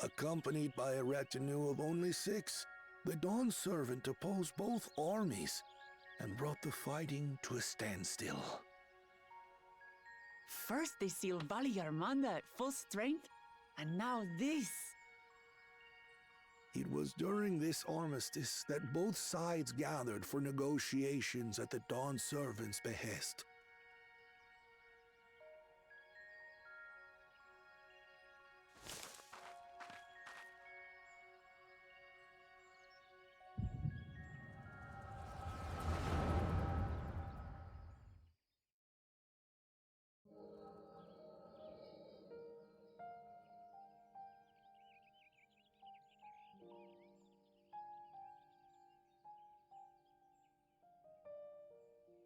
Accompanied by a retinue of only 6, the Dawn Servant opposed both armies and brought the fighting to a standstill. First they sealed Valley Armanda at full strength, and now this. It was during this armistice that both sides gathered for negotiations at the Dawn Servant's behest.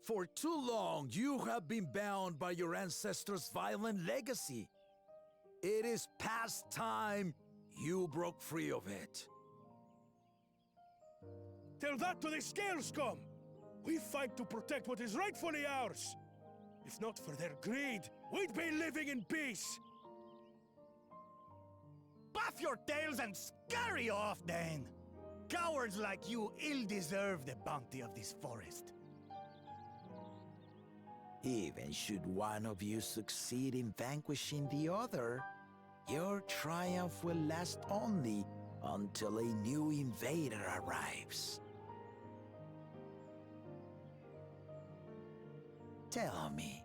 For too long, you have been bound by your ancestors' violent legacy. It is past time you broke free of it. Tell that to the Scale Scum! We fight to protect what is rightfully ours! If not for their greed, we'd be living in peace! Puff your tails and scurry off, then! Cowards like you ill deserve the bounty of this forest. Even should one of you succeed in vanquishing the other, your triumph will last only until a new invader arrives. Tell me,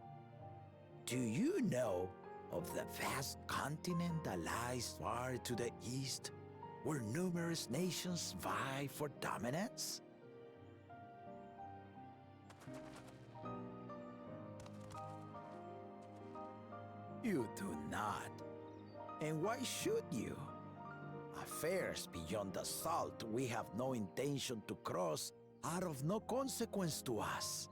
do you know of the vast continent that lies far to the east, where numerous nations vie for dominance? You do not. And why should you? Affairs beyond the salt we have no intention to cross are of no consequence to us.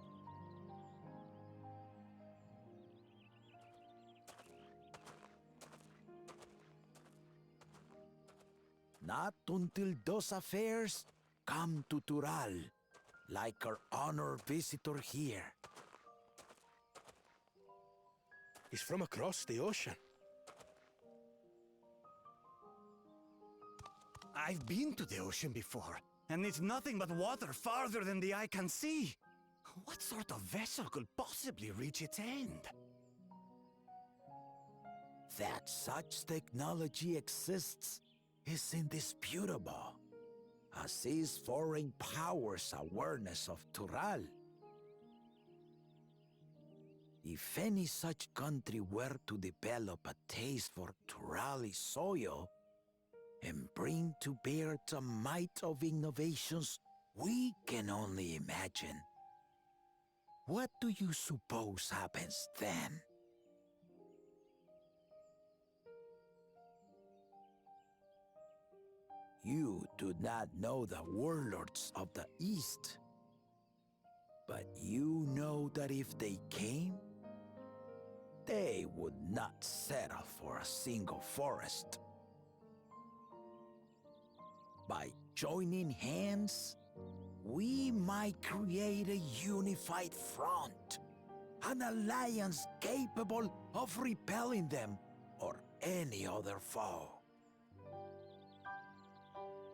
Not until those affairs come to Tural, like our honored visitor here. He's from across the ocean. I've been to the ocean before, and it's nothing but water farther than the eye can see. What sort of vessel could possibly reach its end? That such technology exists is indisputable, as is foreign powers' awareness of Tural. If any such country were to develop a taste for Turali soil and bring to bear the might of innovations we can only imagine, what do you suppose happens then? You do not know the warlords of the East, but you know that if they came, they would not settle for a single forest. By joining hands, we might create a unified front, an alliance capable of repelling them or any other foe.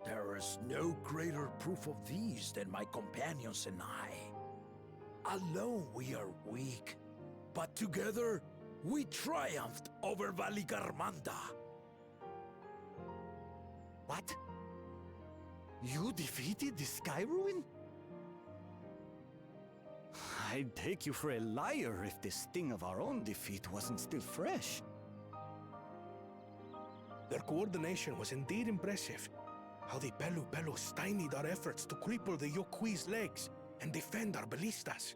There is no greater proof of these than my companions and I. Alone we are weak, but together we triumphed over Valigarmanda. What? You defeated the Sky Ruin? I I'd take you for a liar if the sting of our own defeat wasn't still fresh. Their coordination was indeed impressive. How the Pelu stymied our efforts to cripple the Yokui's legs and defend our ballistas.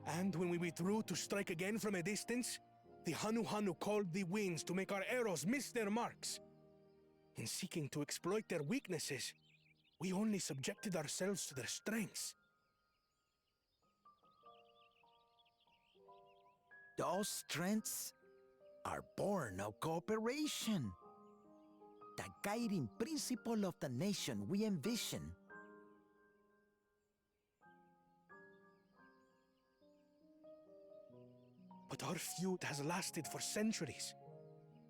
And when we withdrew to strike again from a distance, the Hanu called the winds to make our arrows miss their marks. In seeking to exploit their weaknesses, we only subjected ourselves to their strengths. Those strengths are born of cooperation. The guiding principle of the nation we envision. But our feud has lasted for centuries.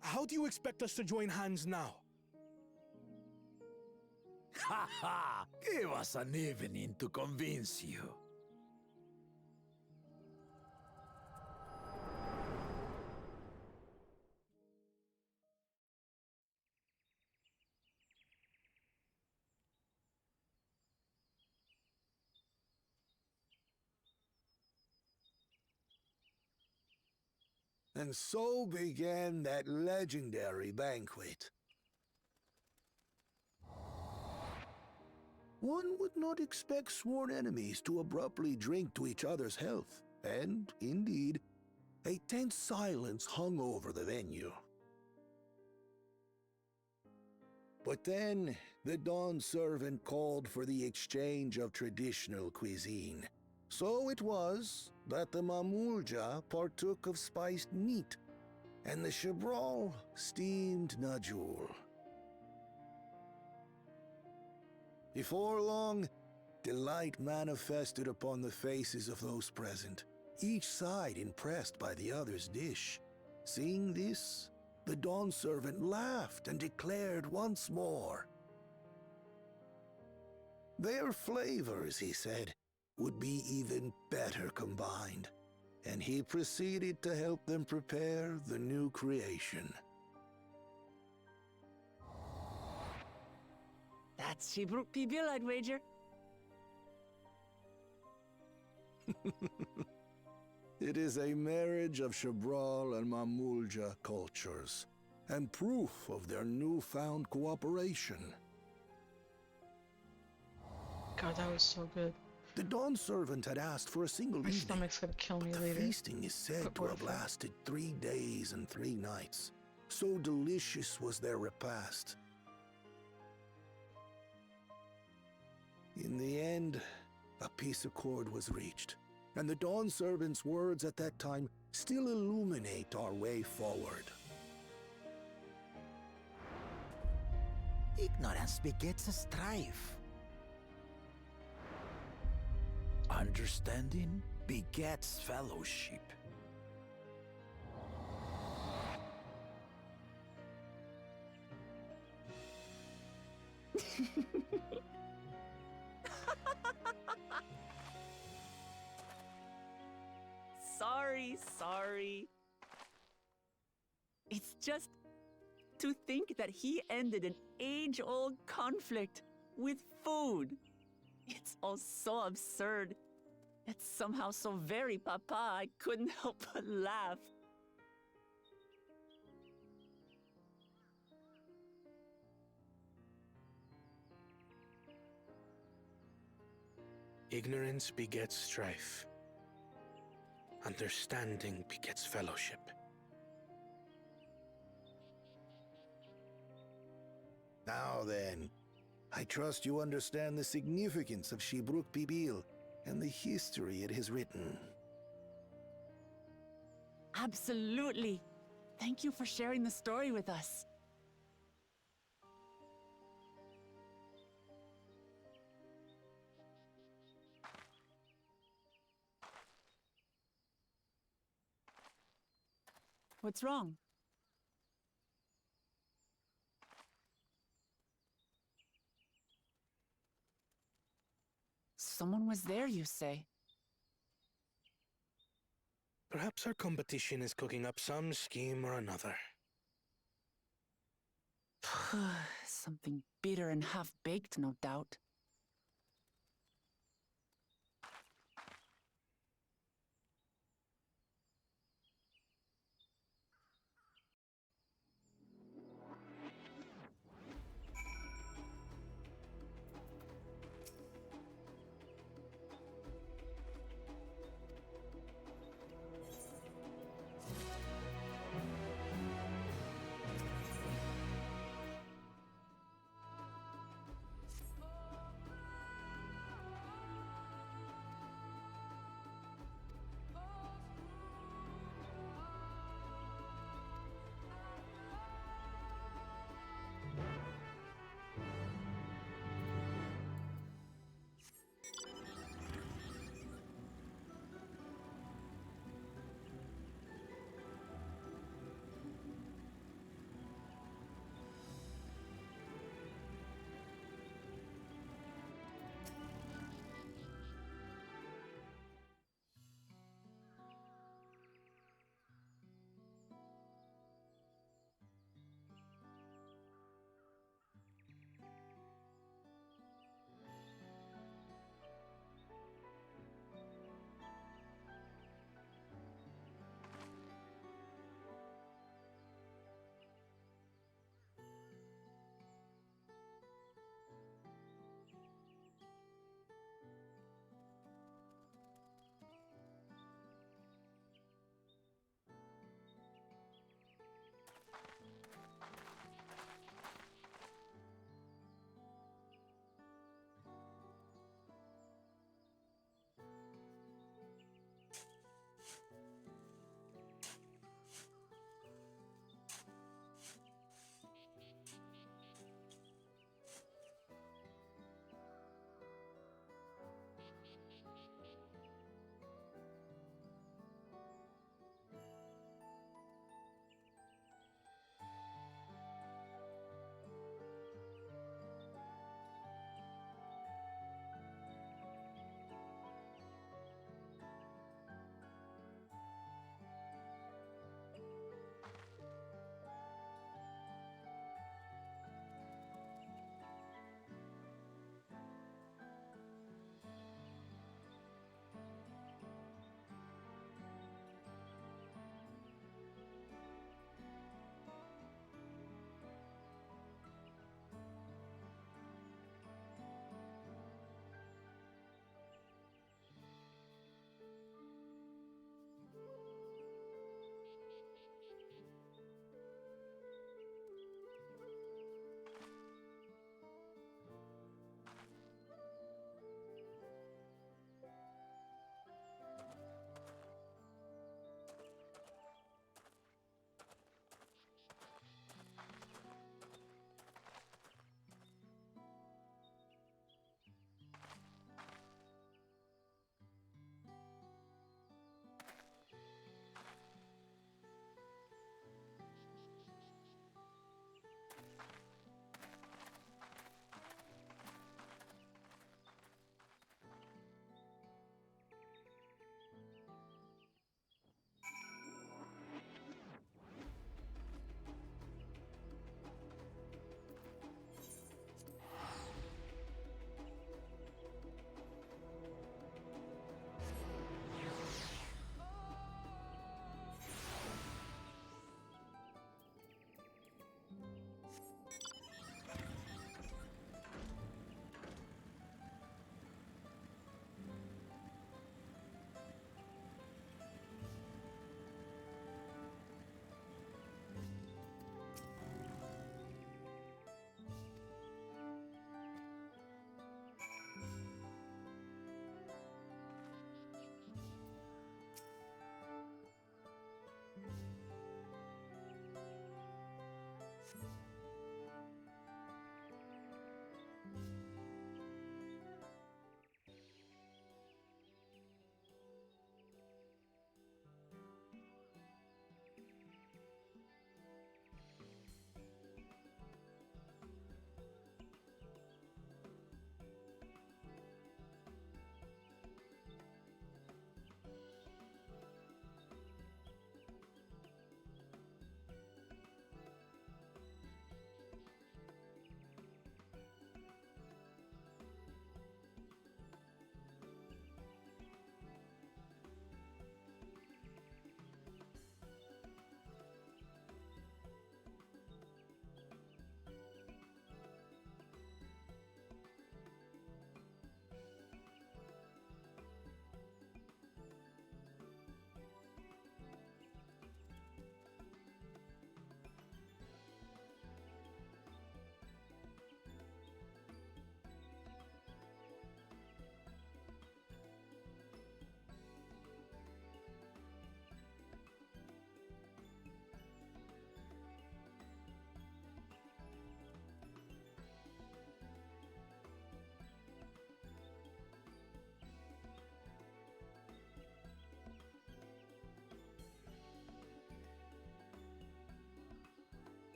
How do you expect us to join hands now? Ha ha! Give us an evening to convince you. And so began that legendary banquet. One would not expect sworn enemies to abruptly drink to each other's health, and, indeed, a tense silence hung over the venue. But then, the Dawn Servant called for the exchange of traditional cuisine. So it was that the Mamulja partook of spiced meat, and the Chebral steamed najul. Before long, delight manifested upon the faces of those present, each side impressed by the other's dish. Seeing this, the Dawn Servant laughed and declared once more. Their flavors, he said, would be even better combined, and he proceeded to help them prepare the new creation. That's Shibruk Pibil, I'd wager. It is a marriage of Chebral and Mamulja cultures, and proof of their newfound cooperation. God, that was so good. The Dawn Servant had asked for a single My evening, stomach's gonna kill me but later. the feasting is said to have lasted 3 days and 3 nights. So delicious was their repast. In the end, a peace accord was reached, and the Dawn Servant's words at that time still illuminate our way forward. Ignorance begets strife. Understanding begets fellowship. Sorry. It's just to think that he ended an age-old conflict with food. It's all so absurd. It's somehow so very papa, I couldn't help but laugh. Ignorance begets strife. Understanding begets fellowship. Now then, I trust you understand the significance of Shibruk Pibil and the history it has written. Absolutely. Thank you for sharing the story with us. What's wrong? Someone was there, you say? Perhaps our competition is cooking up some scheme or another. Something bitter and half-baked, no doubt.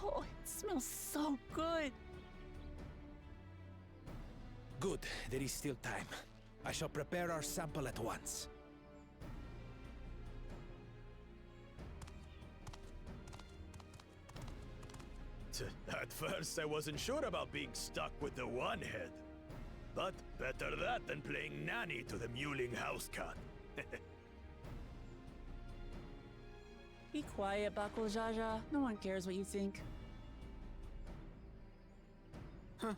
Oh, it smells so good. Good, there is still time. I shall prepare our sample at once. At first, I wasn't sure about being stuck with the one head. But better that than playing nanny to the mewling house cat. Be quiet, Bakul Jaja. No one cares what you think. Huh.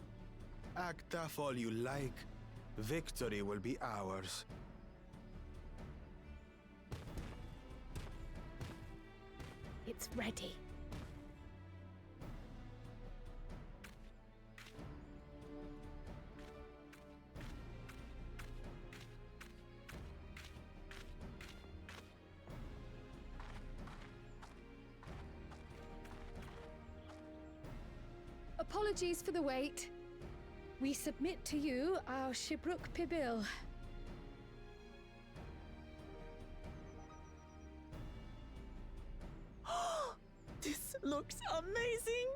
Act tough all you like. Victory will be ours. It's ready. Apologies for the wait. We submit to you our Shibruk Pibil. This looks amazing!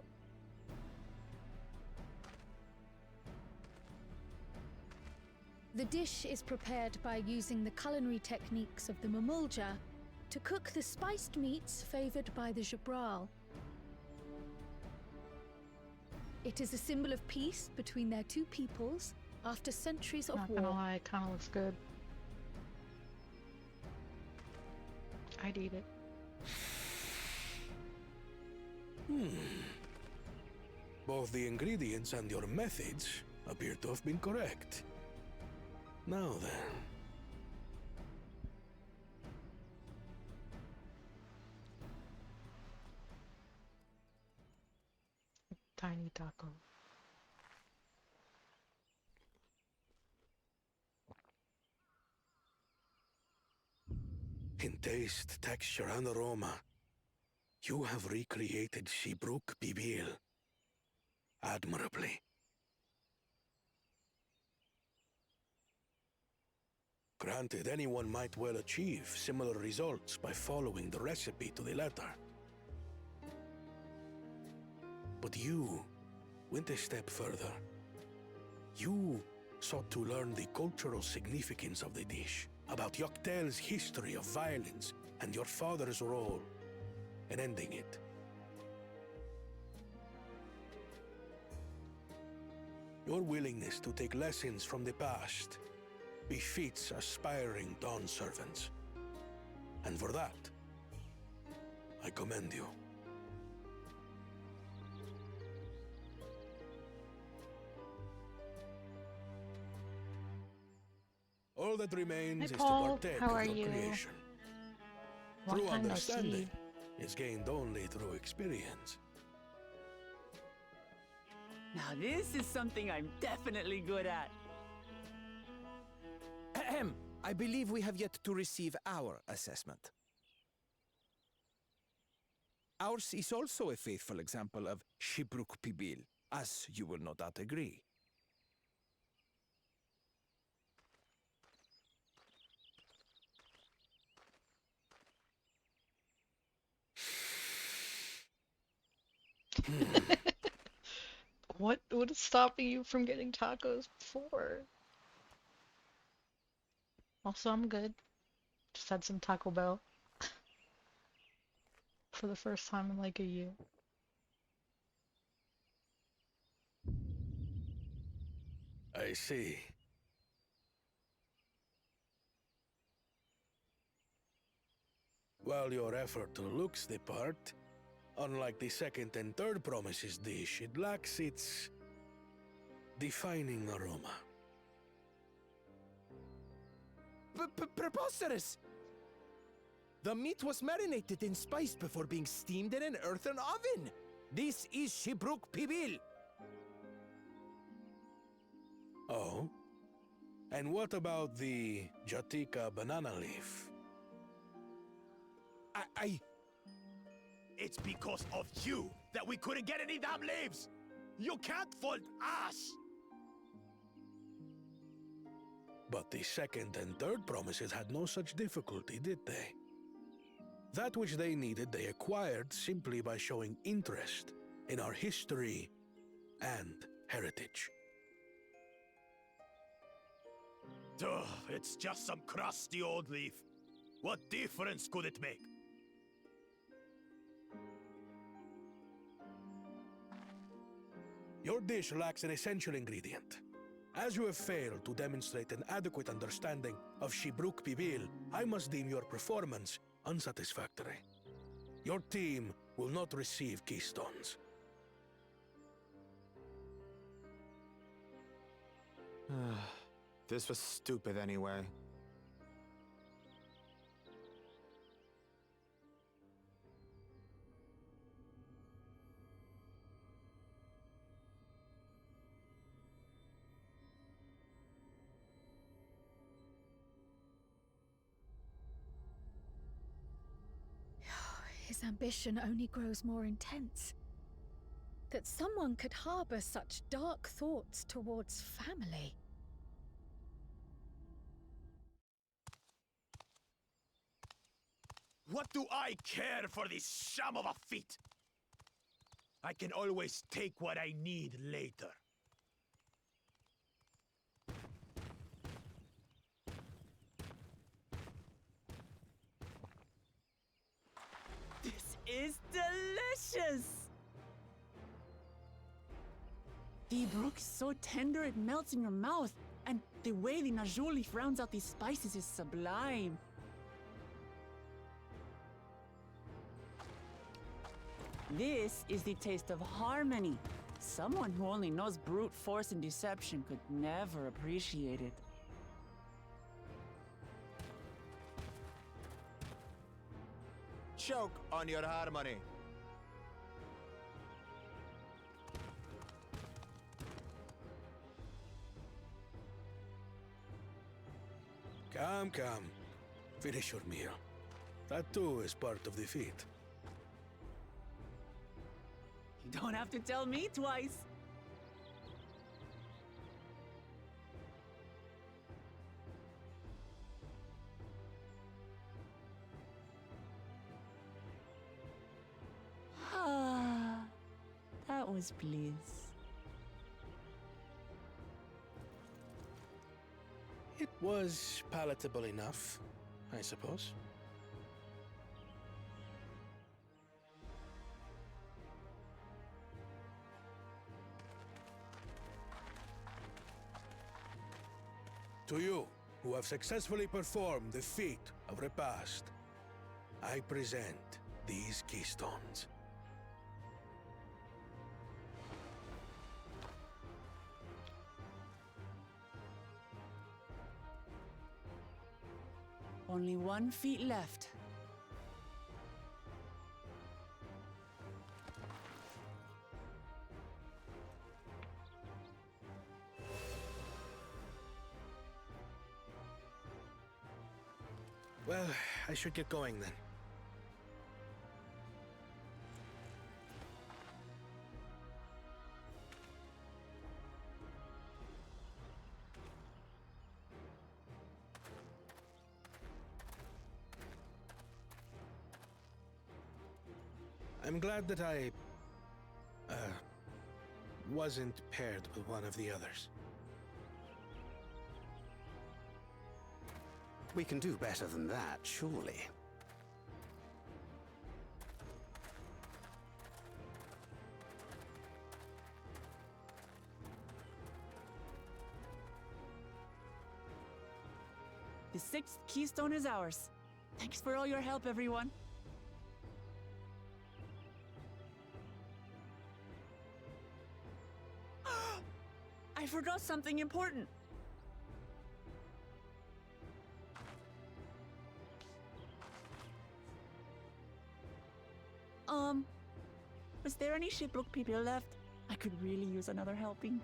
The dish is prepared by using the culinary techniques of the Mamulja to cook the spiced meats favored by the Jabral. It is a symbol of peace between their two peoples after centuries of Not war. gonna lie, it kinda looks good. I'd eat it. Both the ingredients and your methods appear to have been correct. Now then. Tiny taco. In taste, texture, and aroma, you have recreated Shibruk Bibil admirably. Granted, anyone might well achieve similar results by following the recipe to the letter. But you went a step further. You sought to learn the cultural significance of the dish, about Yoktel's history of violence and your father's role in ending it. Your willingness to take lessons from the past befits aspiring Dawn servants. And for that, I commend you. All that remains Hi, is Paul. to partake How are of your you? creation. Long True time no understanding see. is gained only through experience. Now this is something I'm definitely good at. Ahem. I believe we have yet to receive our assessment. Ours is also a faithful example of Shibruk Pibil, as you will no doubt agree. What is stopping you from getting tacos before? Also, I'm good. Just had some Taco Bell for the first time in like a year. I see. While your effort looks the part, unlike the second and third promises dish, it lacks its defining aroma. Preposterous! The meat was marinated in spice before being steamed in an earthen oven. This is Shibruk Pibil. Oh? And what about the Jatika banana leaf? It's because of you that we couldn't get any damn leaves! You can't fault us! But the second and third promises had no such difficulty, did they? That which they needed, they acquired simply by showing interest in our history and heritage. Duh, it's just some crusty old leaf. What difference could it make? Your dish lacks an essential ingredient. As you have failed to demonstrate an adequate understanding of Shibruk Pibil, I must deem your performance unsatisfactory. Your team will not receive keystones. This was stupid anyway. His ambition only grows more intense. That someone could harbor such dark thoughts towards family. What do I care for this sham of a feat? I can always take what I need later. This is delicious! The brook is so tender it melts in your mouth, and the way the najou leaf rounds out these spices is sublime. This is the taste of harmony. Someone who only knows brute force and deception could never appreciate it. Choke on your harmony. Come, come. Finish your meal. That too is part of the feat. You don't have to tell me twice. Ah, that was bliss. It was palatable enough, I suppose. To you, who have successfully performed the feat of repast, I present these keystones. Only 1 feet left. Well, I should get going then. I'm glad that I wasn't paired with one of the others. We can do better than that, surely. The 6th keystone is ours. Thanks for all your help, everyone. I forgot something important. Was there any Shibruk people left? I could really use another helping.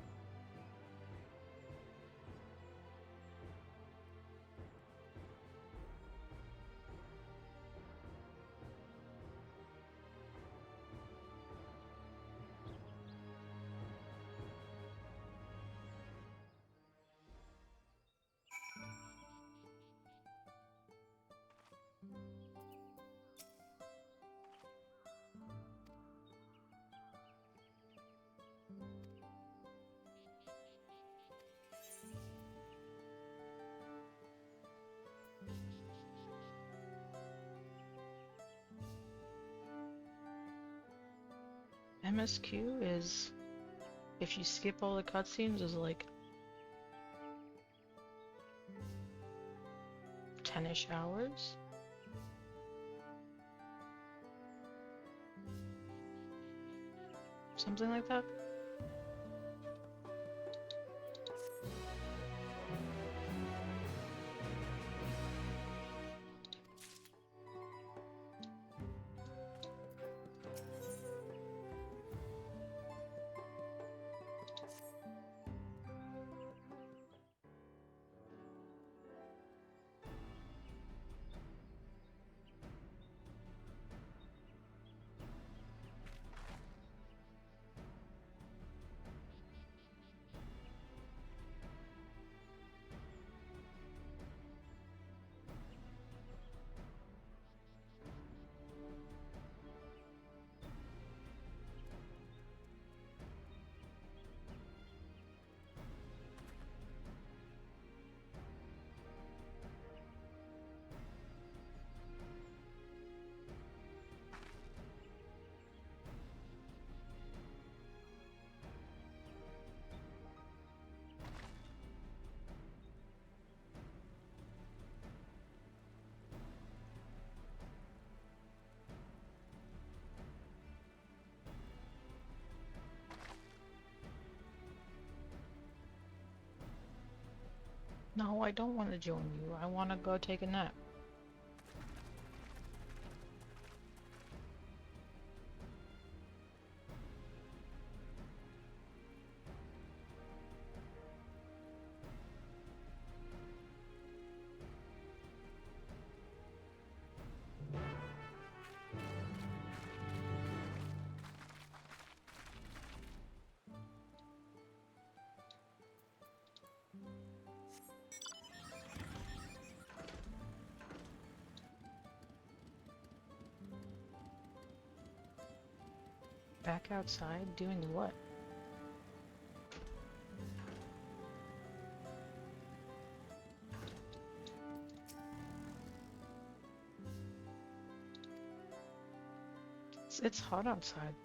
MSQ is, if you skip all the cutscenes, is like 10-ish hours. Something like that. No, I don't want to join you. I want to go take a nap. Back outside doing what? It's hot outside.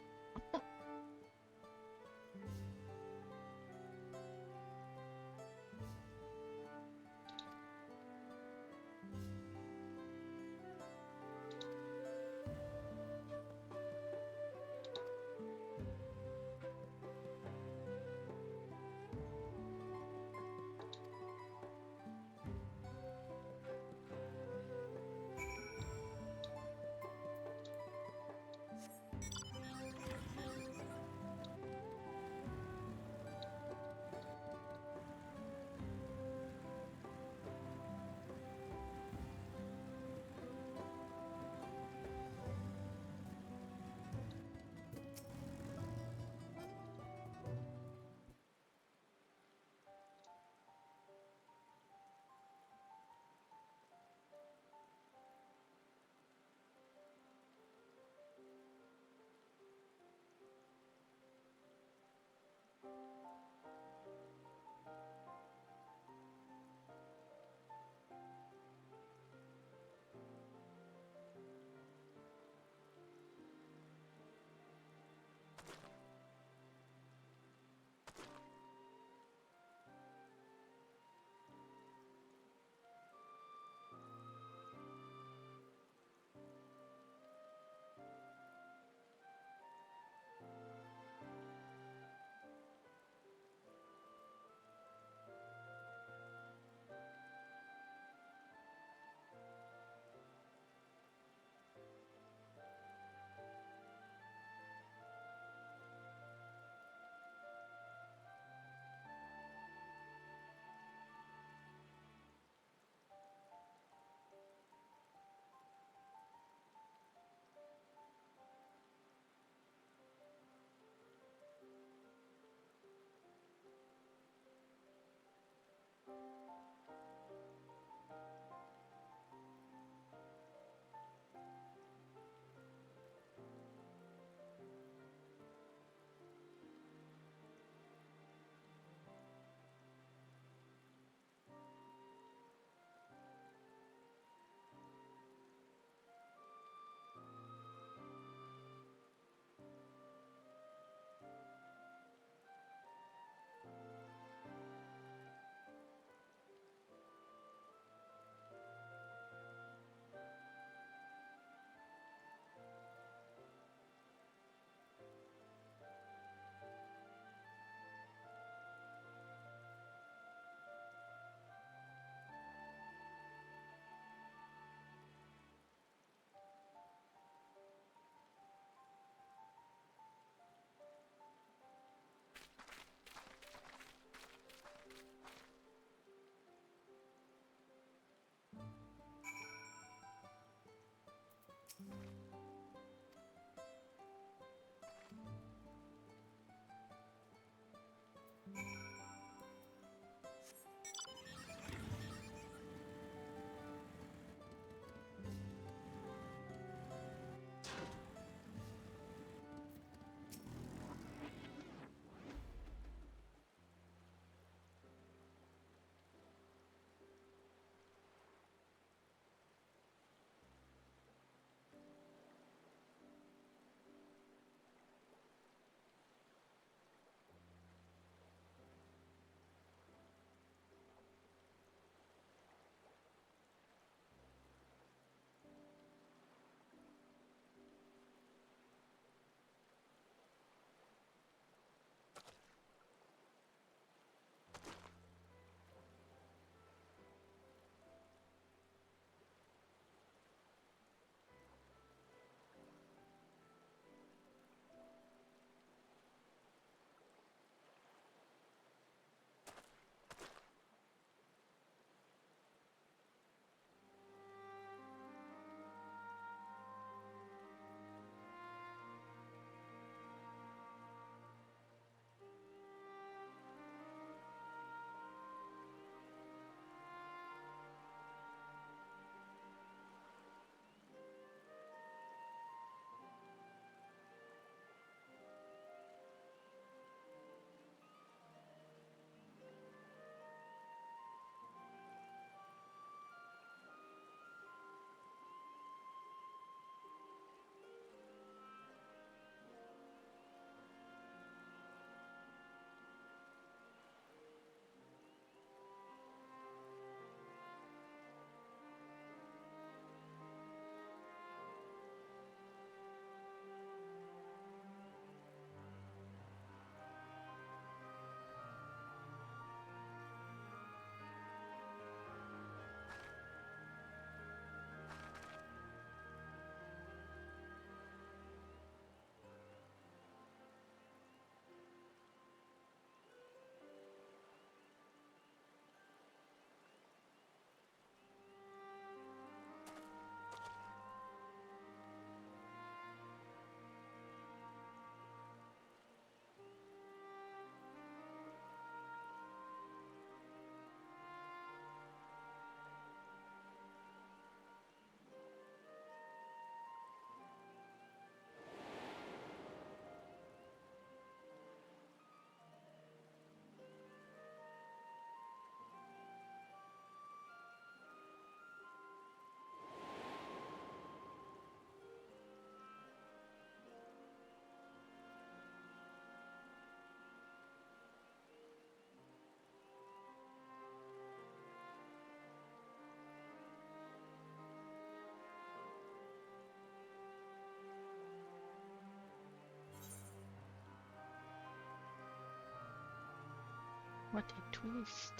What a twist.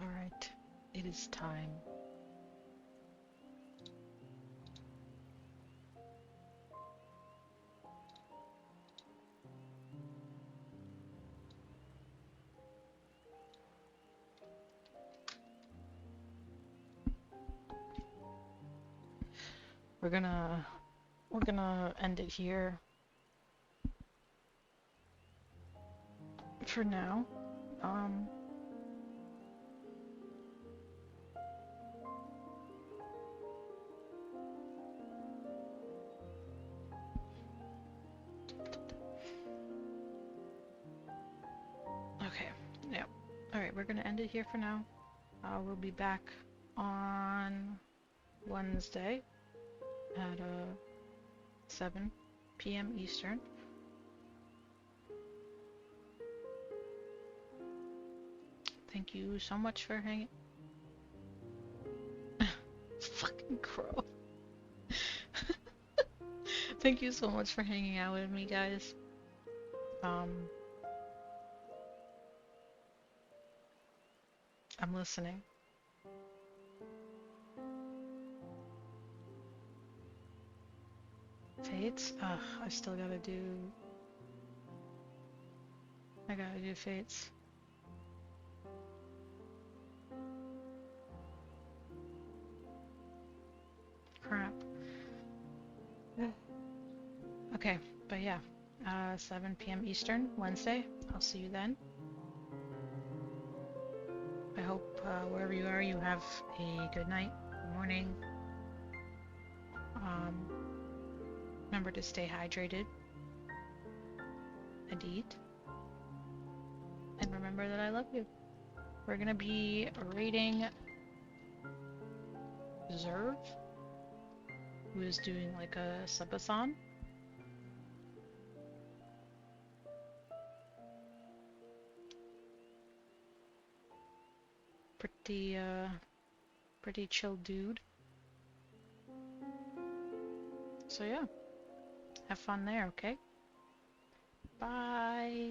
Alright, it is time. We're gonna end it here for now. Okay, yeah. Alright, we're gonna end it here for now. We'll be back on Wednesday at 7 p.m. Eastern. Thank you so much for hanging. Fucking crow. Thank you so much for hanging out with me, guys. I'm listening. Fates? Ugh, I still gotta do... I gotta do Fates. Crap. Okay, but yeah. 7 p.m. Eastern, Wednesday. I'll see you then. I hope wherever you are, you have a good night, good morning. Remember to stay hydrated and eat. And remember that I love you. We're gonna be rating Zerv, who is doing like a subathon. Pretty chill dude. So yeah, have fun there, okay? Bye.